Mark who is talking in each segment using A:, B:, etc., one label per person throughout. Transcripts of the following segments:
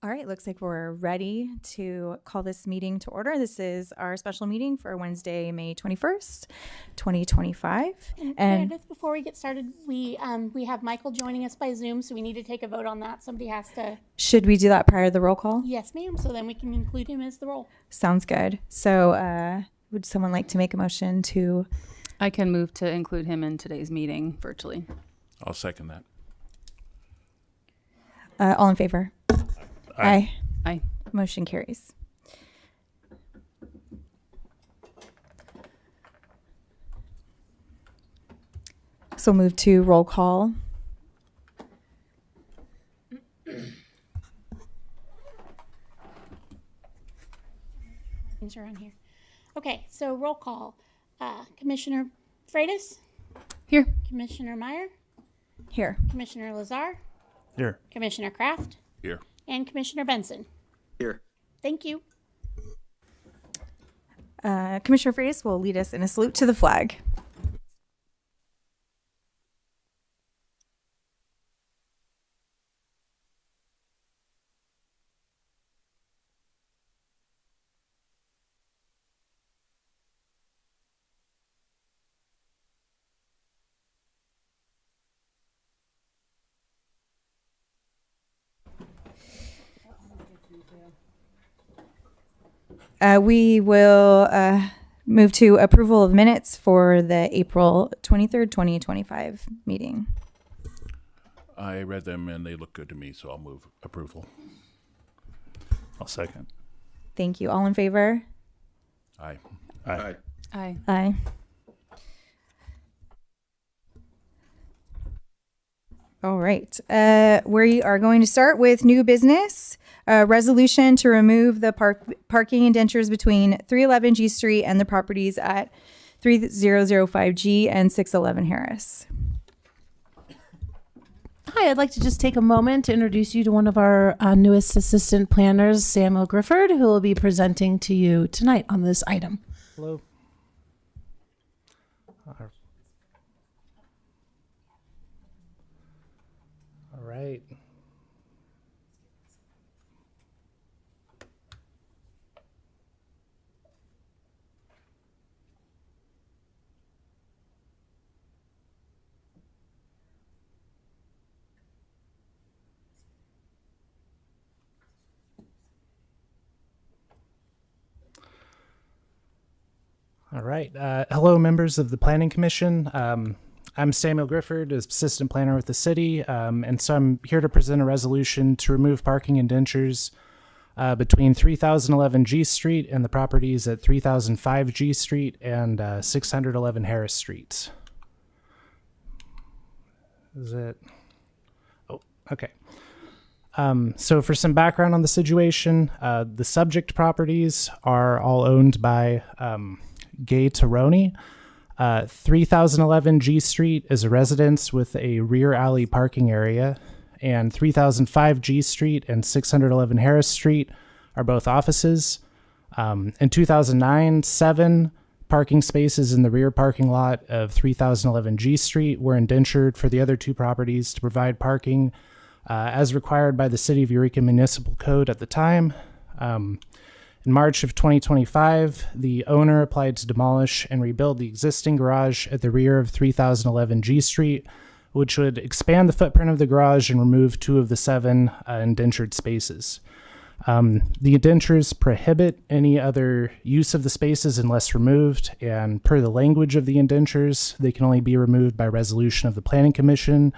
A: All right, looks like we're ready to call this meeting to order. This is our special meeting for Wednesday, May 21st, 2025.
B: And Meredith, before we get started, we have Michael joining us by Zoom, so we need to take a vote on that. Somebody has to.
A: Should we do that prior to the roll call?
B: Yes, ma'am. So then we can include him as the roll.
A: Sounds good. So would someone like to make a motion to?
C: I can move to include him in today's meeting virtually.
D: I'll second that.
A: All in favor? Aye.
C: Aye.
A: Motion carries. So move to roll call.
B: Things are on here. Okay, so roll call. Commissioner Freitas?
C: Here.
B: Commissioner Meyer?
A: Here.
B: Commissioner Lazar?
D: Here.
B: Commissioner Kraft?
D: Here.
B: And Commissioner Benson.
E: Here.
B: Thank you.
A: Commissioner Freitas will lead us in a salute to the flag. We will move to approval of minutes for the April 23rd, 2025 meeting.
D: I read them and they look good to me, so I'll move approval.
E: I'll second.
A: Thank you. All in favor?
D: Aye.
E: Aye.
C: Aye.
A: Aye. All right. We are going to start with new business. Resolution to remove the parking indentures between 311 G Street and the properties at 3005 G and 611 Harris.
F: Hi, I'd like to just take a moment to introduce you to one of our newest assistant planners, Samuel Grifford, who will be presenting to you tonight on this item.
E: Hello. All right. All right. Hello, members of the Planning Commission. I'm Samuel Grifford, Assistant Planner with the city, and so I'm here to present a resolution to remove parking indentures between 3011 G Street and the properties at 3005 G Street and 611 Harris Street. Is it? Oh, okay. So for some background on the situation, the subject properties are all owned by Gay Taroni. 3011 G Street is a residence with a rear alley parking area, and 3005 G Street and 611 Harris Street are both offices. In 2009, 7 parking spaces in the rear parking lot of 3011 G Street were indentured for the other 2 properties to provide parking as required by the City of Eureka Municipal Code at the time. In March of 2025, the owner applied to demolish and rebuild the existing garage at the rear of 3011 G Street, which would expand the footprint of the garage and remove 2 of the 7 indentured spaces. The indentures prohibit any other use of the spaces unless removed, and per the language of the indentures, they can only be removed by resolution of the Planning Commission,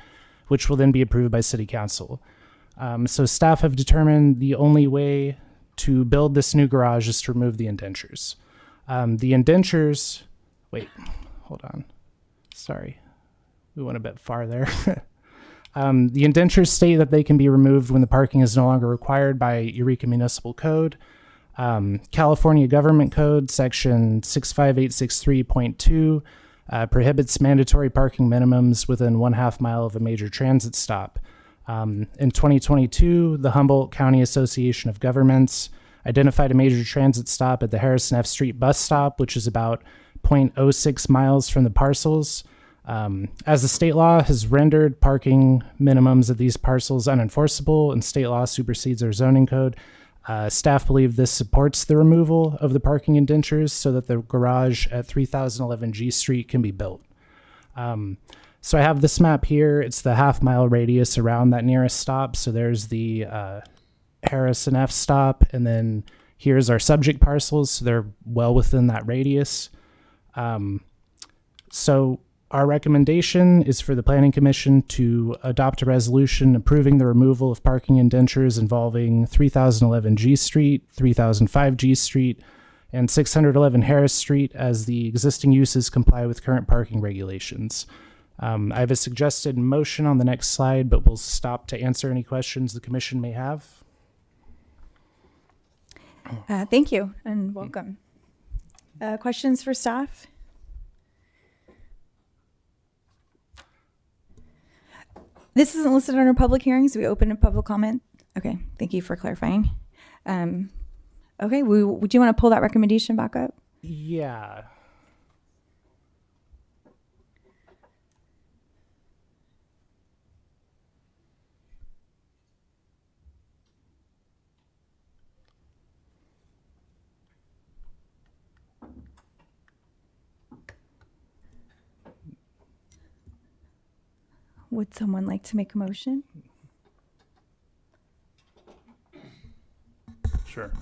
E: which will then be approved by City Council. So staff have determined the only way to build this new garage is to remove the indentures. The indentures, wait, hold on. Sorry, we went a bit far there. The indentures state that they can be removed when the parking is no longer required by Eureka Municipal Code. California Government Code, section 65863.2, prohibits mandatory parking minimums within 1/2 mile of a major transit stop. In 2022, the Humboldt County Association of Governments identified a major transit stop at the Harrison F. Street bus stop, which is about 0.06 miles from the parcels. As the state law has rendered parking minimums at these parcels unenforceable and state law supersedes our zoning code, staff believe this supports the removal of the parking indentures so that the garage at 3011 G Street can be built. So I have this map here. It's the half-mile radius around that nearest stop. So there's the Harrison F stop, and then here's our subject parcels. So they're well within that radius. So our recommendation is for the Planning Commission to adopt a resolution approving the removal of parking indentures involving 3011 G Street, 3005 G Street, and 611 Harris Street as the existing uses comply with current parking regulations. I have a suggested motion on the next slide, but we'll stop to answer any questions the commission may have.
A: Thank you and welcome. Questions for staff? This isn't listed on our public hearings. We open a public comment. Okay, thank you for clarifying. Okay, would you want to pull that recommendation back up?
E: Yeah.
A: Would someone like to make a motion?
D: Sure.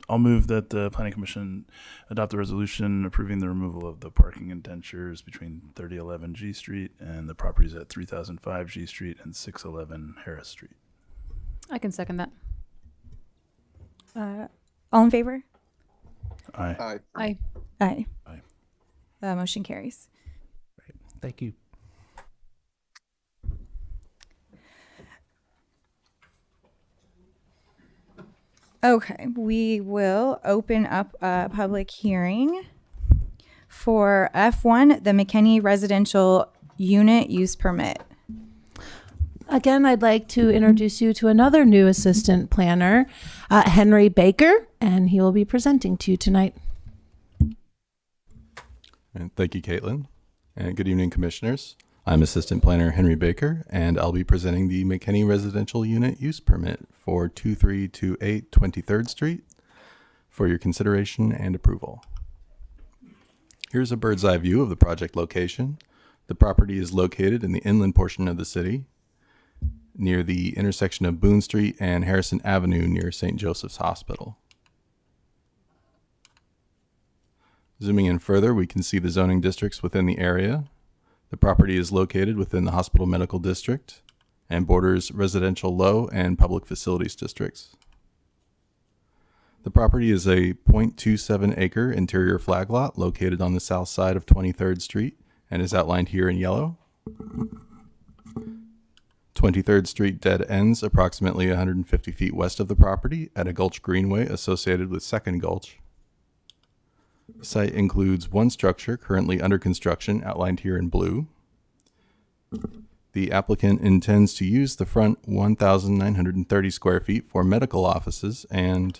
D: I'll move that the Planning Commission adopt a resolution approving the removal of the parking indentures between 3011 G Street and the properties at 3005 G Street and 611 Harris Street.
C: I can second that.
A: All in favor?
D: Aye.
C: Aye.
A: Aye.
D: Aye.
A: Motion carries.
E: Thank you.
A: Okay, we will open up a public hearing for F1, the McKenny residential unit use permit.
F: Again, I'd like to introduce you to another new assistant planner, Henry Baker, and he will be presenting to you tonight.
G: And thank you, Caitlin. And good evening, commissioners. I'm Assistant Planner Henry Baker, and I'll be presenting the McKenny Residential Unit Use Permit for 2328 23rd Street for your consideration and approval. Here's a bird's eye view of the project location. The property is located in the inland portion of the city, near the intersection of Boone Street and Harrison Avenue near St. Joseph's Hospital. Zooming in further, we can see the zoning districts within the area. The property is located within the Hospital Medical District and borders residential low and public facilities districts. The property is a 0.27 acre interior flag lot located on the south side of 23rd Street and is outlined here in yellow. 23rd Street dead ends approximately 150 feet west of the property at a Gulch Greenway associated with 2nd Gulch. The site includes one structure currently under construction, outlined here in blue. The applicant intends to use the front 1,930 square feet for medical offices and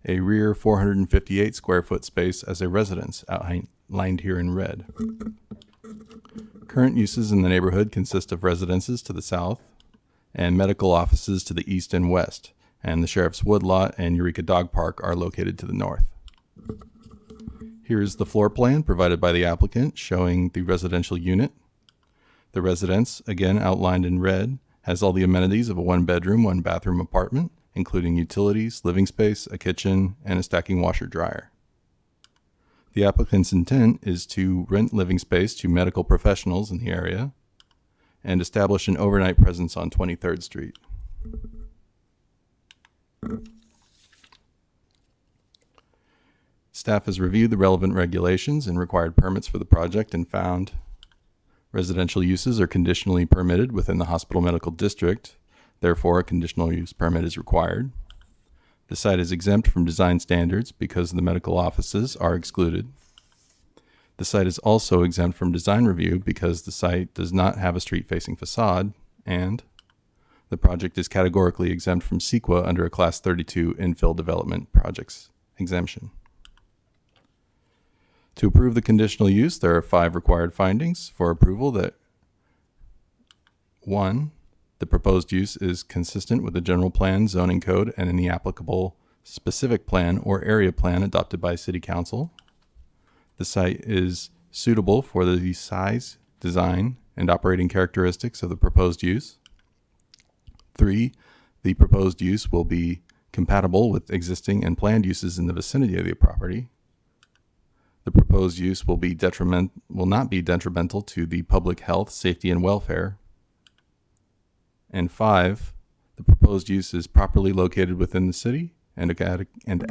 G: a rear 458 square foot space as a residence, outlined here in red. Current uses in the neighborhood consist of residences to the south and medical offices to the east and west, and the Sheriff's Woodlot and Eureka Dog Park are located to the north. Here's the floor plan provided by the applicant showing the residential unit. The residence, again outlined in red, has all the amenities of a 1-bedroom, 1-bathroom apartment, including utilities, living space, a kitchen, and a stacking washer-dryer. The applicant's intent is to rent living space to medical professionals in the area and establish an overnight presence on 23rd Street. Staff has reviewed the relevant regulations and required permits for the project and found residential uses are conditionally permitted within the Hospital Medical District. Therefore, a conditional use permit is required. The site is exempt from design standards because the medical offices are excluded. The site is also exempt from design review because the site does not have a street-facing facade, and the project is categorically exempt from CEQA under a Class 32 infill development projects exemption. To approve the conditional use, there are 5 required findings for approval that 1. The proposed use is consistent with the general plan, zoning code, and any applicable specific plan or area plan adopted by City Council. The site is suitable for the size, design, and operating characteristics of the proposed use. 3. The proposed use will be compatible with existing and planned uses in the vicinity of the property. The proposed use will not be detrimental to the public health, safety, and welfare. And 5, the proposed use is properly located within the city and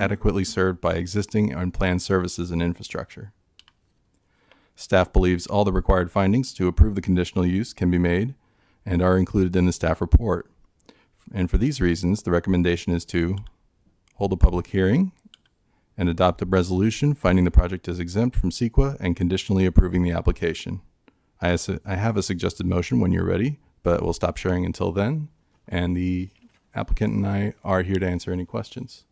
G: adequately served by existing and planned services and infrastructure. Staff believes all the required findings to approve the conditional use can be made and are included in the staff report. And for these reasons, the recommendation is to hold a public hearing and adopt a resolution finding the project as exempt from CEQA and conditionally approving the application. I have a suggested motion when you're ready, but we'll stop sharing until then. And the applicant and I are here to answer any questions.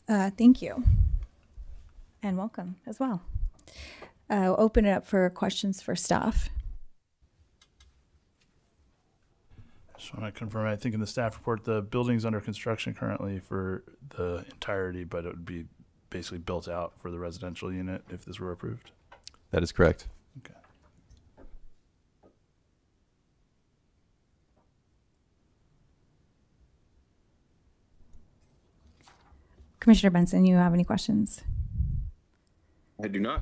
A: Thank you. And welcome as well. We'll open it up for questions for staff.
D: Just want to confirm, I think in the staff report, the building's under construction currently for the entirety, but it would be basically built out for the residential unit if this were approved.
G: That is correct.
D: Okay.
A: Commissioner Benson, you have any questions?
H: I do not.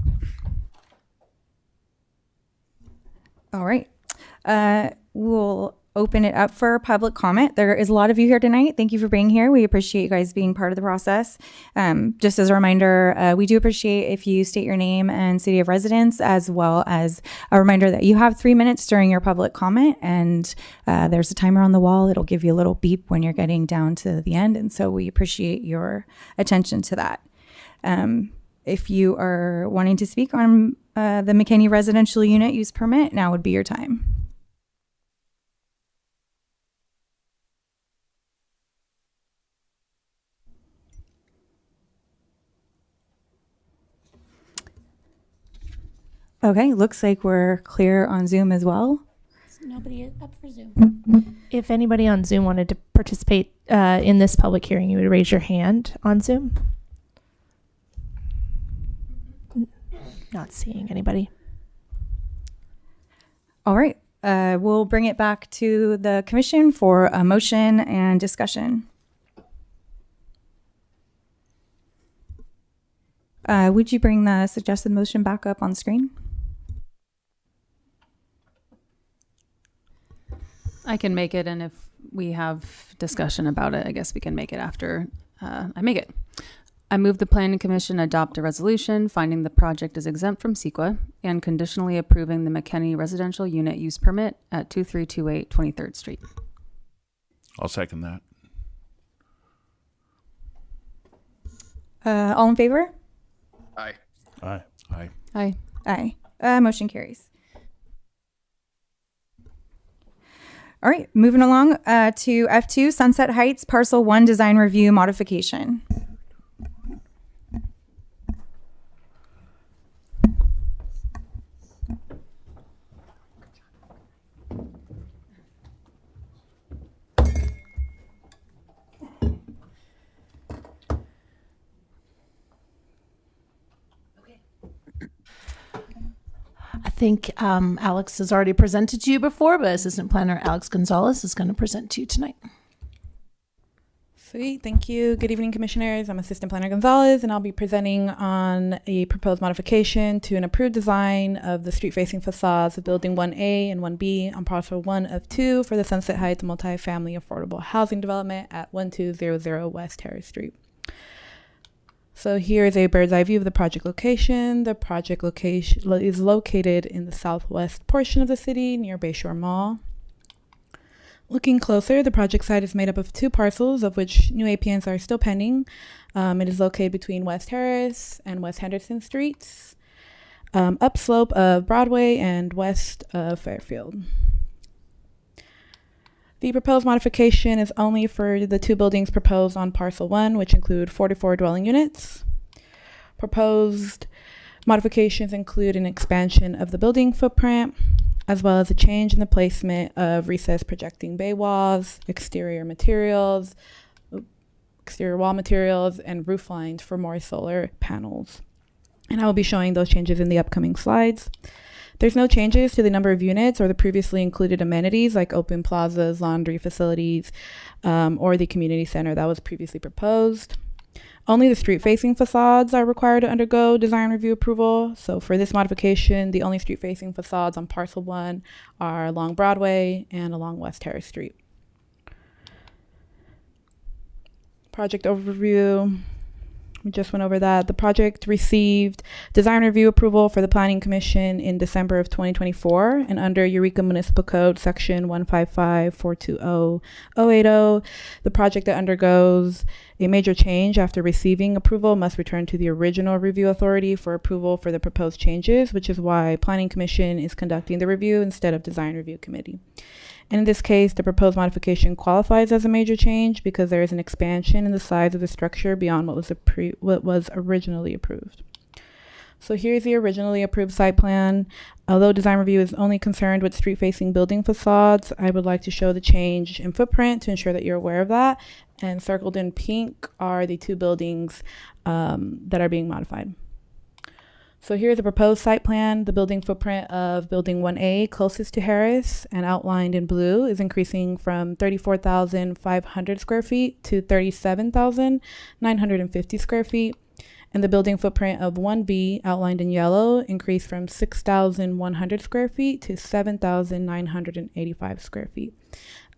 A: All right. We'll open it up for public comment. There is a lot of you here tonight. Thank you for being here. We appreciate you guys being part of the process. Just as a reminder, we do appreciate if you state your name and city of residence, as well as a reminder that you have 3 minutes during your public comment. And there's a timer on the wall. It'll give you a little beep when you're getting down to the end. And so we appreciate your attention to that. If you are wanting to speak on the McKenny residential unit use permit, now would be your time. Okay, looks like we're clear on Zoom as well.
B: Nobody up for Zoom.
F: If anybody on Zoom wanted to participate in this public hearing, you would raise your hand on Zoom. Not seeing anybody.
A: All right, we'll bring it back to the commission for a motion and discussion. Would you bring the suggested motion back up on screen?
C: I can make it, and if we have discussion about it, I guess we can make it after I make it. I move the Planning Commission adopt a resolution finding the project is exempt from CEQA and conditionally approving the McKenny residential unit use permit at 2328 23rd Street.
H: I'll second that.
A: All in favor?
H: Aye.
D: Aye.
H: Aye.
C: Aye.
A: Aye. Motion carries. All right, moving along to F2, Sunset Heights Parcel 1 Design Review Modification.
F: I think Alex has already presented to you before, but Assistant Planner Alex Gonzalez is going to present to you tonight.
I: Sweet, thank you. Good evening, Commissioners. I'm Assistant Planner Gonzalez, and I'll be presenting on a proposed modification to an approved design of the street-facing facades of Building 1A and 1B on Parcel 1 of 2 for the Sunset Heights multifamily affordable housing development at 1200 West Terrace Street. So here is a bird's eye view of the project location. The project location is located in the southwest portion of the city near Bayshore Mall. Looking closer, the project site is made up of 2 parcels, of which new APNs are still pending. It is located between West Terrace and West Henderson Streets, upslope of Broadway and west of Fairfield. The proposed modification is only for the 2 buildings proposed on Parcel 1, which include 44 dwelling units. Proposed modifications include an expansion of the building footprint, as well as a change in the placement of recessed projecting bay walls, exterior wall materials, and roof lines for more solar panels. And I will be showing those changes in the upcoming slides. There's no changes to the number of units or the previously included amenities like open plazas, laundry facilities, or the community center that was previously proposed. Only the street-facing facades are required to undergo design review approval. So for this modification, the only street-facing facades on Parcel 1 are along Broadway and along West Harris Street. Project overview. We just went over that. The project received design review approval for the Planning Commission in December of 2024, and under Eureka Municipal Code Section 155-420-080, the project that undergoes a major change after receiving approval must return to the original review authority for approval for the proposed changes, which is why Planning Commission is conducting the review instead of Design Review Committee. And in this case, the proposed modification qualifies as a major change because there is an expansion in the size of the structure beyond what was originally approved. So here's the originally approved site plan. Although design review is only concerned with street-facing building facades, I would like to show the change in footprint to ensure that you're aware of that. And circled in pink are the two buildings that are being modified. So here's the proposed site plan. The building footprint of Building 1A closest to Harris and outlined in blue is increasing from 34,500 square feet to 37,950 square feet. And the building footprint of 1B, outlined in yellow, increased from 6,100 square feet to 7,985 square feet.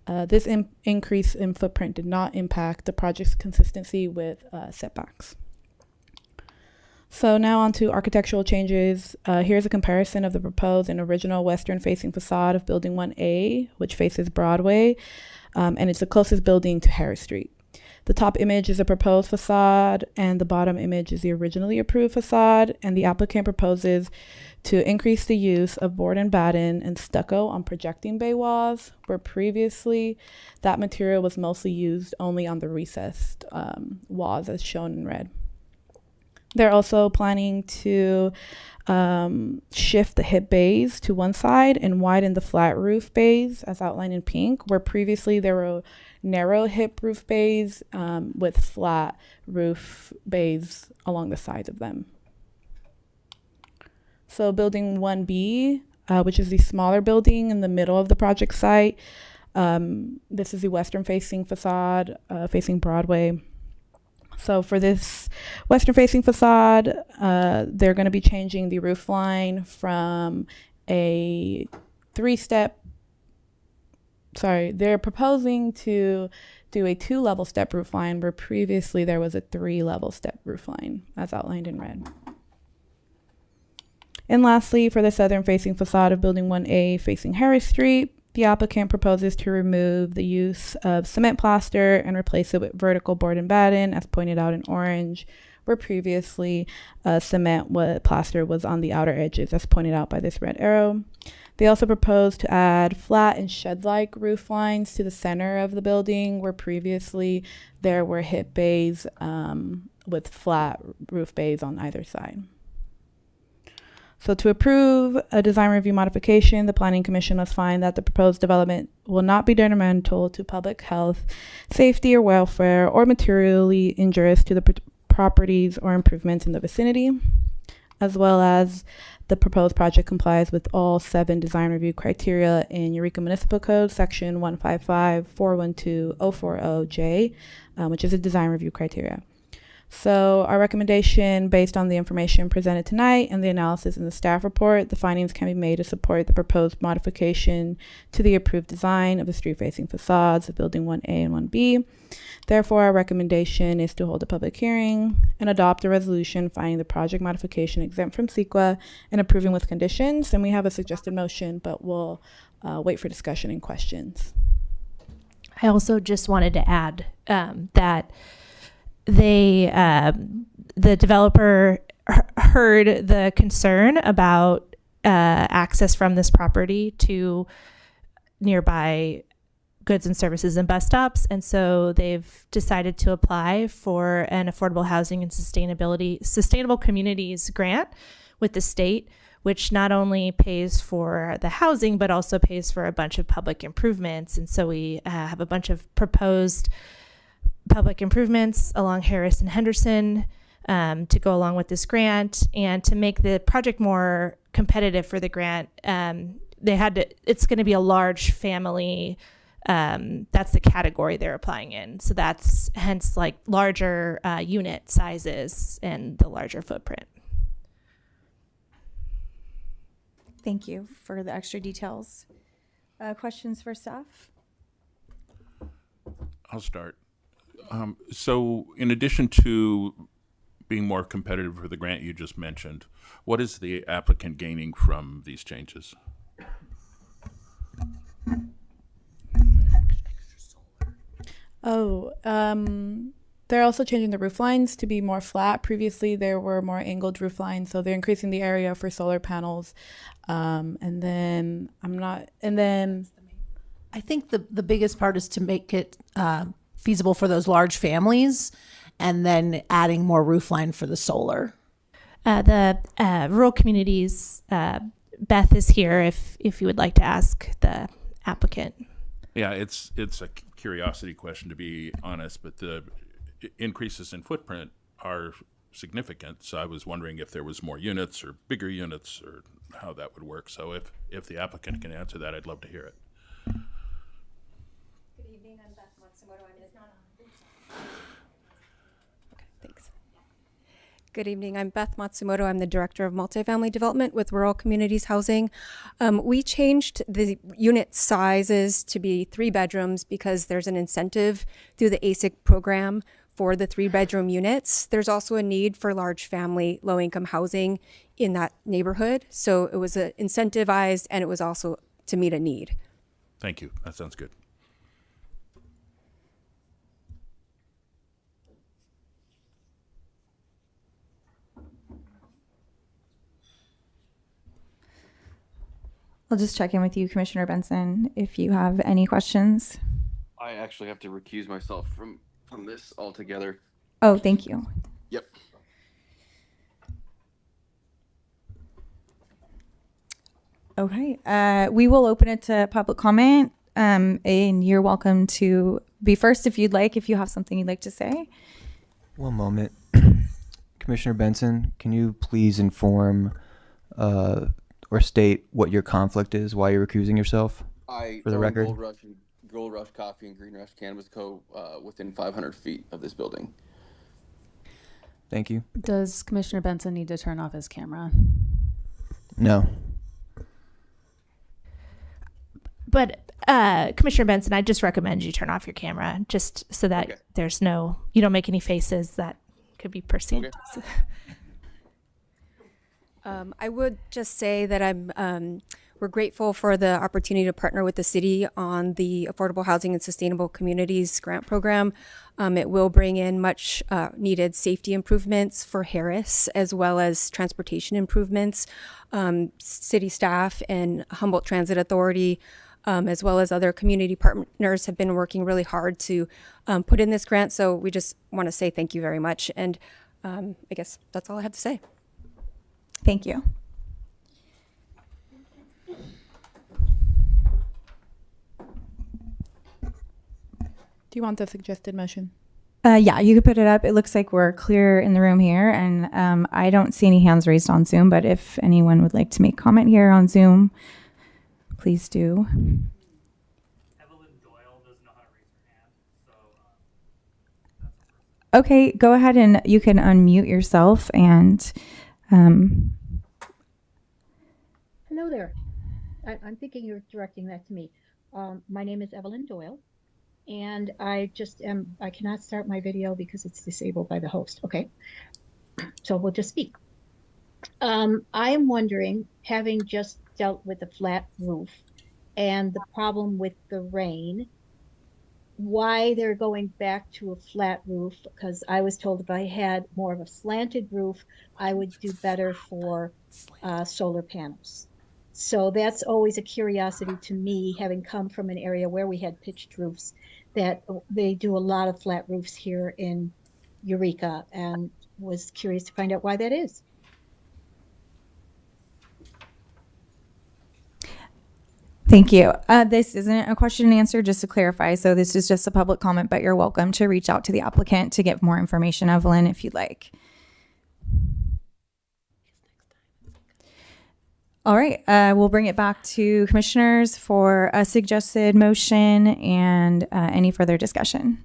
I: This increase in footprint did not impact the project's consistency with setbacks. So now on to architectural changes. Here's a comparison of the proposed and original western-facing facade of Building 1A, which faces Broadway, and it's the closest building to Harris Street. The top image is a proposed facade, and the bottom image is the originally approved facade, and the applicant proposes to increase the use of board and batten and stucco on projecting bay walls, where previously that material was mostly used only on the recessed walls, as shown in red. They're also planning to shift the hip bays to one side and widen the flat roof bays as outlined in pink, where previously there were narrow hip roof bays with flat roof bays along the sides of them. So Building 1B, which is the smaller building in the middle of the project site, this is the western-facing facade facing Broadway. So for this western-facing facade, they're going to be changing the roof line from a they're proposing to do a 2-level step roof line where previously there was a 3-level step roof line, as outlined in red. And lastly, for the southern-facing facade of Building 1A facing Harris Street, the applicant proposes to remove the use of cement plaster and replace it with vertical board and batten, as pointed out in orange, where previously cement plaster was on the outer edges, as pointed out by this red arrow. They also propose to add flat and shed-like roof lines to the center of the building, where previously there were hip bays with flat roof bays on either side. So to approve a design review modification, the Planning Commission must find that the proposed development will not be detrimental to public health, safety, or welfare, or materially injurious to the properties or improvements in the vicinity, as well as the proposed project complies with all 7 design review criteria in Eureka Municipal Code Section 155-412-040J, which is a design review criteria. So our recommendation, based on the information presented tonight and the analysis in the staff report, the findings can be made to support the proposed modification to the approved design of the street-facing facades of Building 1A and 1B. Therefore, our recommendation is to hold a public hearing and adopt a resolution finding the project modification exempt from CEQA and approving with conditions. And we have a suggested motion, but we'll wait for discussion and questions.
F: I also just wanted to add that the developer heard the concern about access from this property to nearby goods and services and bus stops. And so they've decided to apply for an affordable housing and sustainable communities grant with the state, which not only pays for the housing, but also pays for a bunch of public improvements. And so we have a bunch of proposed public improvements along Harris and Henderson to go along with this grant. And to make the project more competitive for the grant, it's going to be a large family. That's the category they're applying in. So that's hence like larger unit sizes and the larger footprint.
A: Thank you for the extra details. Questions for staff?
H: I'll start. So in addition to being more competitive for the grant you just mentioned, what is the applicant gaining from these changes?
I: They're also changing the roof lines to be more flat. Previously, there were more angled roof lines, so they're increasing the area for solar panels. And then
F: I think the biggest part is to make it feasible for those large families, and then adding more roof line for the solar. The rural communities, Beth is here if you would like to ask the applicant.
H: Yeah, it's a curiosity question, to be honest, but the increases in footprint are significant. So I was wondering if there was more units or bigger units or how that would work. So if the applicant can answer that, I'd love to hear it.
J: Good evening, I'm Beth Matsumoto. Thanks. Good evening, I'm Beth Matsumoto. I'm the Director of Multifamily Development with Rural Communities Housing. We changed the unit sizes to be 3 bedrooms because there's an incentive through the ASIC program for the 3-bedroom units. There's also a need for large family, low-income housing in that neighborhood. So it was incentivized, and it was also to meet a need.
H: Thank you. That sounds good.
A: I'll just check in with you, Commissioner Benson, if you have any questions.
H: I actually have to recuse myself from this altogether.
A: Oh, thank you.
H: Yep.
A: Okay, we will open it to public comment, and you're welcome to be first if you'd like, if you have something you'd like to say.
K: One moment. Commissioner Benson, can you please inform or state what your conflict is, why you're recusing yourself for the record?
H: Gold Rush Coffee and Green Rush Cannabis Co. Within 500 feet of this building.
K: Thank you.
C: Does Commissioner Benson need to turn off his camera?
K: No.
F: But Commissioner Benson, I just recommend you turn off your camera just so that you don't make any faces that could be perceived.
H: Okay.
J: I would just say that we're grateful for the opportunity to partner with the city on the Affordable Housing and Sustainable Communities grant program. It will bring in much needed safety improvements for Harris, as well as transportation improvements. City staff and Humboldt Transit Authority, as well as other community partners, have been working really hard to put in this grant. So we just want to say thank you very much. And I guess that's all I have to say.
A: Thank you.
I: do you want the suggested motion?
A: Yeah, you could put it up. It looks like we're clear in the room here, and I don't see any hands raised on Zoom, but if anyone would like to make comment here on Zoom, please do.
E: Evelyn Doyle doesn't know how to raise her hand, so that's the first.
A: Okay, go ahead and you can unmute yourself and
L: Hello there. I'm thinking you're directing that to me. My name is Evelyn Doyle, and I cannot start my video because it's disabled by the host. Okay, so we'll just speak. I am wondering, having just dealt with a flat roof and the problem with the rain, why they're going back to a flat roof, because I was told if I had more of a slanted roof, I would do better for solar panels. So that's always a curiosity to me, having come from an area where we had pitched roofs, that they do a lot of flat roofs here in Eureka, and was curious to find out why that is.
A: Thank you. This isn't a question and answer, just to clarify. So this is just a public comment, but you're welcome to reach out to the applicant to get more information, Evelyn, if you'd like. All right, we'll bring it back to commissioners for a suggested motion and any further discussion.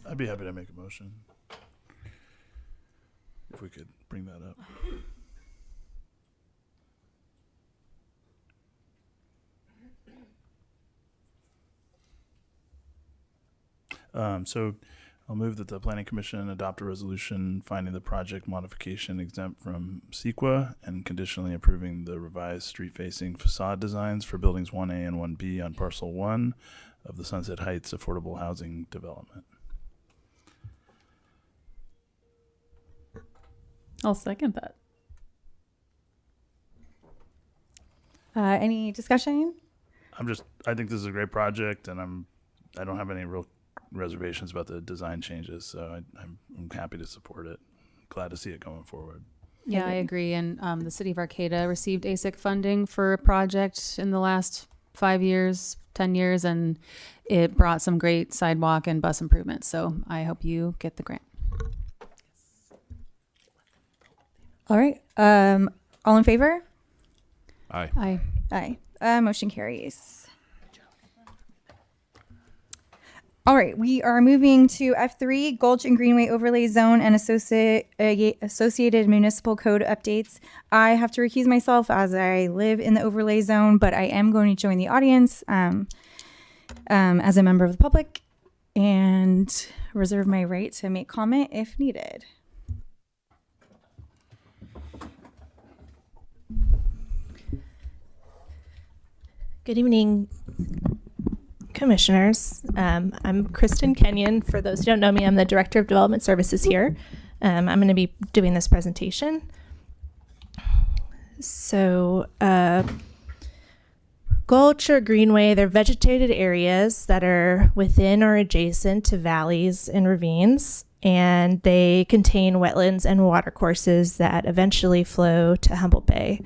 D: I'd be happy to make a motion if we could bring that up. So I'll move that the Planning Commission adopt a resolution finding the project modification exempt from CEQA and conditionally approving the revised street-facing facade designs for buildings 1A and 1B on Parcel 1 of the Sunset Heights Affordable Housing Development.
C: I'll second that.
A: Any discussion?
D: I think this is a great project, and I don't have any real reservations about the design changes, so I'm happy to support it. Glad to see it going forward.
C: Yeah, I agree. And the city of Arcata received ASIC funding for a project in the last 5 years, 10 years, and it brought some great sidewalk and bus improvements. So I hope you get the grant.
A: All right. All in favor?
H: Aye.
C: Aye.
A: Aye. Motion carries. All right, we are moving to F3, Gulch and Greenway Overlay Zone and associated municipal code updates. I have to recuse myself as I live in the overlay zone, but I am going to join the audience as a member of the public and reserve my right to make comment if needed.
F: Good evening, Commissioners. I'm Kristen Kenyon. For those who don't know me, I'm the Director of Development Services here. I'm going to be doing this presentation. So, Gulch or Greenway, they're vegetated areas that are within or adjacent to valleys and ravines, and they contain wetlands and watercourses that eventually flow to Humboldt Bay.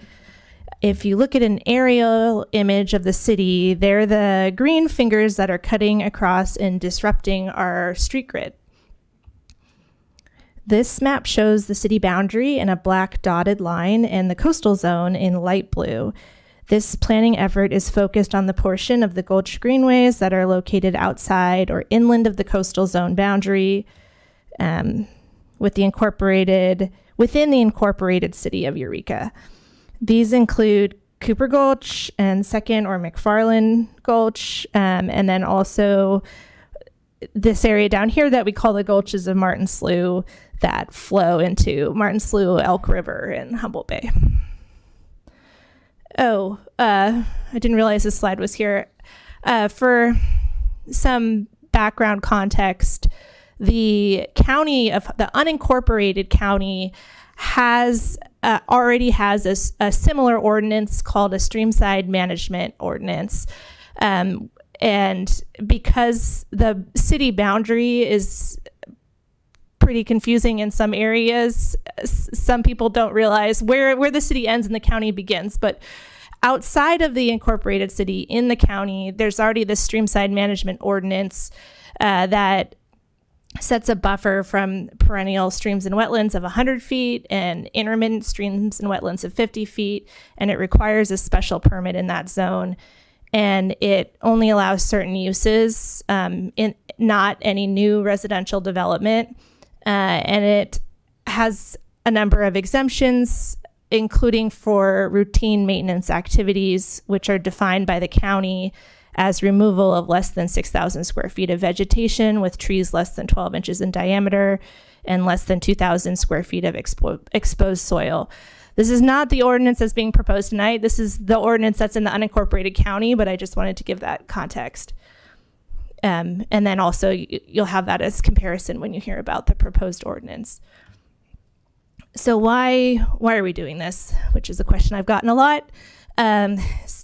F: If you look at an aerial image of the city, they're the green fingers that are cutting across and disrupting our street grid. This map shows the city boundary in a black dotted line and the coastal zone in light blue. This planning effort is focused on the portion of the Gulch Greenways that are located outside or inland of the coastal zone boundary, within the incorporated city of Eureka. These include Cooper Gulch and Second or McFarland Gulch, and then also this area down here that we call the Gulches of Martin Slough that flow into Martin Slough, Elk River, and Humboldt Bay. Oh, I didn't realize this slide was here. For some background context, the unincorporated county already has a similar ordinance called a streamside management ordinance. And because the city boundary is pretty confusing in some areas, some people don't realize where the city ends and the county begins. But outside of the incorporated city in the county, there's already this streamside management ordinance that sets a buffer from perennial streams and wetlands of 100 feet and intermittent streams and wetlands of 50 feet. And it requires a special permit in that zone. And it only allows certain uses, not any new residential development. And it has a number of exemptions, including for routine maintenance activities, which are defined by the county as removal of less than 6,000 square feet of vegetation with trees less than 12 inches in diameter and less than 2,000 square feet of exposed soil. This is not the ordinance that's being proposed tonight. This is the ordinance that's in the unincorporated county, but I just wanted to give that context. And then also you'll have that as comparison when you hear about the proposed ordinance. So why are we doing this? Which is a question I've gotten a lot. It's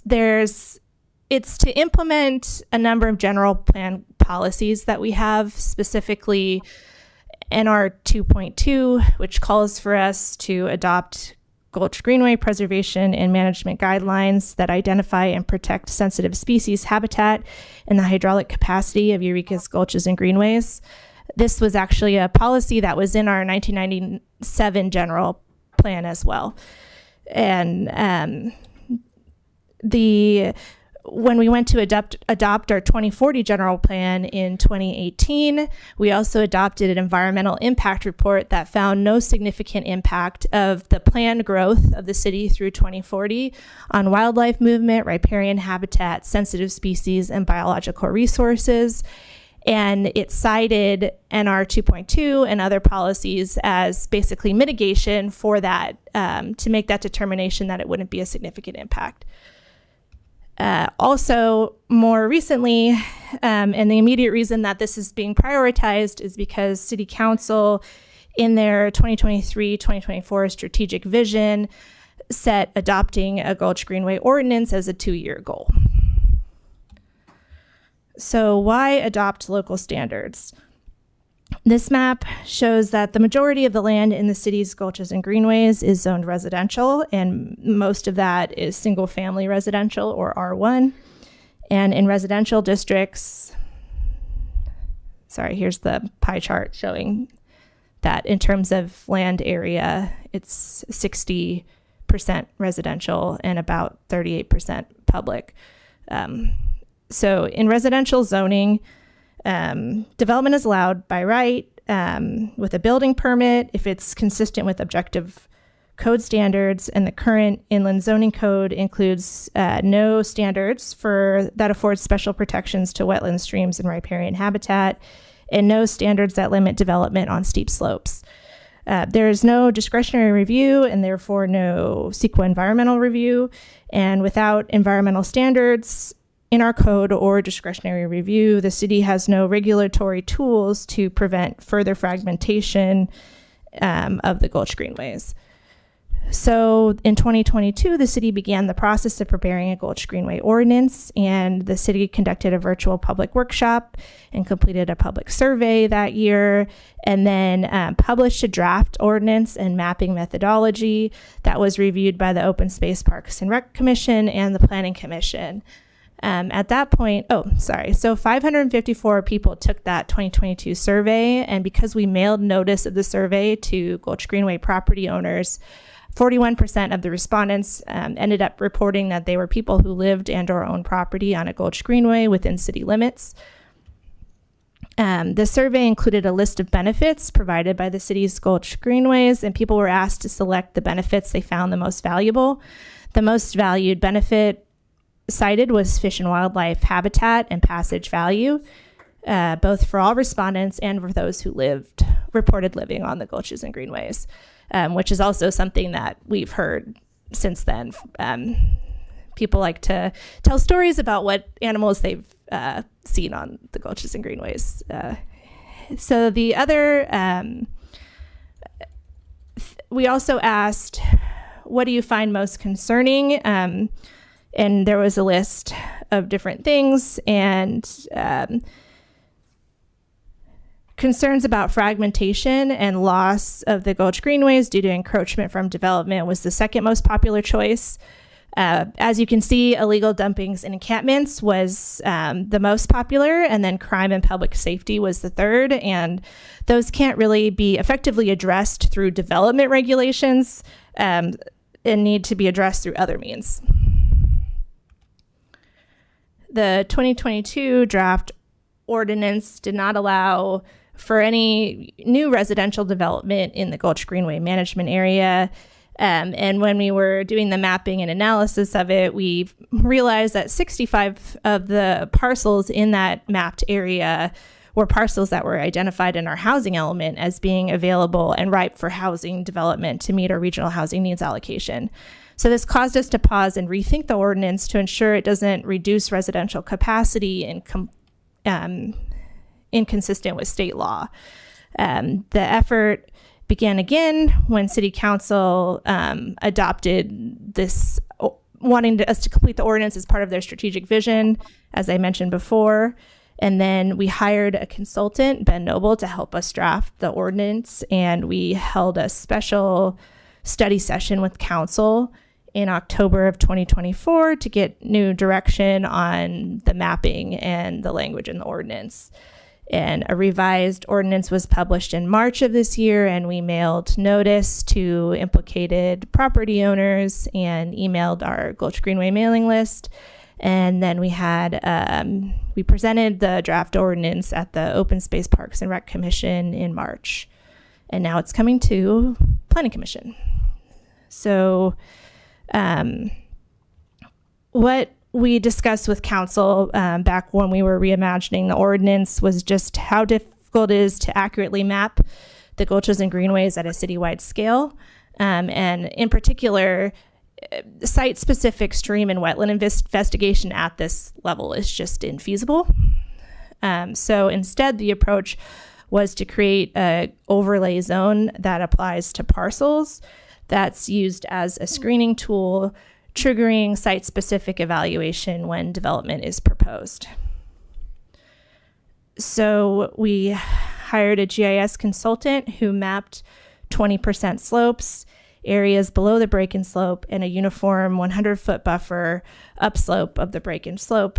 F: to implement a number of general plan policies that we have, specifically NR 2.2, which calls for us to adopt Gulch Greenway preservation and management guidelines that identify and protect sensitive species habitat and the hydraulic capacity of Eureka's gulches and greenways. This was actually a policy that was in our 1997 general plan as well. And when we went to adopt our 2040 general plan in 2018, we also adopted an environmental impact report that found no significant impact of the planned growth of the city through 2040 on wildlife movement, riparian habitat, sensitive species, and biological resources. And it cited NR 2.2 and other policies as basically mitigation for that, to make that determination that it wouldn't be a significant impact. Also, more recently, and the immediate reason that this is being prioritized is because City Council, in their 2023-2024 strategic vision, set adopting a Gulch Greenway ordinance as a 2-year goal. So why adopt local standards? This map shows that the majority of the land in the city's gulches and greenways is zoned residential, and most of that is single-family residential, or R1. And in residential districts, here's the pie chart showing that in terms of land area, it's 60% residential and about 38% public. So in residential zoning, development is allowed by right with a building permit if it's consistent with objective code standards, and the current inland zoning code includes no standards that afford special protections to wetland streams and riparian habitat, and no standards that limit development on steep slopes. There is no discretionary review and therefore no CEQA environmental review, and without environmental standards in our code or discretionary review, the city has no regulatory tools to prevent further fragmentation of the Gulch Greenways. So in 2022, the city began the process of preparing a Gulch Greenway ordinance, and the city conducted a virtual public workshop and completed a public survey that year, and then published a draft ordinance and mapping methodology that was reviewed by the Open Space, Parks and Rec Commission and the Planning Commission. At that point, so 554 people took that 2022 survey, and because we mailed notice of the survey to Gulch Greenway property owners, 41% of the respondents ended up reporting that they were people who lived and or owned property on a Gulch Greenway within city limits. The survey included a list of benefits provided by the city's Gulch Greenways, and people were asked to select the benefits they found the most valuable. The most valued benefit cited was fish and wildlife habitat and passage value, both for all respondents and for those who reported living on the gulches and greenways, which is also something that we've heard since then. People like to tell stories about what animals they've seen on the gulches and greenways. So the other, we also asked, what do you find most concerning? And there was a list of different things, and concerns about fragmentation and loss of the Gulch Greenways due to encroachment from development was the second most popular choice. As you can see, illegal dumpings and encampments was the most popular, and then crime and public safety was the third, and those can't really be effectively addressed through development regulations and need to be addressed through other means. The 2022 draft ordinance did not allow for any new residential development in the Gulch Greenway management area. And when we were doing the mapping and analysis of it, we realized that 65 of the parcels in that mapped area were parcels that were identified in our housing element as being available and ripe for housing development to meet our regional housing needs allocation. So this caused us to pause and rethink the ordinance to ensure it doesn't reduce residential capacity inconsistent with state law. The effort began again when City Council adopted this, wanting us to complete the ordinance as part of their strategic vision, as I mentioned before. And then we hired a consultant, Ben Noble, to help us draft the ordinance. And we held a special study session with council in October of 2024 to get new direction on the mapping and the language in the ordinance. And a revised ordinance was published in March of this year, and we mailed notice to implicated property owners and emailed our Gulch Greenway mailing list. And then we had, we presented the draft ordinance at the Open Space Parks and Rec Commission in March. And now it's coming to Planning Commission. So what we discussed with council back when we were reimagining the ordinance was just how difficult it is to accurately map the gulches and greenways at a citywide scale. And in particular, site-specific stream and wetland investigation at this level is just infeasible. So instead, the approach was to create an overlay zone that applies to parcels that's used as a screening tool, triggering site-specific evaluation when development is proposed. So we hired a GIS consultant who mapped 20% slopes, areas below the break-in slope, and a uniform 100-foot buffer upslope of the break-in slope.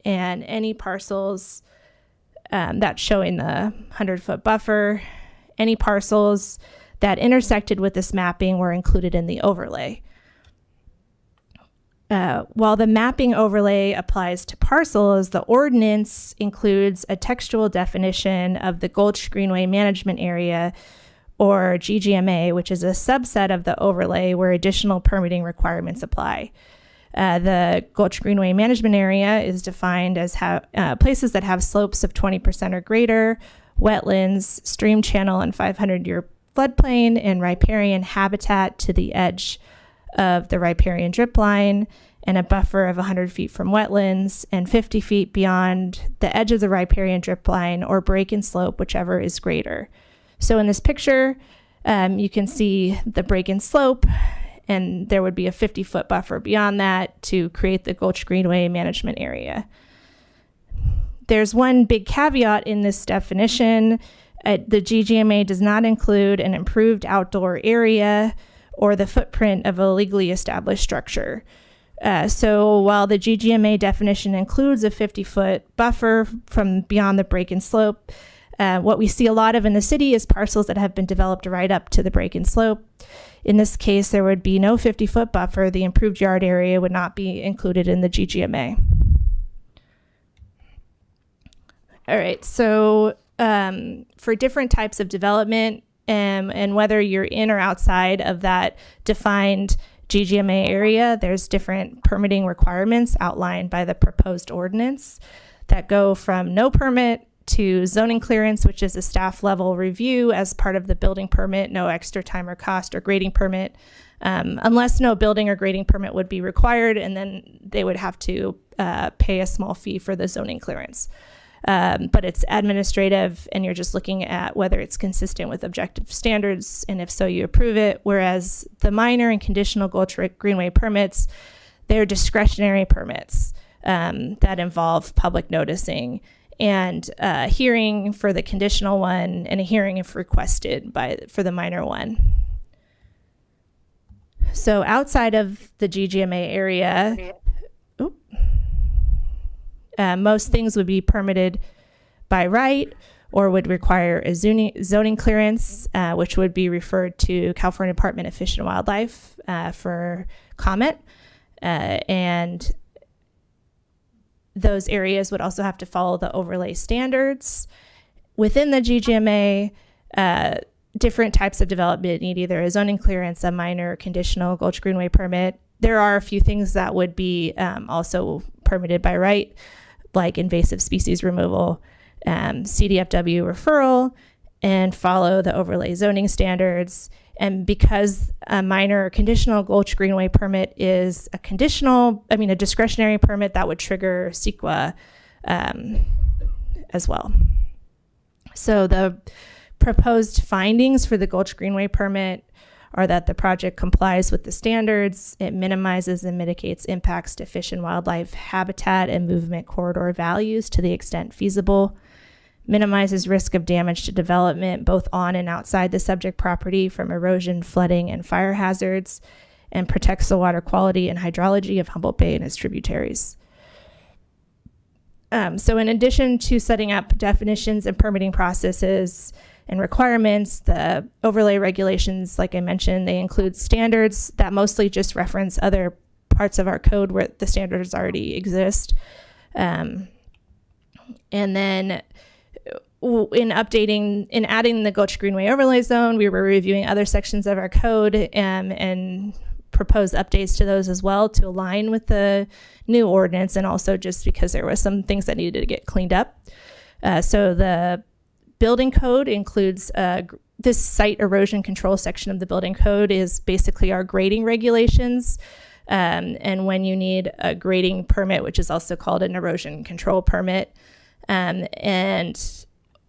F: And any parcels that's showing the 100-foot buffer, any parcels that intersected with this mapping were included in the overlay. While the mapping overlay applies to parcels, the ordinance includes a textual definition of the Gulch Greenway Management Area, or GGMA, which is a subset of the overlay where additional permitting requirements apply. The Gulch Greenway Management Area is defined as places that have slopes of 20% or greater, wetlands, stream channel and 500-year floodplain, and riparian habitat to the edge of the riparian drip line, and a buffer of 100 feet from wetlands and 50 feet beyond the edge of the riparian drip line or break-in slope, whichever is greater. So in this picture, you can see the break-in slope, and there would be a 50-foot buffer beyond that to create the Gulch Greenway Management Area. There's one big caveat in this definition. The GGMA does not include an improved outdoor area or the footprint of a legally established structure. So while the GGMA definition includes a 50-foot buffer from beyond the break-in slope, what we see a lot of in the city is parcels that have been developed right up to the break-in slope. In this case, there would be no 50-foot buffer. The improved yard area would not be included in the GGMA. All right, so for different types of development, and whether you're in or outside of that defined GGMA area, there's different permitting requirements outlined by the proposed ordinance that go from no permit to zoning clearance, which is a staff level review as part of the building permit, no extra time or cost, or grading permit, unless no building or grading permit would be required, and then they would have to pay a small fee for the zoning clearance. But it's administrative, and you're just looking at whether it's consistent with objective standards, and if so, you approve it. Whereas the minor and conditional Gulch Greenway permits, they're discretionary permits that involve public noticing and a hearing for the conditional one and a hearing if requested for the minor one. So outside of the GGMA area, most things would be permitted by right or would require a zoning clearance, which would be referred to California Department of Fish and Wildlife for comment. And those areas would also have to follow the overlay standards. Within the GGMA, different types of development need either a zoning clearance, a minor conditional Gulch Greenway permit. There are a few things that would be also permitted by right, like invasive species removal, CDFW referral, and follow the overlay zoning standards. And because a minor or conditional Gulch Greenway permit is a discretionary permit, that would trigger CEQA as well. So the proposed findings for the Gulch Greenway permit are that the project complies with the standards, it minimizes and mitigates impacts to fish and wildlife habitat and movement corridor values to the extent feasible, minimizes risk of damage to development both on and outside the subject property from erosion, flooding, and fire hazards, and protects the water quality and hydrology of Humboldt Bay and its tributaries. So in addition to setting up definitions and permitting processes and requirements, the overlay regulations, like I mentioned, they include standards that mostly just reference other parts of our code where the standards already exist. And then in adding the Gulch Greenway overlay zone, we were reviewing other sections of our code and proposed updates to those as well to align with the new ordinance, and also just because there was some things that needed to get cleaned up. So the building code includes this site erosion control section of the building code is basically our grading regulations. And when you need a grading permit, which is also called an erosion control permit. And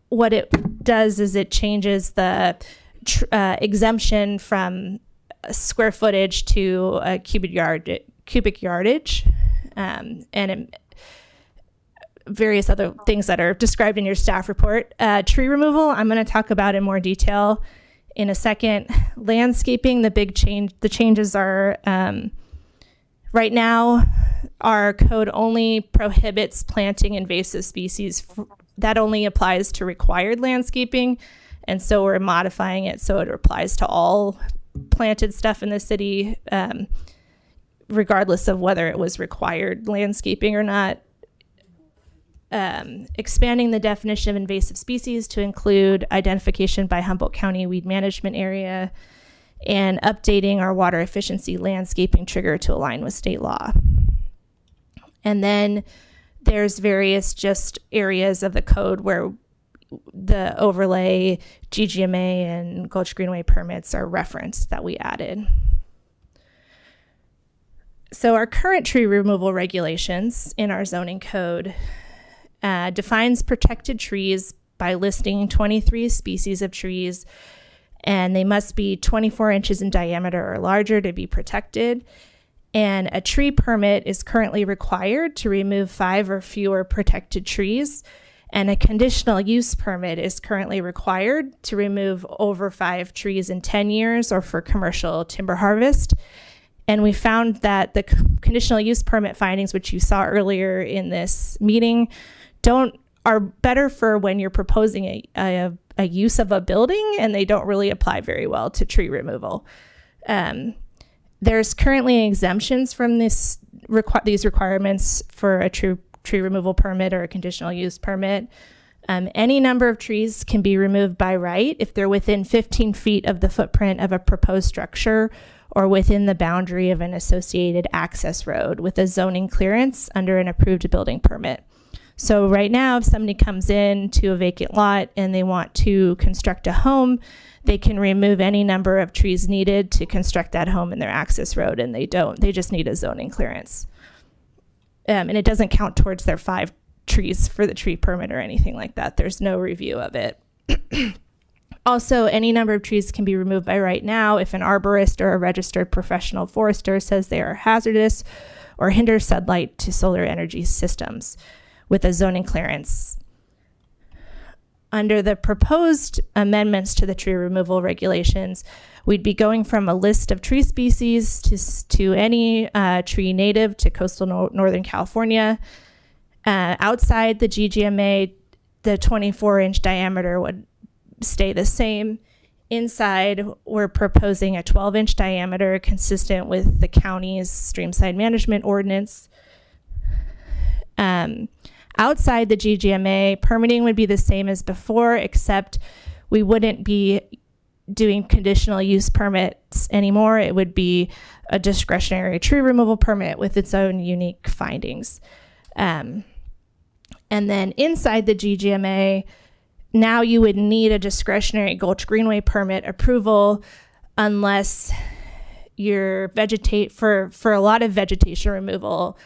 F: what it does is it changes the exemption from square footage to cubic yardage, and various other things that are described in your staff report. Tree removal, I'm going to talk about in more detail in a second. Landscaping, the changes are, right now, our code only prohibits planting invasive species. That only applies to required landscaping, and so we're modifying it so it applies to all planted stuff in the city, regardless of whether it was required landscaping or not. Expanding the definition of invasive species to include identification by Humboldt County Weed Management Area, and updating our water efficiency landscaping trigger to align with state law. And then there's various just areas of the code where the overlay, GGMA, and Gulch Greenway permits are referenced that we added. So our current tree removal regulations in our zoning code defines protected trees by listing 23 species of trees, and they must be 24 inches in diameter or larger to be protected. And a tree permit is currently required to remove 5 or fewer protected trees. And a conditional use permit is currently required to remove over 5 trees in 10 years or for commercial timber harvest. And we found that the conditional use permit findings, which you saw earlier in this meeting, are better for when you're proposing a use of a building, and they don't really apply very well to tree removal. There's currently exemptions from these requirements for a tree removal permit or a conditional use permit. Any number of trees can be removed by right if they're within 15 feet of the footprint of a proposed structure or within the boundary of an associated access road with a zoning clearance under an approved building permit. So right now, if somebody comes in to a vacant lot and they want to construct a home, they can remove any number of trees needed to construct that home in their access road, and they just need a zoning clearance. And it doesn't count towards their 5 trees for the tree permit or anything like that. There's no review of it. Also, any number of trees can be removed by right now if an arborist or a registered professional forester says they are hazardous or hinder sunlight to solar energy systems with a zoning clearance. Under the proposed amendments to the tree removal regulations, we'd be going from a list of tree species to any tree native to coastal Northern California. Outside the GGMA, the 24-inch diameter would stay the same. Inside, we're proposing a 12-inch diameter consistent with the county's streamside management ordinance. Outside the GGMA, permitting would be the same as before, except we wouldn't be doing conditional use permits anymore. It would be a discretionary tree removal permit with its own unique findings. And then inside the GGMA, now you would need a discretionary Gulch Greenway permit approval unless you're for a lot of vegetation removal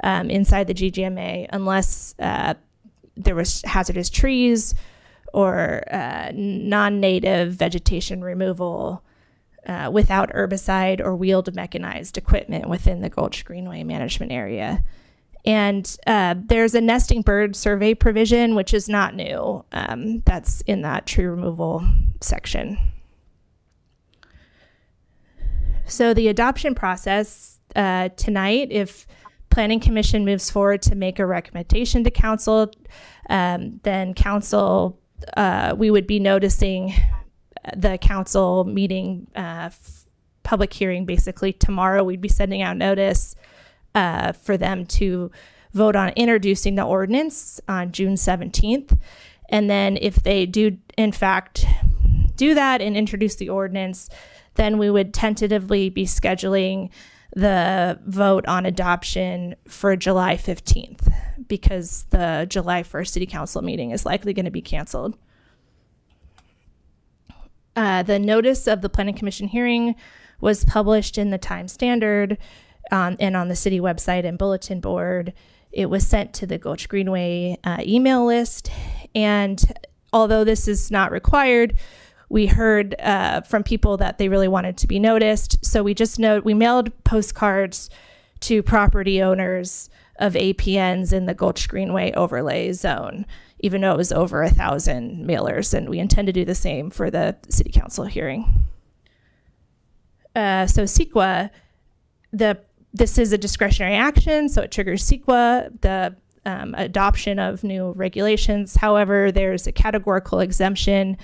F: inside the GGMA, unless there was hazardous trees or non-native vegetation removal without herbicide or wheeled mechanized equipment within the Gulch Greenway management area. And there's a nesting bird survey provision, which is not new. That's in that tree removal section. So the adoption process tonight, if Planning Commission moves forward to make a recommendation to council, then council, we would be noticing the council meeting public hearing basically tomorrow. We'd be sending out notice for them to vote on introducing the ordinance on June 17th. And then if they do in fact do that and introduce the ordinance, then we would tentatively be scheduling the vote on adoption for July 15th, because the July 1st City Council meeting is likely going to be canceled. The notice of the Planning Commission hearing was published in the Times Standard and on the city website and bulletin board. It was sent to the Gulch Greenway email list. And although this is not required, we heard from people that they really wanted to be noticed. So we mailed postcards to property owners of APNs in the Gulch Greenway overlay zone, even though it was over 1,000 mailers. And we intend to do the same for the city council hearing. So CEQA, this is a discretionary action, so it triggers CEQA, the adoption of new regulations. However, there's a categorical exemption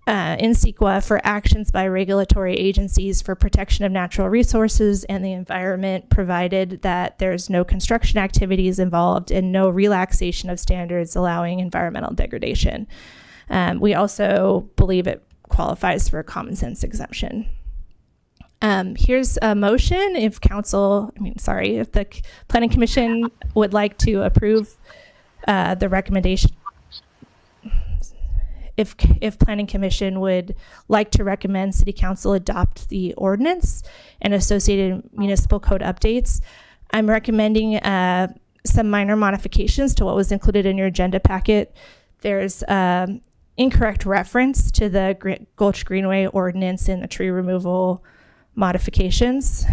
F: in CEQA for actions by regulatory agencies for protection of natural resources and the environment, provided that there's no construction activities involved and no relaxation of standards allowing environmental degradation. We also believe it qualifies for a common sense exemption. Here's a motion if the Planning Commission would like to approve the recommendation. If Planning Commission would like to recommend City Council adopt the ordinance and associated municipal code updates, I'm recommending some minor modifications to what was included in your agenda packet. There's incorrect reference to the Gulch Greenway ordinance in the tree removal modifications.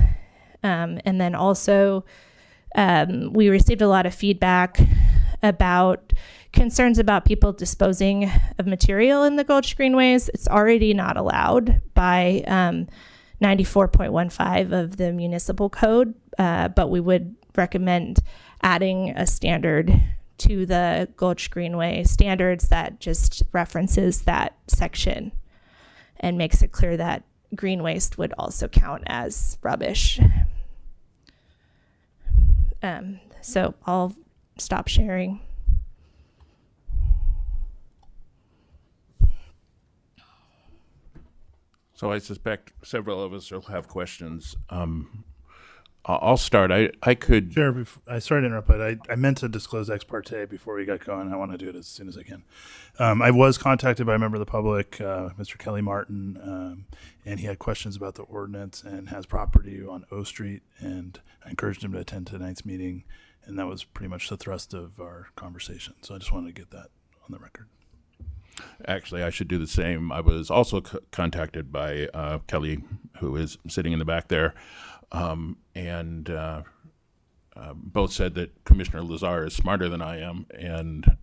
F: And then also, we received a lot of feedback about concerns about people disposing of material in the Gulch Greenways. It's already not allowed by 94.15 of the Municipal Code, but we would recommend adding a standard to the Gulch Greenway standards that just references that section and makes it clear that green waste would also count as rubbish. So I'll stop sharing.
H: So I suspect several of us will have questions. I'll start. I could.
D: Chair, sorry to interrupt, but I meant to disclose ex parte before we got going. I want to do it as soon as I can. I was contacted by a member of the public, Mr. Kelly Martin, and he had questions about the ordinance and has property on O Street, and I encouraged him to attend tonight's meeting, and that was pretty much the thrust of our conversation. So I just wanted to get that on the record.
H: Actually, I should do the same. I was also contacted by Kelly, who is sitting in the back there, and both said that Commissioner Lazar is smarter than I am, and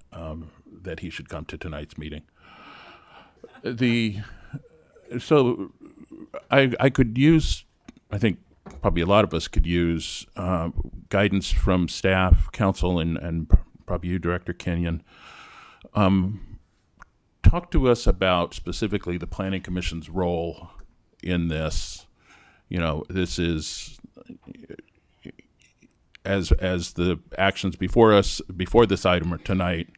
H: that he should come to tonight's meeting. So I could use, I think probably a lot of us could use guidance from staff, council, and probably you, Director Kenyon. Talk to us about specifically the Planning Commission's role in this. You know, this is as the actions before us, before this item or tonight,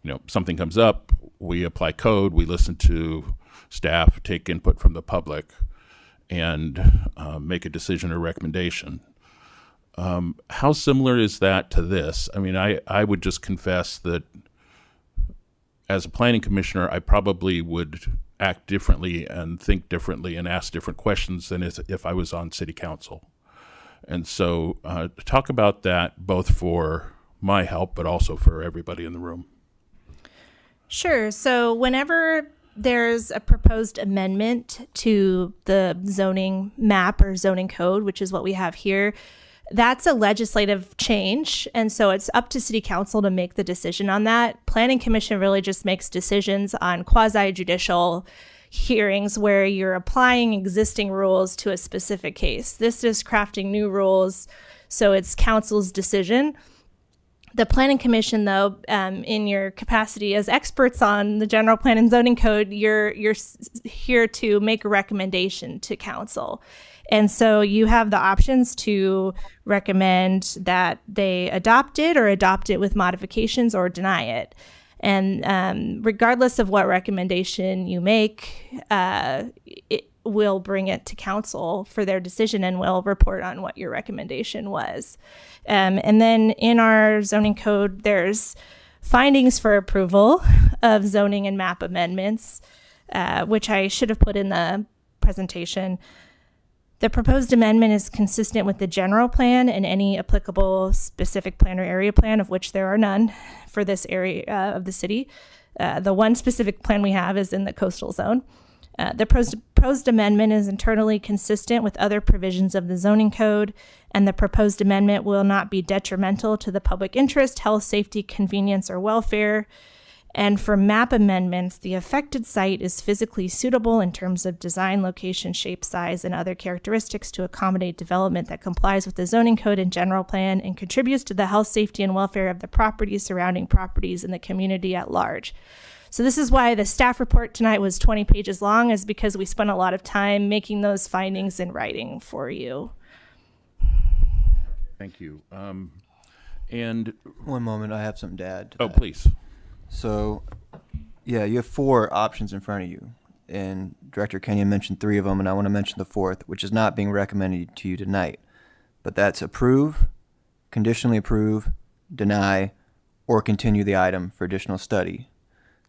H: you know, something comes up, we apply code, we listen to staff, take input from the public, and make a decision or recommendation. How similar is that to this? I mean, I would just confess that as a planning commissioner, I probably would act differently and think differently and ask different questions than if I was on city council. And so talk about that both for my help, but also for everybody in the room.
F: Sure. So whenever there's a proposed amendment to the zoning map or zoning code, which is what we have here, that's a legislative change. And so it's up to city council to make the decision on that. Planning commission really just makes decisions on quasi-judicial hearings where you're applying existing rules to a specific case. This is crafting new rules, so it's council's decision. The planning commission, though, in your capacity as experts on the general plan and zoning code, you're here to make a recommendation to council. And so you have the options to recommend that they adopt it or adopt it with modifications or deny it. And regardless of what recommendation you make, it will bring it to council for their decision and will report on what your recommendation was. And then in our zoning code, there's findings for approval of zoning and map amendments, which I should have put in the presentation. The proposed amendment is consistent with the general plan and any applicable specific plan or area plan, of which there are none for this area of the city. The one specific plan we have is in the coastal zone. The proposed amendment is internally consistent with other provisions of the zoning code, and the proposed amendment will not be detrimental to the public interest, health, safety, convenience, or welfare. And for map amendments, the affected site is physically suitable in terms of design, location, shape, size, and other characteristics to accommodate development that complies with the zoning code and general plan and contributes to the health, safety, and welfare of the properties, surrounding properties, and the community at large. So this is why the staff report tonight was 20 pages long, is because we spent a lot of time making those findings in writing for you.
H: Thank you. And
K: One moment, I have something to add to
H: oh,
K: that.
H: please.
K: So, yeah, you have 4 options in front of you, and Director Kenyon mentioned 3 of them, and I want to mention the 4th, which is not being recommended to you tonight. But that's approve, conditionally approve, deny, or continue the item for additional study.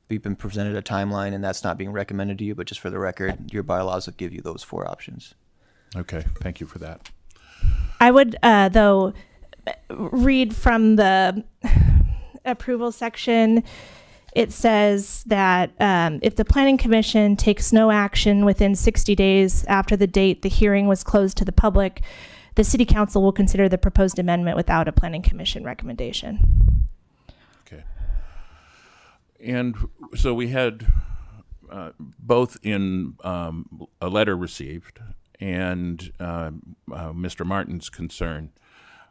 K: We've been presented a timeline, and that's not being recommended to you, but just for the record, your bylaws will give you those 4 options.
H: Okay, thank you for that.
F: I would, though, read from the approval section. It says that if the planning commission takes no action within 60 days after the date the hearing was closed to the public, the city council will consider the proposed amendment without a planning commission recommendation.
H: Okay. And so we had both in a letter received and Mr. Martin's concern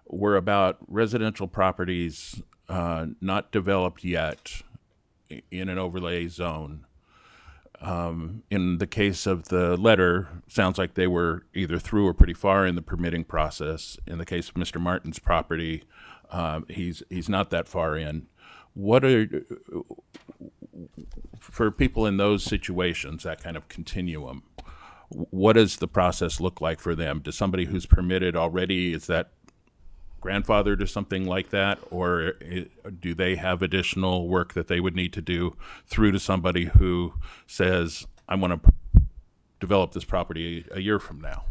H: were about residential properties not developed yet in an overlay zone. In the case of the letter, sounds like they were either through or pretty far in the permitting process. In the case of Mr. Martin's property, he's not that far in. What are, for people in those situations, that kind of continuum, what does the process look like for them? Does somebody who's permitted already, is that grandfathered or something like that, or do they have additional work that they would need to do through to somebody who says, I want to develop this property a year from now?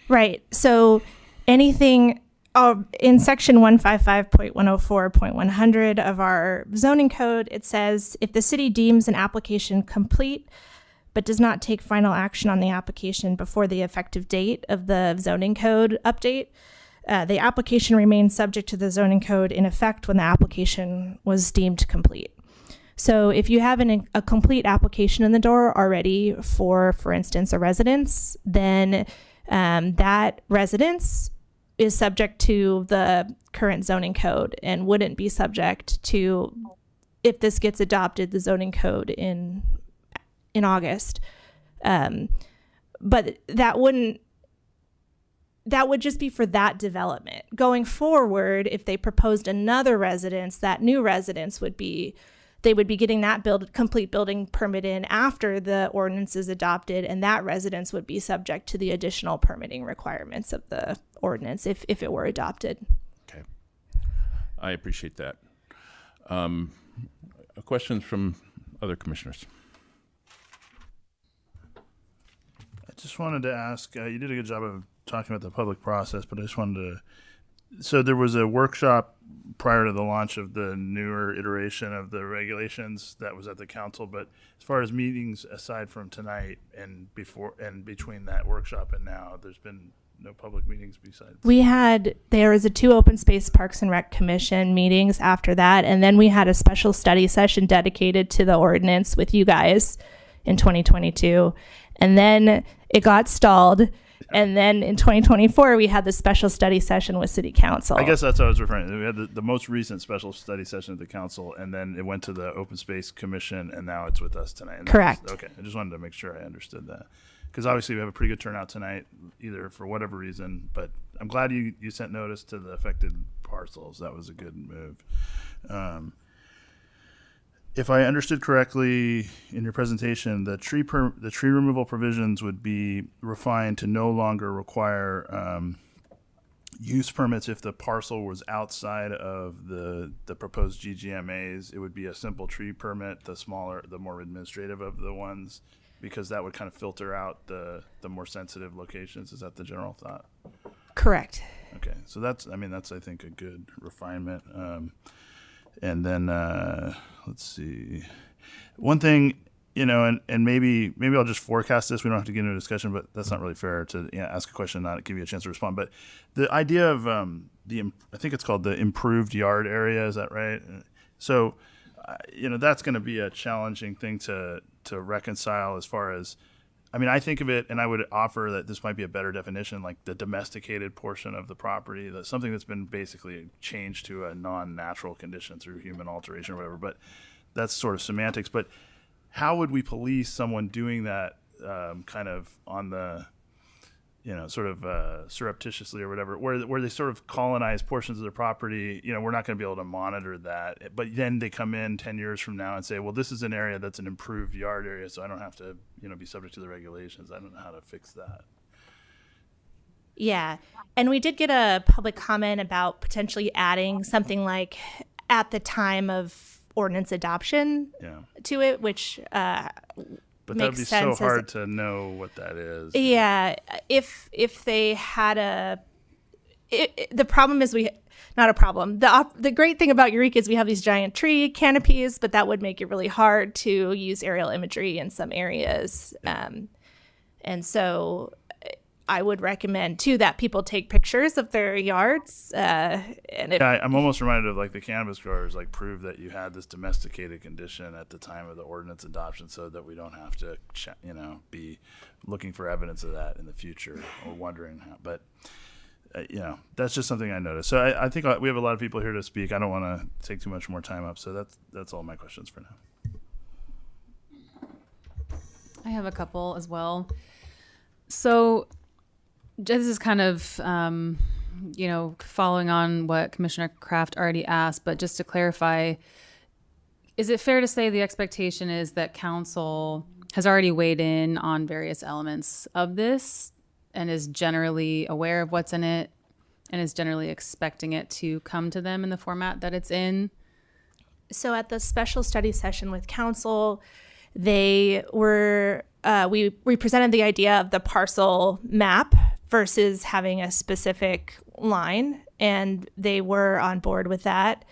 F: Right. So anything in section 155.104.100 of our zoning code, it says if the city deems an application complete but does not take final action on the application before the effective date of the zoning code update, the application remains subject to the zoning code in effect when the application was deemed complete. So if you have a complete application in the door already for instance, a residence, then that residence is subject to the current zoning code and wouldn't be subject to, if this gets adopted, the zoning code in August. But that would just be for that development. Going forward, if they proposed another residence, that new residence they would be getting that complete building permit in after the ordinance is adopted, and that residence would be subject to the additional permitting requirements of the ordinance if it were adopted.
H: Okay. I appreciate that. Questions from other commissioners?
D: I just wanted to ask, you did a good job of talking about the public process, but I just wanted to So there was a workshop prior to the launch of the newer iteration of the regulations that was at the council. But as far as meetings aside from tonight and before and between that workshop and now, there's been no public meetings besides.
F: There was 2 open space Parks and Rec Commission meetings after that. And then we had a special study session dedicated to the ordinance with you guys in 2022. And then it got stalled. And then in 2024, we had the special study session with City Council.
D: I guess that's what I was referring to. We had the most recent special study session at the council, and then it went to the Open Space Commission, and now it's with us tonight. And
F: Correct.
D: Okay, I just wanted to make sure I understood that. Because obviously we have a pretty good turnout tonight, either for whatever reason, but I'm glad you sent notice to the affected parcels. That was a good move. If I understood correctly in your presentation, the tree removal provisions would be refined to no longer require use permits if the parcel was outside of the proposed GGMAs. It would be a simple tree permit, the more administrative of the ones, because that would kind of filter out the more sensitive locations. Is that the general thought?
F: Correct.
D: Okay, so that's I think a good refinement. And then let's see, one thing, and maybe I'll just forecast this. We don't have to get into a discussion, but that's not really fair to ask a question and not give you a chance to respond. But the idea of I think it's called the improved yard area. Is that right? So, that's going to be a challenging thing to reconcile as far as, I think of it, and I would offer that this might be a better definition, like the domesticated portion of the property, that's something that's been basically changed to a non-natural condition through human alteration or whatever, but that's sort of semantics. But how would we police someone doing that kind of on the, sort of surreptitiously or whatever, where they sort of colonize portions of their property? We're not going to be able to monitor that. But then they come in 10 years from now and say, well, this is an area that's an improved yard area, so I don't have to, be subject to the regulations. I don't know how to fix that.
F: Yeah. And we did get a public comment about potentially adding something like at the time of ordinance adoption to it, which
D: but that'd be so hard to know what that is.
F: Yeah, if they had the problem is not a problem. The great thing about Eureka is we have these giant tree canopies, but that would make it really hard to use aerial imagery in some areas. And so I would recommend too that people take pictures of their yards.
D: I'm almost reminded of like the cannabis growers, like prove that you had this domesticated condition at the time of the ordinance adoption, so that we don't have to, be looking for evidence of that in the future or wondering how. But that's just something I noticed. So I think we have a lot of people here to speak. I don't want to take too much more time up. So that's all my questions for now.
C: I have a couple as well. So this is kind of, following on what Commissioner Kraft already asked, but just to clarify, is it fair to say the expectation is that council has already weighed in on various elements of this and is generally aware of what's in it and is generally expecting it to come to them in the format that it's in?
F: So at the special study session with council, they were, we presented the idea of the parcel map versus having a specific line, and they were on board with that.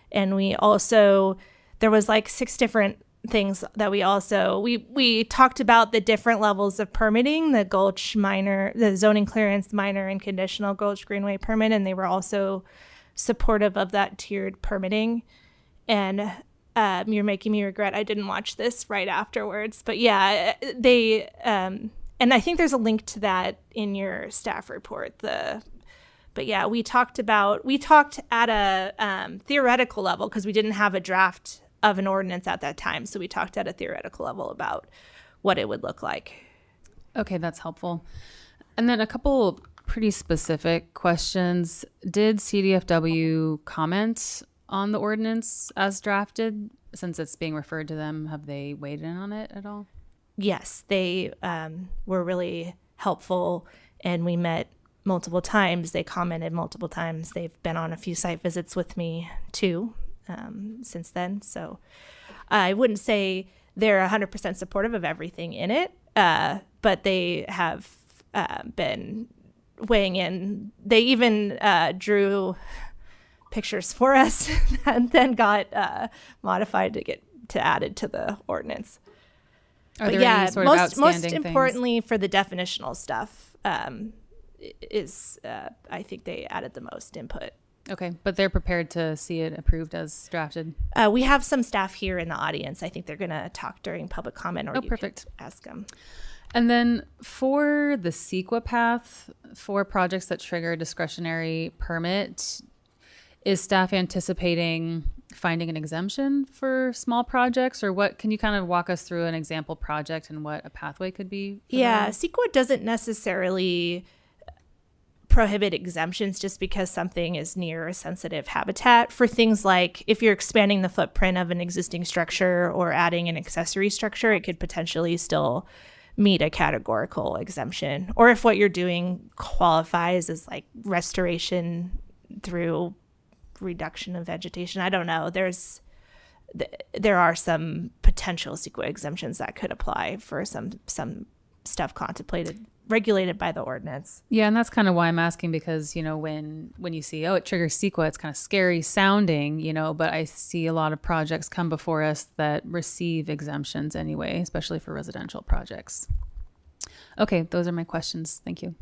F: And we also, there was like 6 different things that we talked about the different levels of permitting, the Gulch minor, the zoning clearance minor and conditional Gulch Greenway permit, and they were also supportive of that tiered permitting. And you're making me regret I didn't watch this right afterwards, but yeah, they and I think there's a link to that in your staff report. But yeah, we talked at a theoretical level because we didn't have a draft of an ordinance at that time. So we talked at a theoretical level about what it would look like.
C: Okay, that's helpful. And then a couple pretty specific questions. Did CDFW comment on the ordinance as drafted? Since it's being referred to them, have they weighed in on it at all?
F: Yes, they were really helpful, and we met multiple times. They commented multiple times. They've been on a few site visits with me too since then. So I wouldn't say they're 100% supportive of everything in it, but they have been weighing in. They even drew pictures for us and then got modified to added to the ordinance.
C: Are there any sort of outstanding
F: most
C: things?
F: importantly for the definitional stuff is I think they added the most input.
C: Okay, but they're prepared to see it approved as drafted.
F: We have some staff here in the audience. I think they're going to talk during public comment, or you
C: perfect.
F: can ask them.
C: And then for the CEQA path, for projects that trigger a discretionary permit, is staff anticipating finding an exemption for small projects, or what? Can you kind of walk us through an example project and what a pathway could be?
F: Yeah, CEQA doesn't necessarily prohibit exemptions just because something is near a sensitive habitat. For things like if you're expanding the footprint of an existing structure or adding an accessory structure, it could potentially still meet a categorical exemption. Or if what you're doing qualifies as like restoration through reduction of vegetation. I don't know. There are some potential CEQA exemptions that could apply for some stuff regulated by the ordinance.
C: Yeah, and that's kind of why I'm asking, because, you know, when you see, it triggers CEQA, it's kind of scary sounding, you know, but I see a lot of projects come before us that receive exemptions anyway, especially for residential projects. Okay, those are my questions. Thank you.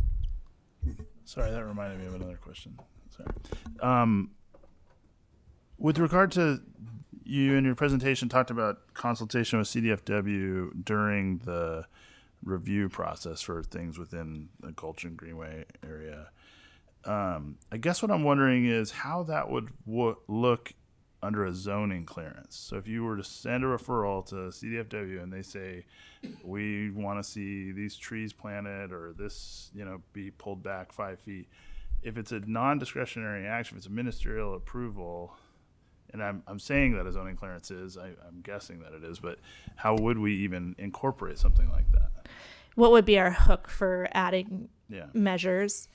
D: Sorry, that reminded me of another question. Sorry. With regard to, you in your presentation talked about consultation with CDFW during the review process for things within the Gulch and Greenway area. I guess what I'm wondering is how that would look under a zoning clearance. So if you were to send a referral to CDFW and they say, we want to see these trees planted or this, you know, be pulled back 5 feet. If it's a non-discretionary action, if it's a ministerial approval, and I'm saying that a zoning clearance is, I'm guessing that it is, but how would we even incorporate something like that?
F: What would be our hook for adding measures?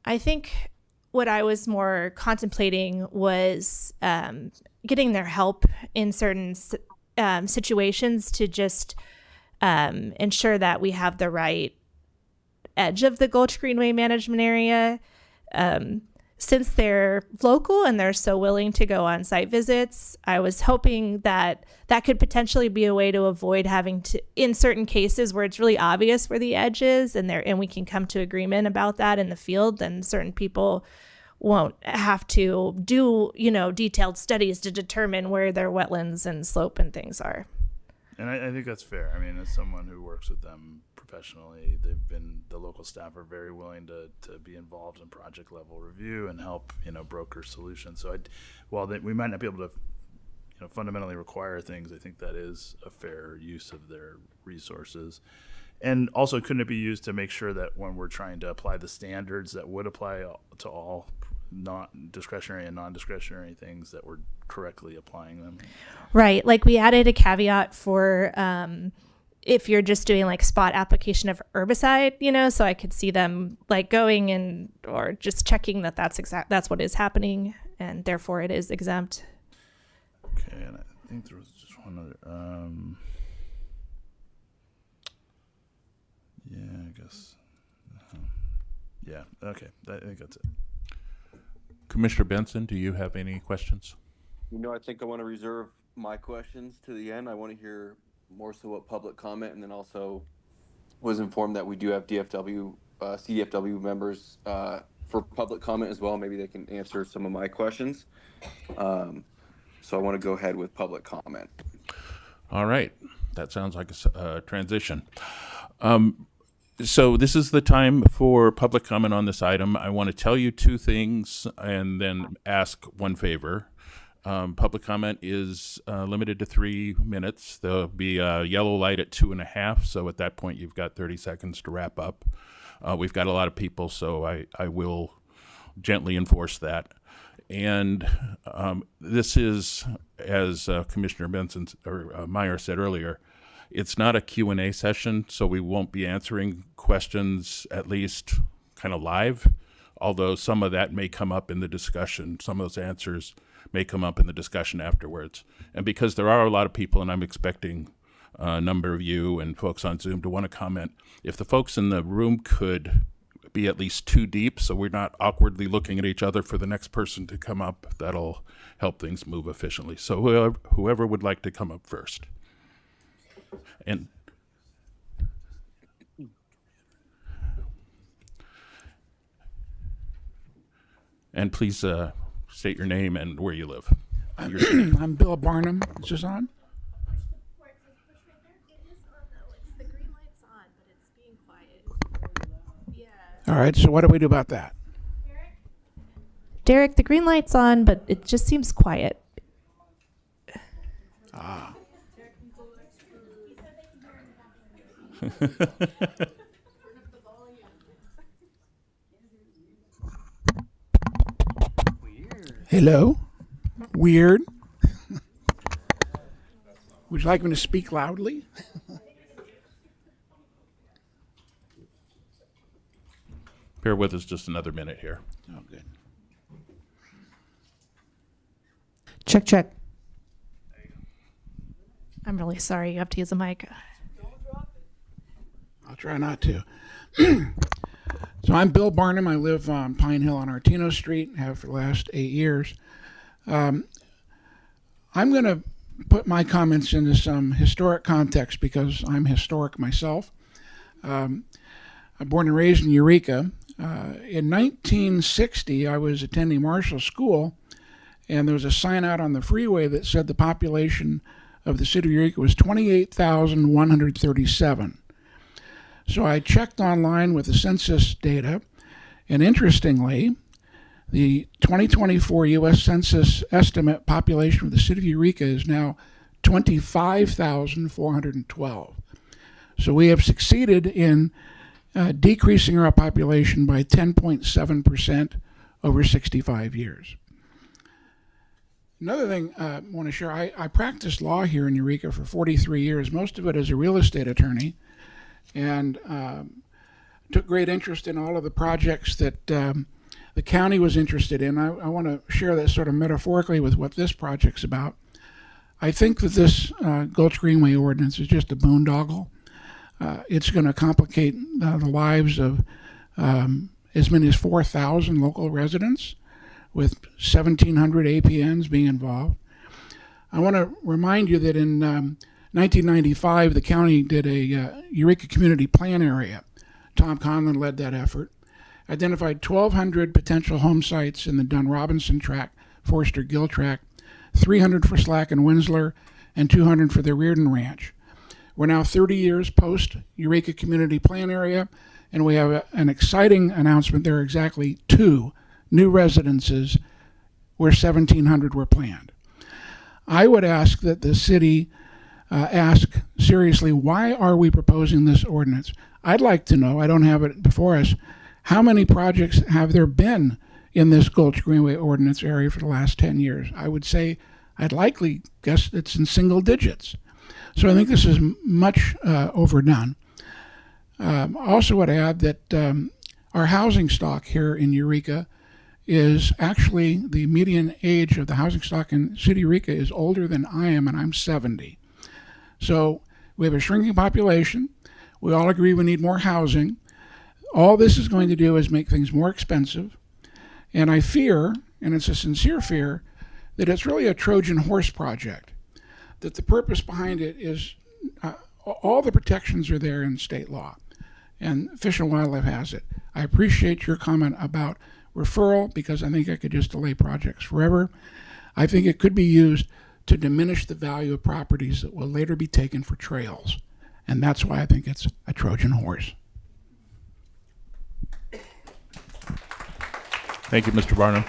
F: I think what I was more contemplating was getting their help in certain situations to just ensure that we have the right edge of the Gulch Greenway management area. Since they're local and they're so willing to go on site visits, I was hoping that that could potentially be a way to avoid having to, in certain cases where it's really obvious where the edge is and we can come to agreement about that in the field, then certain people won't have to do, you know, detailed studies to determine where their wetlands and slope and things are.
D: And I think that's fair. I mean, as someone who works with them professionally, the local staff are very willing to be involved in project level review and help, you know, broker solutions. So while we might not be able to, you know, fundamentally require things, I think that is a fair use of their resources. And also, couldn't it be used to make sure that when we're trying to apply the standards that would apply to all not discretionary and non-discretionary things, that we're correctly applying them?
F: Right. Like we added a caveat for if you're just doing like spot application of herbicide, you know, so I could see them like going and or just checking that that's what is happening, and therefore it is exempt.
D: Okay, and I think there was just one other. Yeah, I guess. Yeah. Okay. I think that's it.
H: Commissioner Benson, do you have any questions?
M: You know, I think I want to reserve my questions to the end. I want to hear more so what public comment, and then also was informed that we do have CDFW members for public comment as well. Maybe they can answer some of my questions. So I want to go ahead with public comment.
H: All right. That sounds like a transition. So this is the time for public comment on this item. I want to tell you two things and then ask one favor. Public comment is limited to 3 minutes. There'll be a yellow light at 2.5. So at that point, you've got 30 seconds to wrap up. We've got a lot of people, so I will gently enforce that. And this is, as Commissioner Benson or Meyer said earlier, it's not a Q&A session, so we won't be answering questions, at least kind of live, although some of that may come up in the discussion. Some of those answers may come up in the discussion afterwards. And because there are a lot of people, and I'm expecting a number of you and folks on Zoom to want to comment, if the folks in the room could be at least 2 deep so we're not awkwardly looking at each other for the next person to come up, that'll help things move efficiently. So whoever would like to come up first. And please state your name and where you live.
N: I'm Bill Barnum. Is this on? All right, so what do we do about that?
F: Derek, the green light's on, but it just seems quiet.
N: Ah. Hello? Weird. Would you like me to speak loudly?
H: Bear with us just another minute here.
N: Oh, good.
F: Check, check. I'm really sorry. You have to use a mic.
N: I'll try not to. So I'm Bill Barnum. I live on Pine Hill on Artino Street, have for the last 8 years. I'm going to put my comments into some historic context because I'm historic myself. I'm born and raised in Eureka. In 1960, I was attending Marshall School, and there was a sign out on the freeway that said the population of the city of Eureka was 28,137. So I checked online with the census data, and interestingly, the 2024 U.S. Census estimate population of the city of Eureka is now 25,412. So we have succeeded in decreasing our population by 10.7% over 65 years. Another thing I want to share, I practiced law here in Eureka for 43 years, most of it as a real estate attorney, and took great interest in all of the projects that the county was interested in. I want to share that sort of metaphorically with what this project's about. I think that this Gulch Greenway ordinance is just a boondoggle. It's going to complicate the lives of as many as 4,000 local residents, with 1,700 APNs being involved. I want to remind you that in 1995, the county did a Eureka Community Plan area. Tom Conlon led that effort. Identified 1,200 potential home sites in the Dunn-Robinson tract, Forster-Gill tract, 300 for Slack and Winsler, and 200 for the Reardon Ranch. We're now 30 years post Eureka Community Plan area, and we have an exciting announcement. There are exactly 2 new residences where 1,700 were planned. I would ask that the city ask seriously, why are we proposing this ordinance? I'd like to know, I don't have it before us, how many projects have there been in this Gulch Greenway ordinance area for the last 10 years? I would say, I'd likely guess it's in single digits. So I think this is much overdone. Also would add that our housing stock here in Eureka is actually, the median age of the housing stock in City of Eureka is older than I am, and I'm 70. So we have a shrinking population. We all agree we need more housing. All this is going to do is make things more expensive. And I fear, and it's a sincere fear, that it's really a Trojan horse project. That the purpose behind it is all the protections are there in state law, and Fish and Wildlife has it. I appreciate your comment about referral because I think I could just delay projects forever. I think it could be used to diminish the value of properties that will later be taken for trails, and that's why I think it's a Trojan horse.
H: Thank you, Mr. Barnum.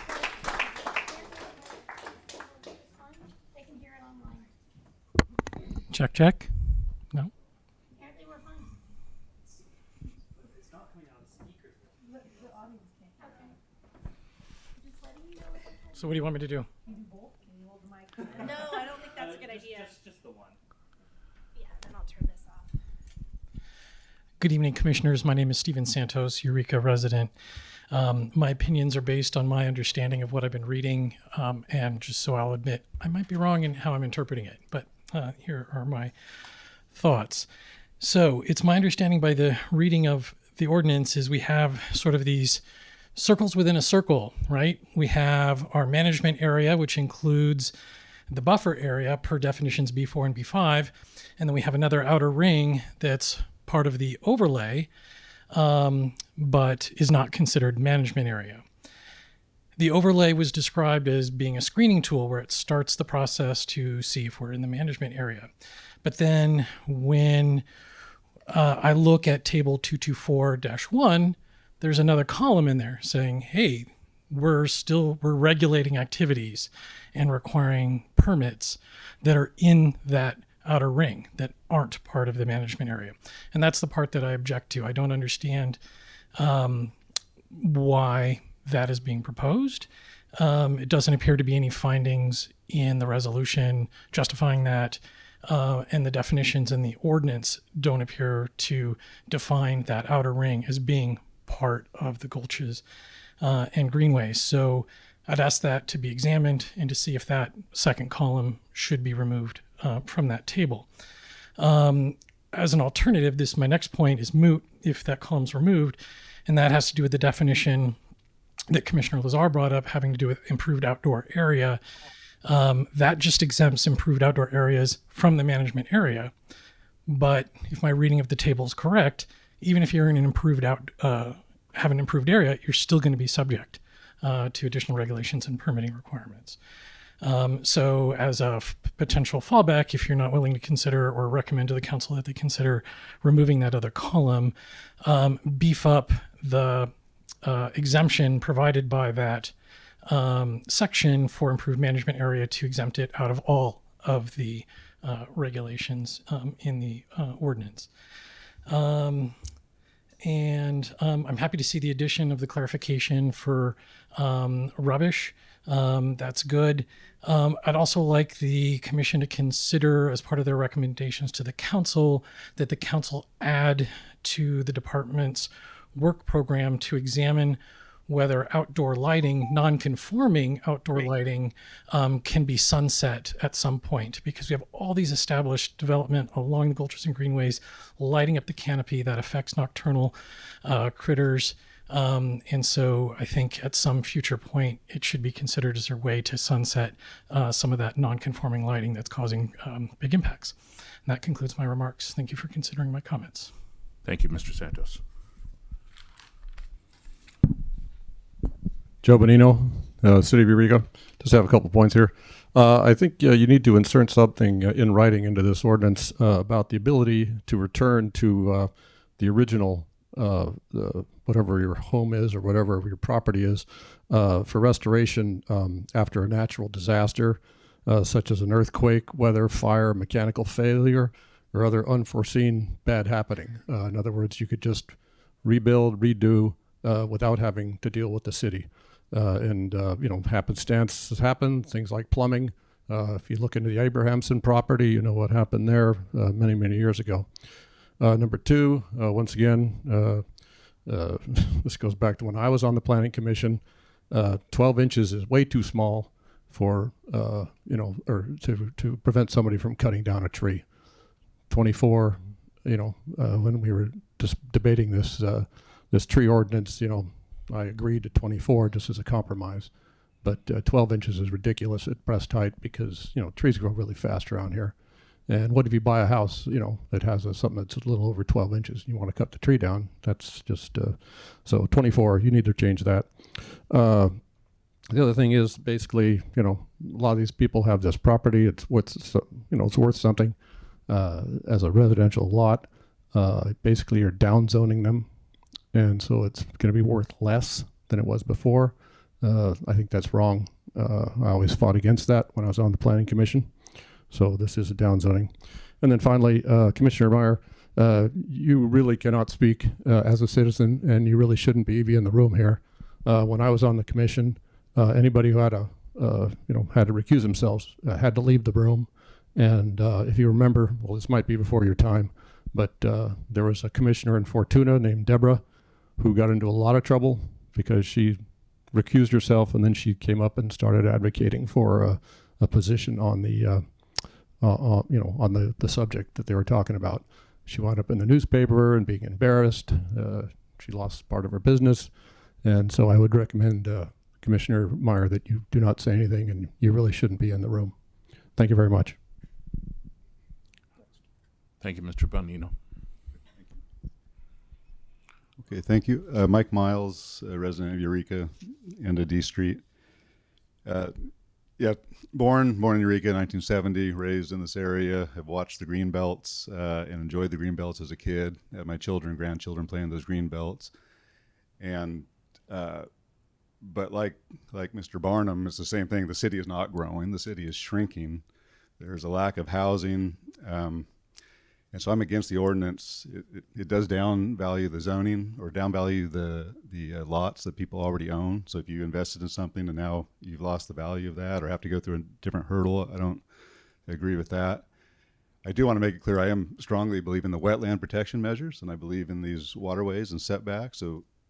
O: Check, check. No. So what do you want me to do?
F: No, I don't think that's a good idea. Just the one. Yeah, then I'll turn this off.
O: Good evening, commissioners. My name is Steven Santos, Eureka resident. My opinions are based on my understanding of what I've been reading, and just so I'll admit, I might be wrong in how I'm interpreting it, but here are my thoughts. So it's my understanding by the reading of the ordinance is we have sort of these circles within a circle, right? We have our management area, which includes the buffer area per definitions B4 and B5, and then we have another outer ring that's part of the overlay, but is not considered management area. The overlay was described as being a screening tool where it starts the process to see if we're in the management area. But then when I look at table 224-1, there's another column in there saying, hey, we're regulating activities and requiring permits that are in that outer ring that aren't part of the management area. And that's the part that I object to. I don't understand why that is being proposed. It doesn't appear to be any findings in the resolution justifying that, and the definitions in the ordinance don't appear to define that outer ring as being part of the Gulches and Greenway. So I'd ask that to be examined and to see if that second column should be removed from that table. As an alternative, my next point is moot if that column's removed, and that has to do with the definition that Commissioner Lazar brought up having to do with improved outdoor area. That just exempts improved outdoor areas from the management area. But if my reading of the table is correct, even if you're in an have an improved area, you're still going to be subject to additional regulations and permitting requirements. So as a potential fallback, if you're not willing to consider or recommend to the council that they consider removing that other column, beef up the exemption provided by that section for improved management area to exempt it out of all of the regulations in the ordinance. And I'm happy to see the addition of the clarification for rubbish. That's good. I'd also like the commission to consider, as part of their recommendations to the council, that the council add to the department's work program to examine whether outdoor lighting, non-conforming outdoor lighting, can be sunset at some point, because we have all these established development along the Gulches and Greenways lighting up the canopy that affects nocturnal critters. And so I think at some future point, it should be considered as a way to sunset some of that non-conforming lighting that's causing big impacts. And that concludes my remarks. Thank you for considering my comments.
H: Thank you, Mr. Santos.
P: Joe Bonino, City of Eureka. Just have a couple points here. I think you need to insert something in writing into this ordinance about the ability to return to the original, whatever your home is or whatever your property is, for restoration after a natural disaster, such as an earthquake, weather, fire, mechanical failure, or other unforeseen bad happening. In other words, you could just rebuild, redo without having to deal with the city. Happenstances happen, things like plumbing. If you look into the Abrahamson property, you know what happened there many, many years ago. Number two, once again, this goes back to when I was on the Planning Commission. 12 inches is way too small for, or to prevent somebody from cutting down a tree. 24, when we were just debating this tree ordinance, I agreed to 24 just as a compromise, but 12 inches is ridiculous at breast height because, trees grow really fast around here. And what if you buy a house, that has something that's a little over 12 inches? You want to cut the tree down. That's just, so 24, you need to change that. The other thing is basically, a lot of these people have this property. It's worth something as a residential lot. Basically, you're down zoning them. And so it's going to be worth less than it was before. I think that's wrong. I always fought against that when I was on the Planning Commission. So this is a downzoning. And then finally, Commissioner Meyer, you really cannot speak as a citizen, and you really shouldn't be in the room here. When I was on the commission, anybody who had to recuse themselves had to leave the room. And if you remember, well, this might be before your time, but there was a commissioner in Fortuna named Deborah who got into a lot of trouble because she recused herself, and then she came up and started advocating for a position on the on the subject that they were talking about. She wound up in the newspaper and being embarrassed. She lost part of her business, and so I would recommend Commissioner Meyer that you do not say anything, and you really shouldn't be in the room. Thank you very much.
H: Thank you, Mr. Bonino.
Q: Okay, thank you. Mike Miles, a resident of Eureka and a D Street. Yeah, born in Eureka in 1970, raised in this area, have watched the green belts and enjoyed the green belts as a kid. Had my children, grandchildren playing those green belts. And, but like Mr. Barnum, it's the same thing. The city is not growing. The city is shrinking. There's a lack of housing. And so I'm against the ordinance. It does downvalue the zoning or downvalue the lots that people already own. So if you invested in something and now you've lost the value of that or have to go through a different hurdle, I don't agree with that. I do want to make it clear I am strongly believe in the wetland protection measures, and I believe in these waterways and setbacks.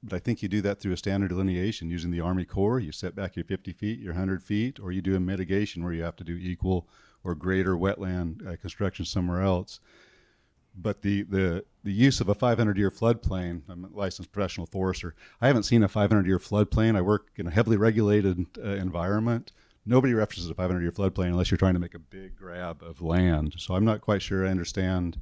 Q: But I think you do that through a standard delineation using the Army Corps. You set back your 50 feet, your 100 feet, or you do a mitigation where you have to do equal or greater wetland construction somewhere else. But the use of a 500-year floodplain, I'm a licensed professional forester. I haven't seen a 500-year floodplain. I work in a heavily regulated environment. Nobody references a 500-year floodplain unless you're trying to make a big grab of land. So I'm not quite sure I understand.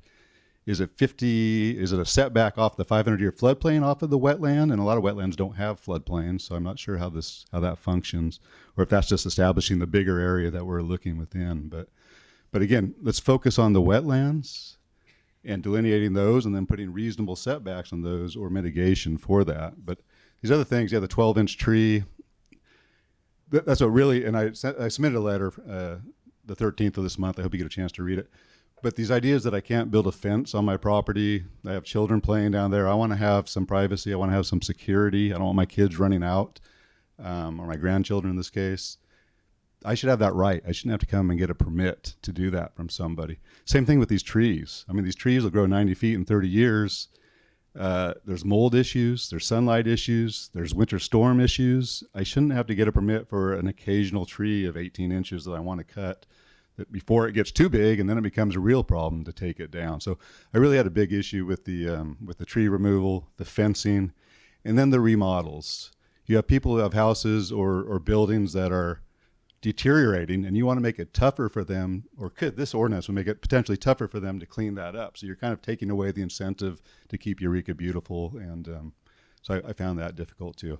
Q: Is it a setback off the 500-year floodplain off of the wetland? And a lot of wetlands don't have floodplains, so I'm not sure how that functions, or if that's just establishing the bigger area that we're looking within. But again, let's focus on the wetlands and delineating those and then putting reasonable setbacks on those or mitigation for that. But these other things, yeah, the 12-inch tree, that's what really, and I submitted a letter the 13th of this month. I hope you get a chance to read it. But these ideas that I can't build a fence on my property, I have children playing down there. I want to have some privacy. I want to have some security. I don't want my kids running out, or my grandchildren in this case. I should have that right. I shouldn't have to come and get a permit to do that from somebody. Same thing with these trees. I mean, these trees will grow 90 feet in 30 years. There's mold issues. There's sunlight issues. There's winter storm issues. I shouldn't have to get a permit for an occasional tree of 18 inches that I want to cut before it gets too big, and then it becomes a real problem to take it down. So I really had a big issue with the tree removal, the fencing, and then the remodels. You have people who have houses or buildings that are deteriorating, and you want to make it tougher for them, or this ordinance would make it potentially tougher for them to clean that up. So you're kind of taking away the incentive to keep Eureka beautiful, and so I found that difficult too.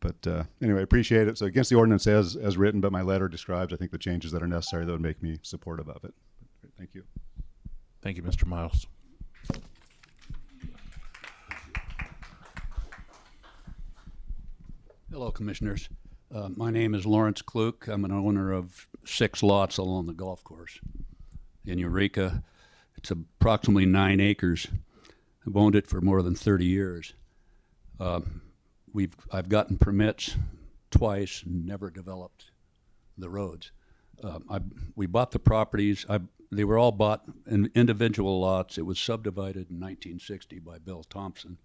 Q: But anyway, I appreciate it. So against the ordinance as written, but my letter describes, I think, the changes that are necessary that would make me supportive of it. Thank you.
H: Thank you, Mr. Miles.
R: Hello, Commissioners. My name is Lawrence Kluk. I'm an owner of 6 lots along the golf course in Eureka. It's approximately 9 acres. I've owned it for more than 30 years. I've gotten permits twice and never developed the roads. We bought the properties. They were all bought in individual lots. It was subdivided in 1960 by Bill Thompson.